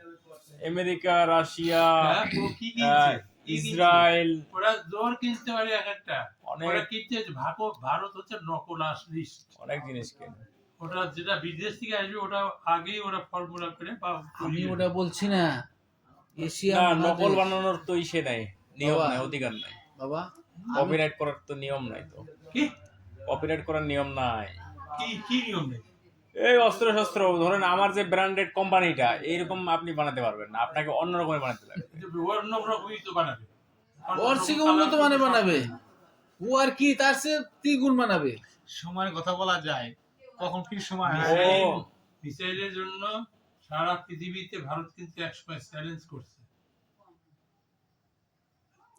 S4: আমেরিকা, রাশিয়া,
S1: হ্যাঁ, ও কি কিনছে? কি কিনছে?
S4: ইসরায়েল,
S1: ওরা জোর কিনতে পারে এক একটা।
S4: অনেক
S1: ওরা কিনছে, ভারত হচ্ছে নকল লিস্ট।
S4: অনেক জিনিস কিনে।
S1: ওটা যেটা বিদেশ থেকে আসবে, ওটা আগেই ওরা ফর্মুলা করে বা
S2: আমি ওটা বলছি না। এশিয়া
S4: না,
S2: মহাদেশ।
S4: নকল বানানোর তো ইসে নাই, নিয়ম
S2: বাবা,
S4: নাই, অধিকার নাই।
S2: বাবা,
S4: কপিরাইট করার তো নিয়ম নাই তো।
S1: কি
S4: কপিরাইট করার নিয়ম নাই।
S1: কি কি নিয়ম নেই?
S4: এই অস্ত্র শস্ত্র ধরেন, আমার যে ব্র্যান্ডেড কোম্পানিটা, এইরকম আপনি বানাতে পারবেন না, আপনাকে অন্য রকমের বানাতে লাগবে।
S1: অন্য রকমই তো বানাবে।
S2: ওর থেকে উন্নত মানে বানাবে। ও আর কি, তার চেয়ে 3 গুণ বানাবে।
S3: সময়ের কথা বলা যায়, কখন কি সময় হয়।
S1: মিসাইলের জন্য সারা পৃথিবীতে ভারত কিন্তু একসময় চ্যালেঞ্জ করছে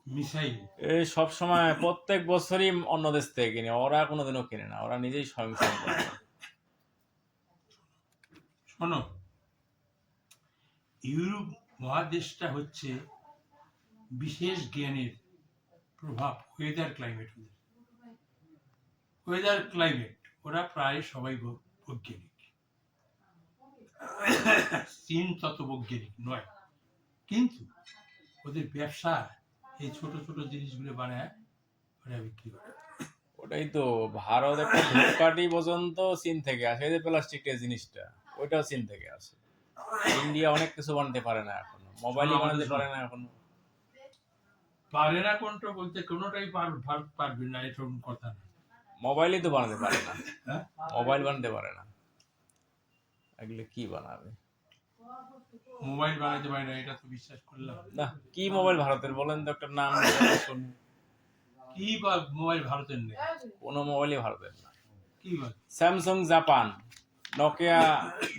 S1: মিসাইল।
S4: এই সব সময় প্রত্যেক বছরই অন্য দেশ থেকে কিনে, ওরা কোনোদিনও কিনে না, ওরা নিজেই স্বয়ং সম্পূর্ণ।
S1: শোনো, ইউরোপ মহাদেশটা হচ্ছে বিশেষ জ্ঞানের প্রভাব, ওয়েদার ক্লাইমেট। ওয়েদার ক্লাইমেট ওরা প্রায় সবাই বৈজ্ঞানিক। চীন তত বৈজ্ঞানিক নয়, কিন্তু ওদের ব্যবসা এই ছোট ছোট জিনিসগুলো বানায় ওরা বিক্রি করে।
S4: ওটাই তো, ভারত একটা ধূপকাঠি পর্যন্ত চীন থেকে আসে, এই যে প্লাস্টিকের জিনিসটা, ওইটাও চীন থেকে আসে। ইন্ডিয়া অনেক কিছু বানাতে পারে না এখনো, মোবাইলই বানাতে পারে না এখনো।
S1: পারে না কোনটা বলতে, কোনোটাই ভারত পারবে না এরকম কথা না।
S4: মোবাইলই তো বানাতে পারে না,
S1: হ্যাঁ,
S4: মোবাইল বানাতে পারে না, এগুলো কি বানাবে?
S1: মোবাইল বানাতে পারে না, এটা তো বিশ্বাস করলাম
S4: না, কি মোবাইল ভারতের বলেন তো, একটা নাম শুনি।
S1: কি বা মোবাইল ভারতের নেই?
S4: কোনো মোবাইলই ভারতের না।
S1: কি বল?
S4: স্যামসাং জাপান, নোকিয়া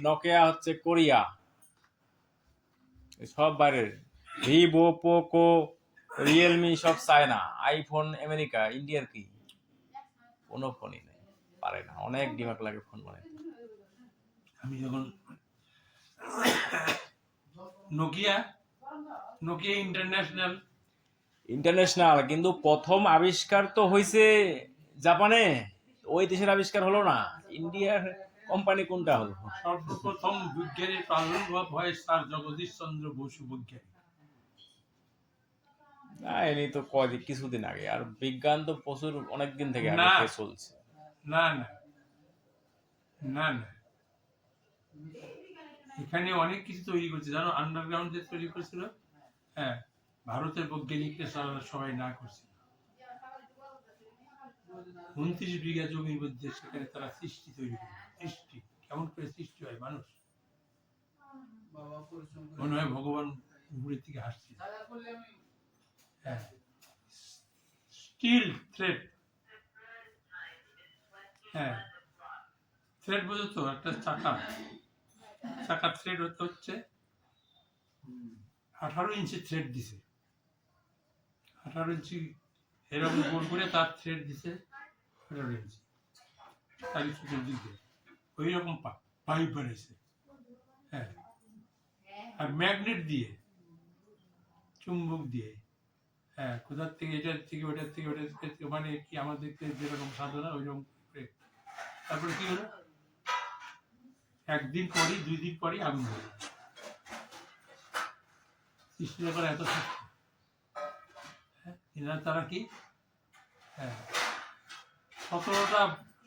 S4: নোকিয়া হচ্ছে কোরিয়া, সব বাইরের। ভিভো, পোকো, রিয়েলমি সব চায়না, আইফোন আমেরিকা, ইন্ডিয়ার কি কোনো ফোনই নেই, পারে না, অনেক দিমাগ লাগে ফোন বানাইতে।
S1: আমি যখন নোকিয়া নোকিয়া
S4: ইন্টারন্যাশনাল, কিন্তু প্রথম আবিষ্কার তো হয়েছে জাপানে, ওই দেশের আবিষ্কার হলো না, ইন্ডিয়ার কোম্পানি কোনটা হলো?
S1: সর্বপ্রথম বিজ্ঞানের প্রাদুর্ভাব হয় স্যার জগদীশ চন্দ্র বসু বৈজ্ঞানিক।
S4: না, এনে তো কিছুদিন আগে, আর বিজ্ঞান তো প্রচুর অনেক দিন থেকে
S1: না।
S4: আগে চলছে।
S1: না না না না, এখানে অনেক কিছু তৈরি করছে জানো, আন্ডারগ্রাউন্ড যে তৈরি করেছিল, হ্যাঁ, ভারতের বৈজ্ঞানিকরা সবাই না করছে। 29 বিঘা জমির মধ্যে সেখানে তারা সৃষ্টি তৈরি করে। সৃষ্টি কেমন করে সৃষ্টি হয়? মানুষ মনে হয় ভগবান উপরের থেকে হাসছে। হ্যাঁ, স্টিল থ্রেড হ্যাঁ, থ্রেড বোঝো তো, একটা চাকার থ্রেড হচ্ছে 18 ইঞ্চি থ্রেড দিছে, 18 ইঞ্চি এরকম গোল করে তার থ্রেড দিছে 18 ইঞ্চি, তারই চতুর্দিক দিয়ে ওই রকম পাইপ বানিয়েছে। হ্যাঁ, আর ম্যাগনেট দিয়ে, চুম্বক দিয়ে, হ্যাঁ, কোথার থেকে এটার থেকে ওটার থেকে ওটার থেকে, মানে কি আমাদের যেরকম সাধনা ওই রকম। তারপরে কি হলো, একদিন পরই 2 দিন পরই আগুন ধরে গেল। সৃষ্টিটা করে এত সৃষ্টি। হ্যাঁ, এনারা তারা কি, হ্যাঁ,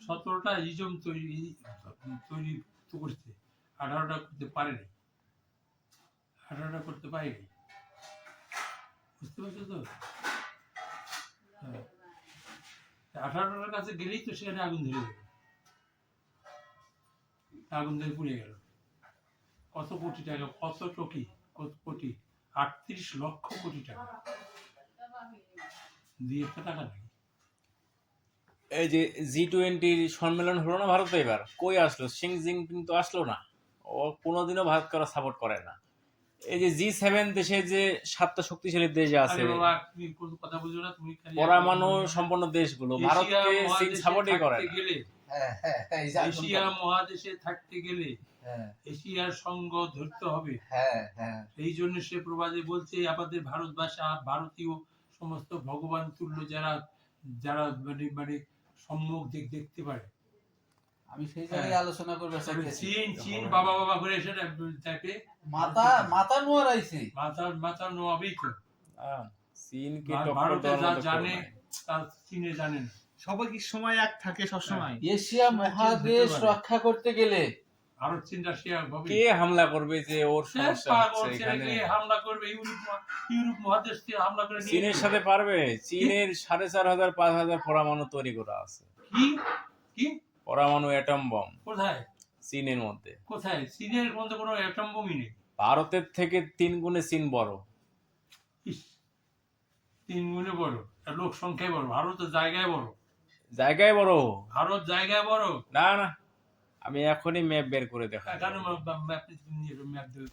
S1: 17টা ইজম তৈরি তো করছে, 18টা করতে পারেনি, 18টা করতে পারেনি, বুঝতে পারছো তো? হ্যাঁ, 18টার কাছে গেলেই তো সেখানে আগুন ধরে যাবে, আগুন ধরে পুড়ে গেল। কত কোটি টাকা, কত কোটি 38 লক্ষ কোটি টাকা দিয়ে একটা টাকা নেই।
S4: এই যে G20 সম্মেলন হলো না ভারতে, এবার কই আসলো? শি জিনপিং তো আসলো না, ও কোনোদিনও ভারতকে ওরা সাপোর্ট করে না। এই যে G7 দেশে যে 7টা শক্তিশালী দেশ আছে,
S1: আরে বাবা, তুমি কোনো কথা বুঝো না, তুমি খালি
S4: পরমাণু সম্পন্ন দেশগুলো, ভারতকে চীন সাপোর্টই করে না।
S1: এশিয়া মহাদেশে থাকতে গেলে এশিয়ার সঙ্গ ধরতে হবে। এই জন্য সে প্রবাদে বলছে, আমাদের ভারতবাসী, ভারতীয় সমস্ত ভগবান তুল্য যারা যারা মানে সম্মুখ দেখতে পারে।
S2: আমি সেই জায়গায় আলোচনা করবে চাইতেছি।
S1: চীন বাবা করে এসে টাইপে
S2: মাথা নোয়ারাইছে,
S1: মাথা নোয়াবেই তো।
S4: চীনকে
S1: ভারতে যা জানে তা চীনে জানে না।
S3: সবাই কি সময় এক থাকে সবসময়?
S2: এশিয়া মহাদেশ রক্ষা করতে গেলে
S1: ভারত চীন রাশিয়া
S4: কে হামলা করবে যে ওর সমস্যা হচ্ছে এখানে?
S1: হামলা করবে ইউরোপ মহাদেশ থেকে হামলা করে নিয়ে
S4: চীনের সাথে পারবে? চীনের 4,500 5,000 পরমাণু তৈরি করা আছে।
S1: কি
S4: পরমাণু অ্যাটম বম
S1: কোথায়?
S4: চীনের মধ্যে।
S1: কোথায়? চীনের মধ্যে কোনো অ্যাটম বোমই নেই।
S4: ভারতের থেকে 3 গুণে চীন বড়।
S1: 3 গুণে বড়, আর লোক সংখ্যায় বড়। ভারতের জায়গায় বড়।
S4: জায়গায় বড়?
S1: ভারত জায়গায় বড়
S4: না, আমি এখনই ম্যাপ বের করে দেখাবো।
S1: কেন ম্যাপ দেবে?